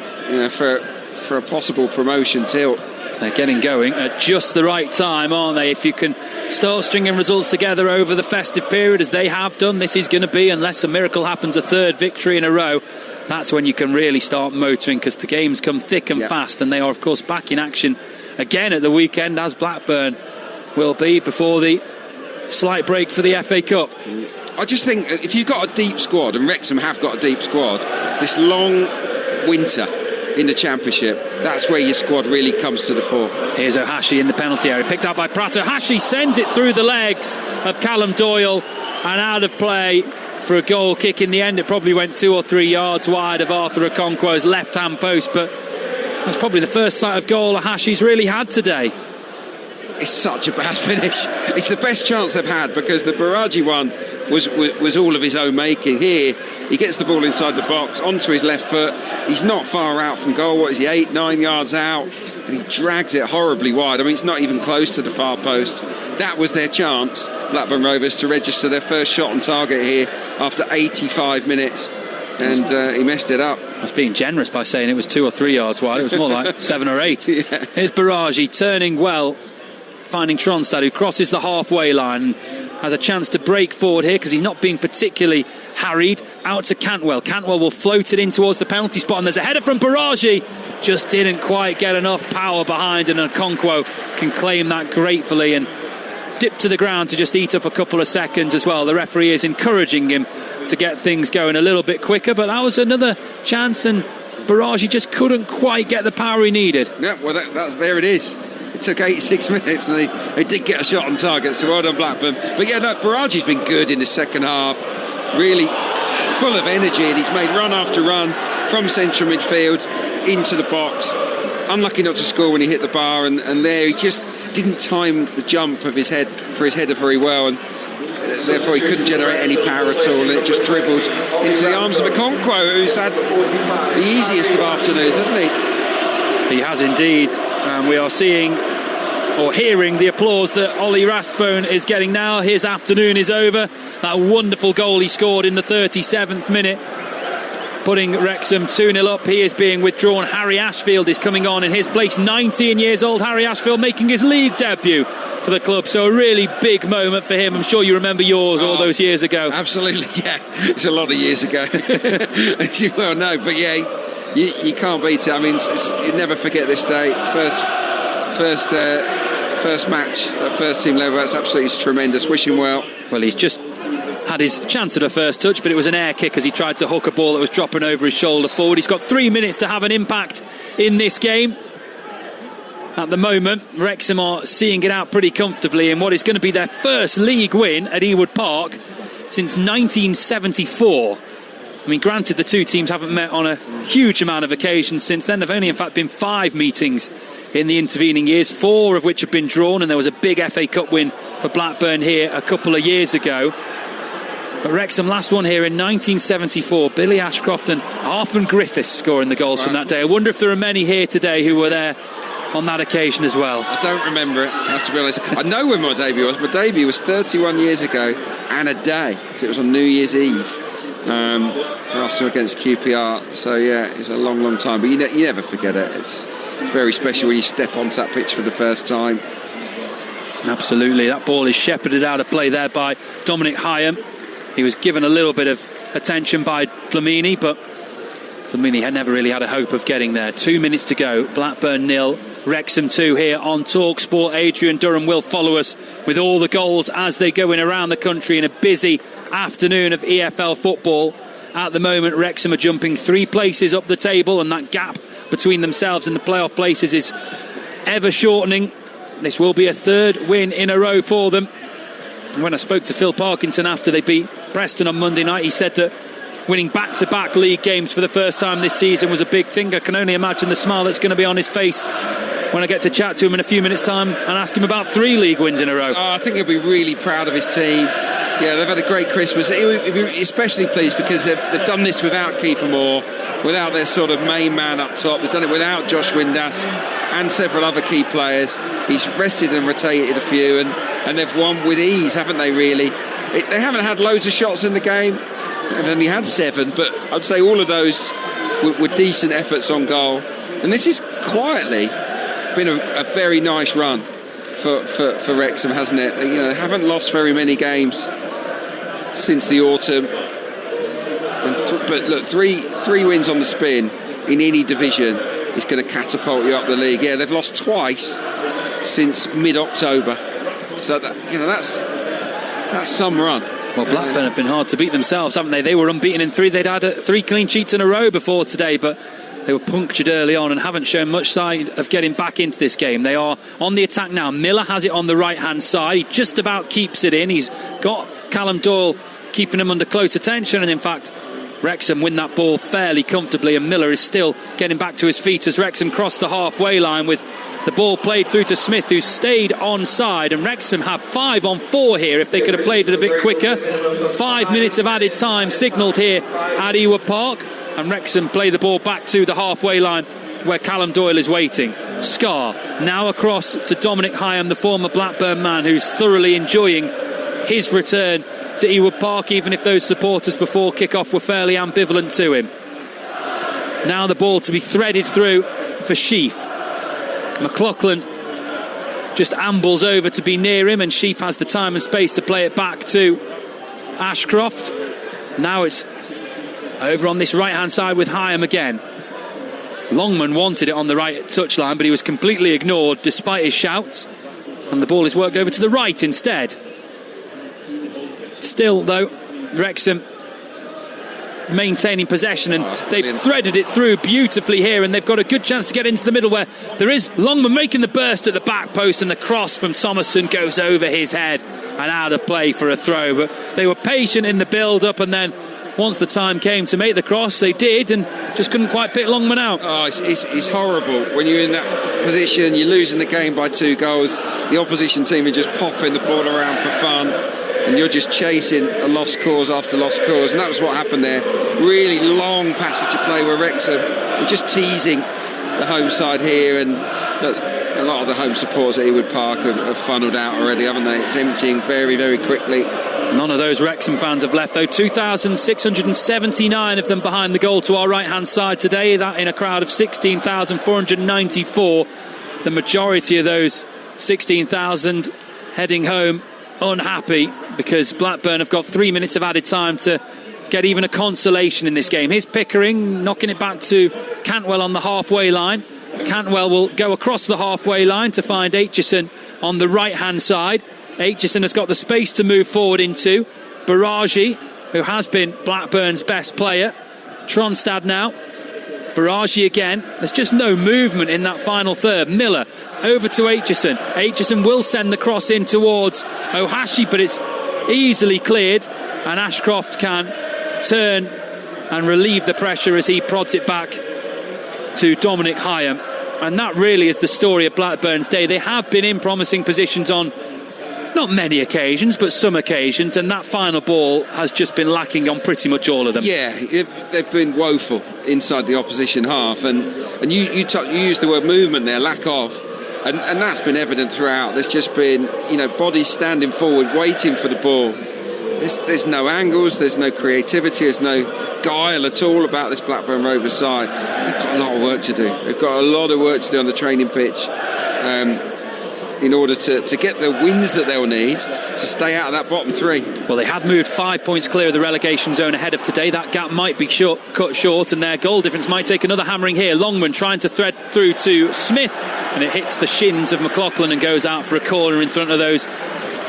for a possible promotion tilt. They're getting going at just the right time, aren't they? If you can start stringing results together over the festive period, as they have done, this is going to be, unless a miracle happens, a third victory in a row. That's when you can really start motoring, because the games come thick and fast, and they are, of course, back in action again at the weekend, as Blackburn will be, before the slight break for the FA Cup. I just think if you've got a deep squad, and Wrexham have got a deep squad, this long winter in the Championship, that's where your squad really comes to the fore. Here's Ohashi in the penalty area, picked up by Pratt. Ohashi sends it through the legs of Callum Doyle and out of play for a goal kick. In the end, it probably went 2 or 3 yards wide of Arthur Okonkwo's left-hand post, but that's probably the first sight of goal Ohashi's really had today. It's such a bad finish. It's the best chance they've had, because the Baraji one was all of his own making. Here, he gets the ball inside the box, onto his left foot. He's not far out from goal. What is he, 8-9 yards out? And he drags it horribly wide. I mean, it's not even close to the far post. That was their chance, Blackburn Rovers, to register their first shot on target here after 85 minutes. And he messed it up. I was being generous by saying it was 2 or 3 yards wide. It was more like 7 or 8. Yeah. Here's Baraji turning well, finding Tronstad, who crosses the halfway line and has a chance to break forward here, because he's not being particularly harried. Out to Cantwell. Cantwell will float it in towards the penalty spot, and there's a header from Baraji. Just didn't quite get enough power behind, and Okonkwo can claim that gratefully and dip to the ground to just eat up a couple of seconds as well. The referee is encouraging him to get things going a little bit quicker, but that was another chance, and Baraji just couldn't quite get the power he needed. Yeah, well, there it is. It took 86 minutes, and they did get a shot on target, so well done Blackburn. But yeah, no, Baraji's been good in the second half, really full of energy, and he's made run after run from central midfield into the box. Unlucky not to score when he hit the bar, and there he just didn't time the jump of his head for his header very well, and therefore he couldn't generate any power at all, and it just dribbled into the arms of Okonkwo, who's had the easiest of afternoons, hasn't he? He has indeed, and we are seeing or hearing the applause that Ollie Rathbone is getting now. His afternoon is over. That wonderful goal he scored in the 37th minute, putting Wrexham 2-0 up. He is being withdrawn. Harry Ashfield is coming on in his place. 19 years old Harry Ashfield, making his league debut for the club, so a really big moment for him. I'm sure you remember yours all those years ago. Absolutely, yeah. It's a lot of years ago, as you well know, but yeah, you can't beat it. I mean, you never forget this day. First match at first team level. That's absolutely tremendous. Wish him well. Well, he's just had his chance at a first touch, but it was an air kick as he tried to hook a ball that was dropping over his shoulder forward. He's got 3 minutes to have an impact in this game. At the moment, Wrexham are seeing it out pretty comfortably in what is going to be their first league win at Ewood Park since 1974. I mean, granted, the two teams haven't met on a huge amount of occasions since then. There have only, in fact, been 5 meetings in the intervening years, 4 of which have been drawn, and there was a big FA Cup win for Blackburn here a couple of years ago. But Wrexham last one here in 1974. Billy Ashcroft and Arthur Griffiths scoring the goals from that day. I wonder if there are many here today who were there on that occasion as well. I don't remember it, I have to be honest. I know when my debut was. My debut was 31 years ago and a day, because it was on New Year's Eve. Arsenal against QPR. So yeah, it's a long time, but you never forget it. It's very special when you step onto that pitch for the first time. Absolutely. That ball is shepherded out of play there by Dominic Hyam. He was given a little bit of attention by Dlamini, but Dlamini had never really had a hope of getting there. 2 minutes to go. Blackburn 0, Wrexham 2 here on Talksport. Adrian Durham will follow us with all the goals as they go in around the country in a busy afternoon of EFL football. At the moment, Wrexham are jumping 3 places up the table, and that gap between themselves and the playoff places is ever shortening. This will be a 3rd win in a row for them. And when I spoke to Phil Parkinson after they beat Preston on Monday night, he said that winning back-to-back league games for the first time this season was a big thing. I can only imagine the smile that's going to be on his face when I get to chat to him in a few minutes' time and ask him about 3 league wins in a row. I think he'll be really proud of his team. Yeah, they've had a great Christmas. He'll be especially pleased because they've done this without Kiefer Moore, without their sort of main man up top. They've done it without Josh Windass and several other key players. He's rested and rotated a few, and they've won with ease, haven't they, really? They haven't had loads of shots in the game. They've only had 7, but I'd say all of those were decent efforts on goal. And this has quietly been a very nice run for Wrexham, hasn't it? You know, they haven't lost very many games since the autumn. But look, three wins on the spin in any division is going to catapult you up the league. Yeah, they've lost twice since mid-October. So that's some run. Well, Blackburn have been hard to beat themselves, haven't they? They were unbeaten in 3. They'd had 3 clean sheets in a row before today, but they were punctured early on and haven't shown much sign of getting back into this game. They are on the attack now. Miller has it on the right-hand side. He just about keeps it in. He's got Callum Doyle keeping him under close attention, and in fact, Wrexham win that ball fairly comfortably, and Miller is still getting back to his feet as Wrexham cross the halfway line with the ball played through to Smith, who stayed onside, and Wrexham have 5 on 4 here if they could have played it a bit quicker. 5 minutes of added time signalled here at Ewood Park, and Wrexham play the ball back to the halfway line where Callum Doyle is waiting. Scar now across to Dominic Hyam, the former Blackburn man, who's thoroughly enjoying his return to Ewood Park, even if those supporters before kick-off were fairly ambivalent to him. Now the ball to be threaded through for Sheaf. McLaughlin just ambles over to be near him, and Sheaf has the time and space to play it back to Ashcroft. Now it's over on this right-hand side with Hyam again. Longman wanted it on the right touchline, but he was completely ignored despite his shouts, and the ball is worked over to the right instead. Still, though, Wrexham maintaining possession, and they've threaded it through beautifully here, and they've got a good chance to get into the middle where there is Longman making the burst at the back post, and the cross from Thomason goes over his head and out of play for a throw. But they were patient in the build-up, and then once the time came to make the cross, they did, and just couldn't quite pick Longman out. Oh, it's horrible when you're in that position. You're losing the game by 2 goals. The opposition team are just popping the ball around for fun, and you're just chasing a lost cause after lost cause, and that was what happened there. Really long passage of play where Wrexham were just teasing the home side here, and a lot of the home supporters at Ewood Park have funneled out already, haven't they? It's emptying very, very quickly. None of those Wrexham fans have left, though. 2,679 of them behind the goal to our right-hand side today. That in a crowd of 16,494. The majority of those 16,000 heading home unhappy because Blackburn have got 3 minutes of added time to get even a consolation in this game. Here's Pickering knocking it back to Cantwell on the halfway line. Cantwell will go across the halfway line to find Aitchison on the right-hand side. Aitchison has got the space to move forward into. Baragi, who has been Blackburn's best player. Tronstad now. Baragi again. There's just no movement in that final third. Miller over to Aitchison. Aitchison will send the cross in towards Ohashi, but it's easily cleared, and Ashcroft can turn and relieve the pressure as he prods it back to Dominic Hyam. And that really is the story of Blackburn's day. They have been in promising positions on not many occasions, but some occasions, and that final ball has just been lacking on pretty much all of them. Yeah, they've been woeful inside the opposition half, and you used the word movement there, lack of, and that's been evident throughout. There's just been, bodies standing forward, waiting for the ball. There's no angles, there's no creativity, there's no guile at all about this Blackburn Rovers side. They've got a lot of work to do. They've got a lot of work to do on the training pitch. In order to get the wins that they'll need to stay out of that bottom 3. Well, they have moved 5 points clear of the relegation zone ahead of today. That gap might be cut short, and their goal difference might take another hammering here. Longman trying to thread through to Smith, and it hits the shins of McLaughlin and goes out for a corner in front of those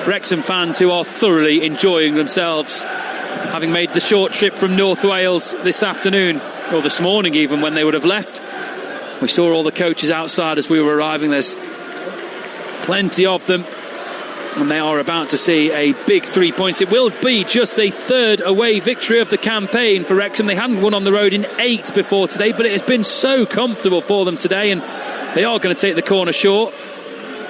Wrexham fans who are thoroughly enjoying themselves, having made the short trip from North Wales this afternoon, or this morning even, when they would have left. We saw all the coaches outside as we were arriving. There's plenty of them, and they are about to see a big 3 points. It will be just a third away victory of the campaign for Wrexham. They hadn't won on the road in 8 before today, but it has been so comfortable for them today, and They are going to take the corner short.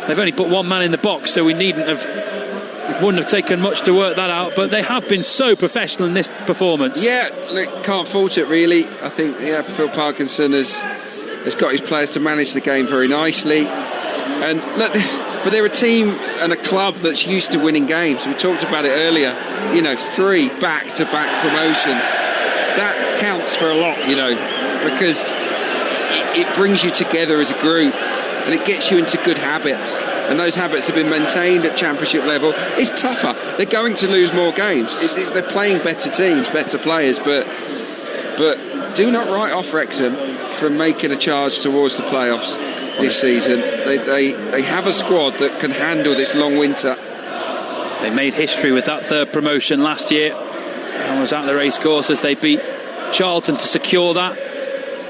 They've only put one man in the box, so we wouldn't have taken much to work that out, but they have been so professional in this performance. Yeah, look, can't fault it really. I think Phil Parkinson has got his players to manage the game very nicely. And look, but they're a team and a club that's used to winning games. We talked about it earlier. 3 back-to-back promotions. That counts for a lot, because it brings you together as a group and it gets you into good habits. And those habits have been maintained at championship level. It's tougher. They're going to lose more games. They're playing better teams, better players, but do not write off Wrexham from making a charge towards the playoffs this season. They have a squad that can handle this long winter. They made history with that 3rd promotion last year and was at the racecourse as they beat Charlton to secure that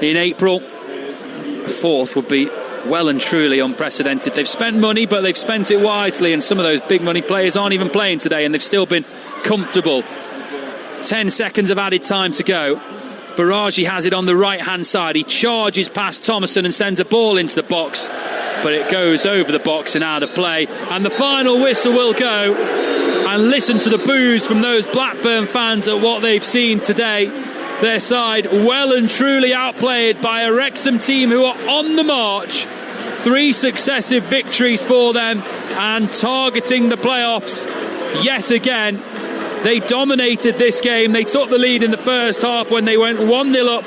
in April. A 4th would be well and truly unprecedented. They've spent money, but they've spent it wisely, and some of those big money players aren't even playing today, and they've still been comfortable. 10 seconds of added time to go. Baraji has it on the right hand side. He charges past Thomason and sends a ball into the box, but it goes over the box and out of play, and the final whistle will go. And listen to the boos from those Blackburn fans at what they've seen today. Their side well and truly outplayed by a Wrexham team who are on the march. 3 successive victories for them and targeting the playoffs yet again. They dominated this game. They took the lead in the first half when they went 1-0 up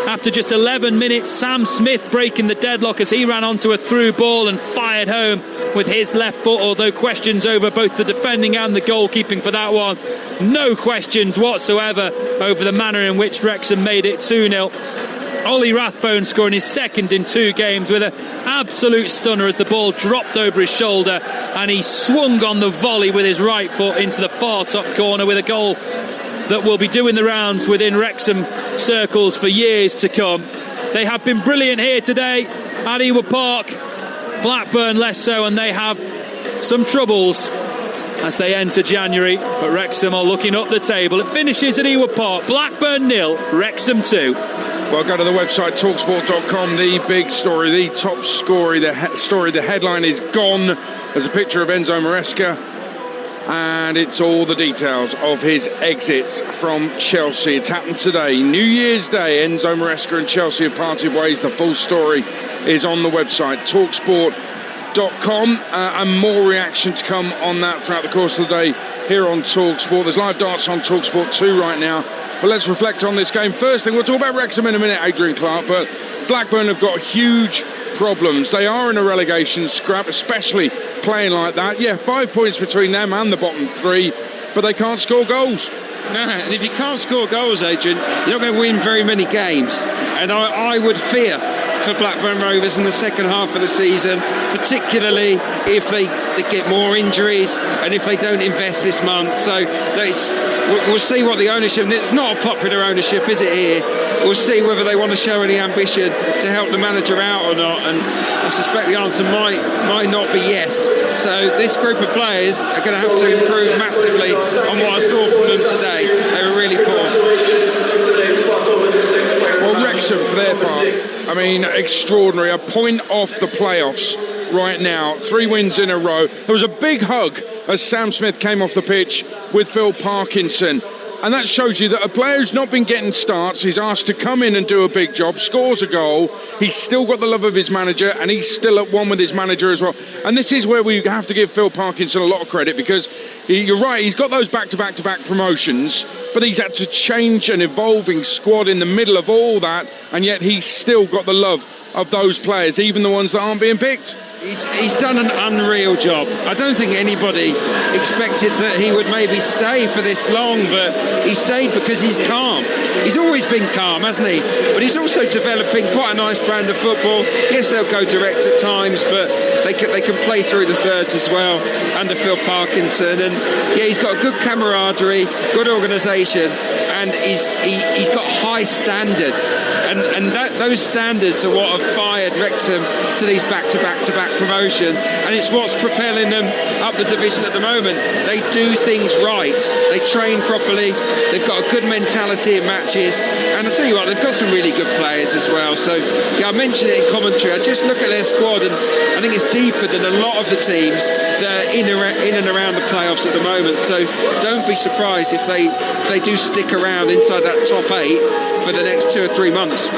after just 11 minutes. Sam Smith breaking the deadlock as he ran onto a through ball and fired home with his left foot, although questions over both the defending and the goalkeeping for that one. No questions whatsoever over the manner in which Wrexham made it 2-0. Ollie Rathbone scoring his 2nd in 2 games with an absolute stunner as the ball dropped over his shoulder and he swung on the volley with his right foot into the far top corner with a goal that will be doing the rounds within Wrexham circles for years to come. They have been brilliant here today at Ewood Park. Blackburn less so, and they have some troubles as they enter January, but Wrexham are looking up the table. It finishes at Ewood Park. Blackburn 0, Wrexham 2. Well, go to the website talksport.com. The big story, the top story, the headline is gone. There's a picture of Enzo Maresca, and it's all the details of his exit from Chelsea. It's happened today, New Year's Day. Enzo Maresca and Chelsea have parted ways. The full story is on the website talksport.com, and more reaction to come on that throughout the course of the day here on Talksport. There's live darts on Talksport 2 right now. But let's reflect on this game. First thing, we'll talk about Wrexham in a minute, Adrian Clark, but Blackburn have got huge problems. They are in a relegation scrap, especially playing like that. Yeah, 5 points between them and the bottom 3, but they can't score goals. No, and if you can't score goals, Adrian, you're not going to win very many games. And I would fear for Blackburn Rovers in the second half of the season, particularly if they get more injuries and if they don't invest this month. So we'll see what the ownership... It's not a popular ownership, is it, here? We'll see whether they want to show any ambition to help the manager out or not, and I suspect the answer might not be yes. So this group of players are going to have to improve massively on what I saw from them today. They were really poor. Well, Wrexham, for their part, I mean, extraordinary. A point off the playoffs right now. 3 wins in a row. There was a big hug as Sam Smith came off the pitch with Phil Parkinson. And that shows you that a player who's not been getting starts, he's asked to come in and do a big job, scores a goal, he's still got the love of his manager, and he's still at one with his manager as well. And this is where we have to give Phil Parkinson a lot of credit, because you're right, he's got those back-to-back-to-back promotions, but he's had to change an evolving squad in the middle of all that, and yet he's still got the love of those players, even the ones that aren't being picked. He's done an unreal job. I don't think anybody expected that he would maybe stay for this long, but he stayed because he's calm. He's always been calm, hasn't he? But he's also developing quite a nice brand of football. Yes, they'll go direct at times, but they can play through the thirds as well under Phil Parkinson. And yeah, he's got good camaraderie, good organisation, and he's got high standards. And those standards are what have fired led Wrexham to these back-to-back promotions, and it's what's propelling them up the division at the moment. They do things right, they train properly, they've got a good mentality in matches, and I tell you what, they've got some really good players as well. So yeah, I mentioned it in commentary, I just look at their squad and I think it's deeper than a lot of the teams that are in and around the playoffs at the moment. So don't be surprised if they do stick around inside that top 8 for the next 2 or 3 months.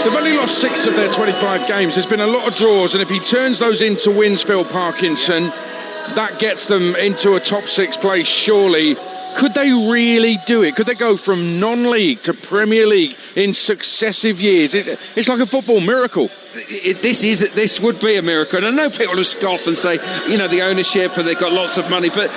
They've only lost 6 of their 25 games. There's been a lot of draws, and if he turns those into wins, Phil Parkinson, that gets them into a top 6 place, surely. Could they really do it? Could they go from non-league to Premier League in successive years? It's like a football miracle. This would be a miracle. And I know people will scoff and say, the ownership and they've got lots of money, but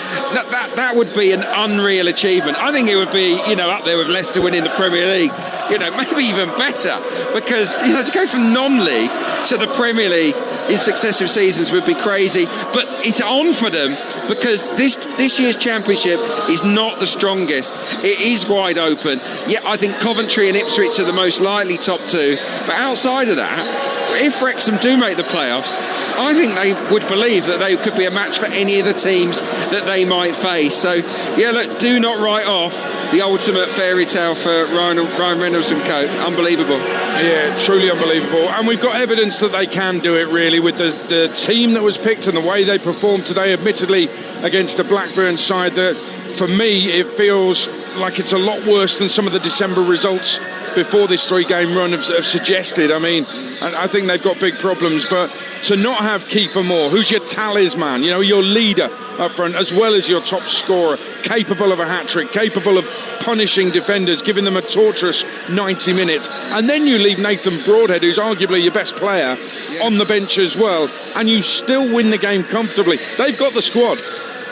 that would be an unreal achievement. I think it would be, up there with Leicester winning the Premier League, maybe even better, because, to go from non-league to the Premier League in successive seasons would be crazy. But it's on for them because this year's Championship is not the strongest. It is wide open. Yeah, I think Coventry and Ipswich are the most likely top 2, but outside of that, if Wrexham do make the playoffs, I think they would believe that they could be a match for any of the teams that they might face. So, yeah, look, do not write off the ultimate fairy tale for Ryan Reynolds and co. Unbelievable. Yeah, truly unbelievable. And we've got evidence that they can do it, really, with the team that was picked and the way they performed today, admittedly, against a Blackburn side that, for me, it feels like it's a lot worse than some of the December results before this 3-game run have suggested. I mean, I think they've got big problems, but to not have Kiefer Moore, who's your talisman, your leader up front, as well as your top scorer, capable of a hat-trick, capable of punishing defenders, giving them a torturous 90 minutes, and then you leave Nathan Broadhead, who's arguably your best player, on the bench as well, and you still win the game comfortably. They've got the squad.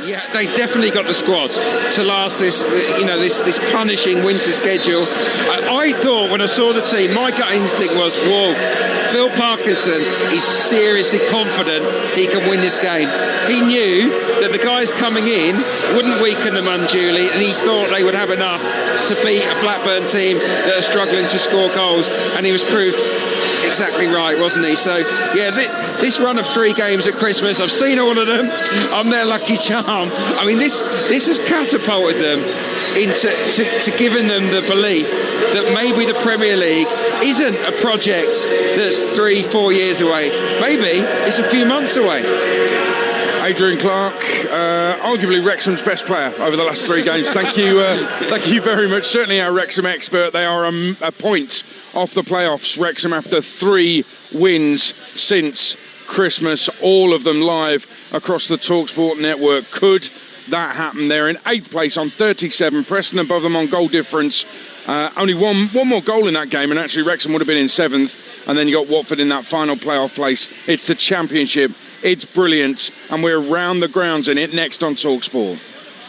Yeah, they definitely got the squad to last this punishing winter schedule. I thought when I saw the team, my gut instinct was, whoa, Phil Parkinson is seriously confident he can win this game. He knew that the guys coming in wouldn't weaken them unduly, and he thought they would have enough to beat a Blackburn team that are struggling to score goals, and he was proved exactly right, wasn't he? So, yeah, this run of 3 games at Christmas, I've seen all of them. I'm their lucky charm. I mean, this has catapulted them into giving them the belief that maybe the Premier League isn't a project that's 3-4 years away. Maybe it's a few months away. Adrian Clark, arguably Wrexham's best player over the last 3 games. Thank you very much. Certainly our Wrexham expert. They are a point off the playoffs. Wrexham after 3 wins since Christmas, all of them live across the Talksport network. Could that happen? They're in 8th place on 37. Preston above them on goal difference. Only one more goal in that game, and actually Wrexham would have been in 7th. And then you got Watford in that final playoff place. It's the Championship. It's brilliant, and we're round the grounds in it next on Talksport.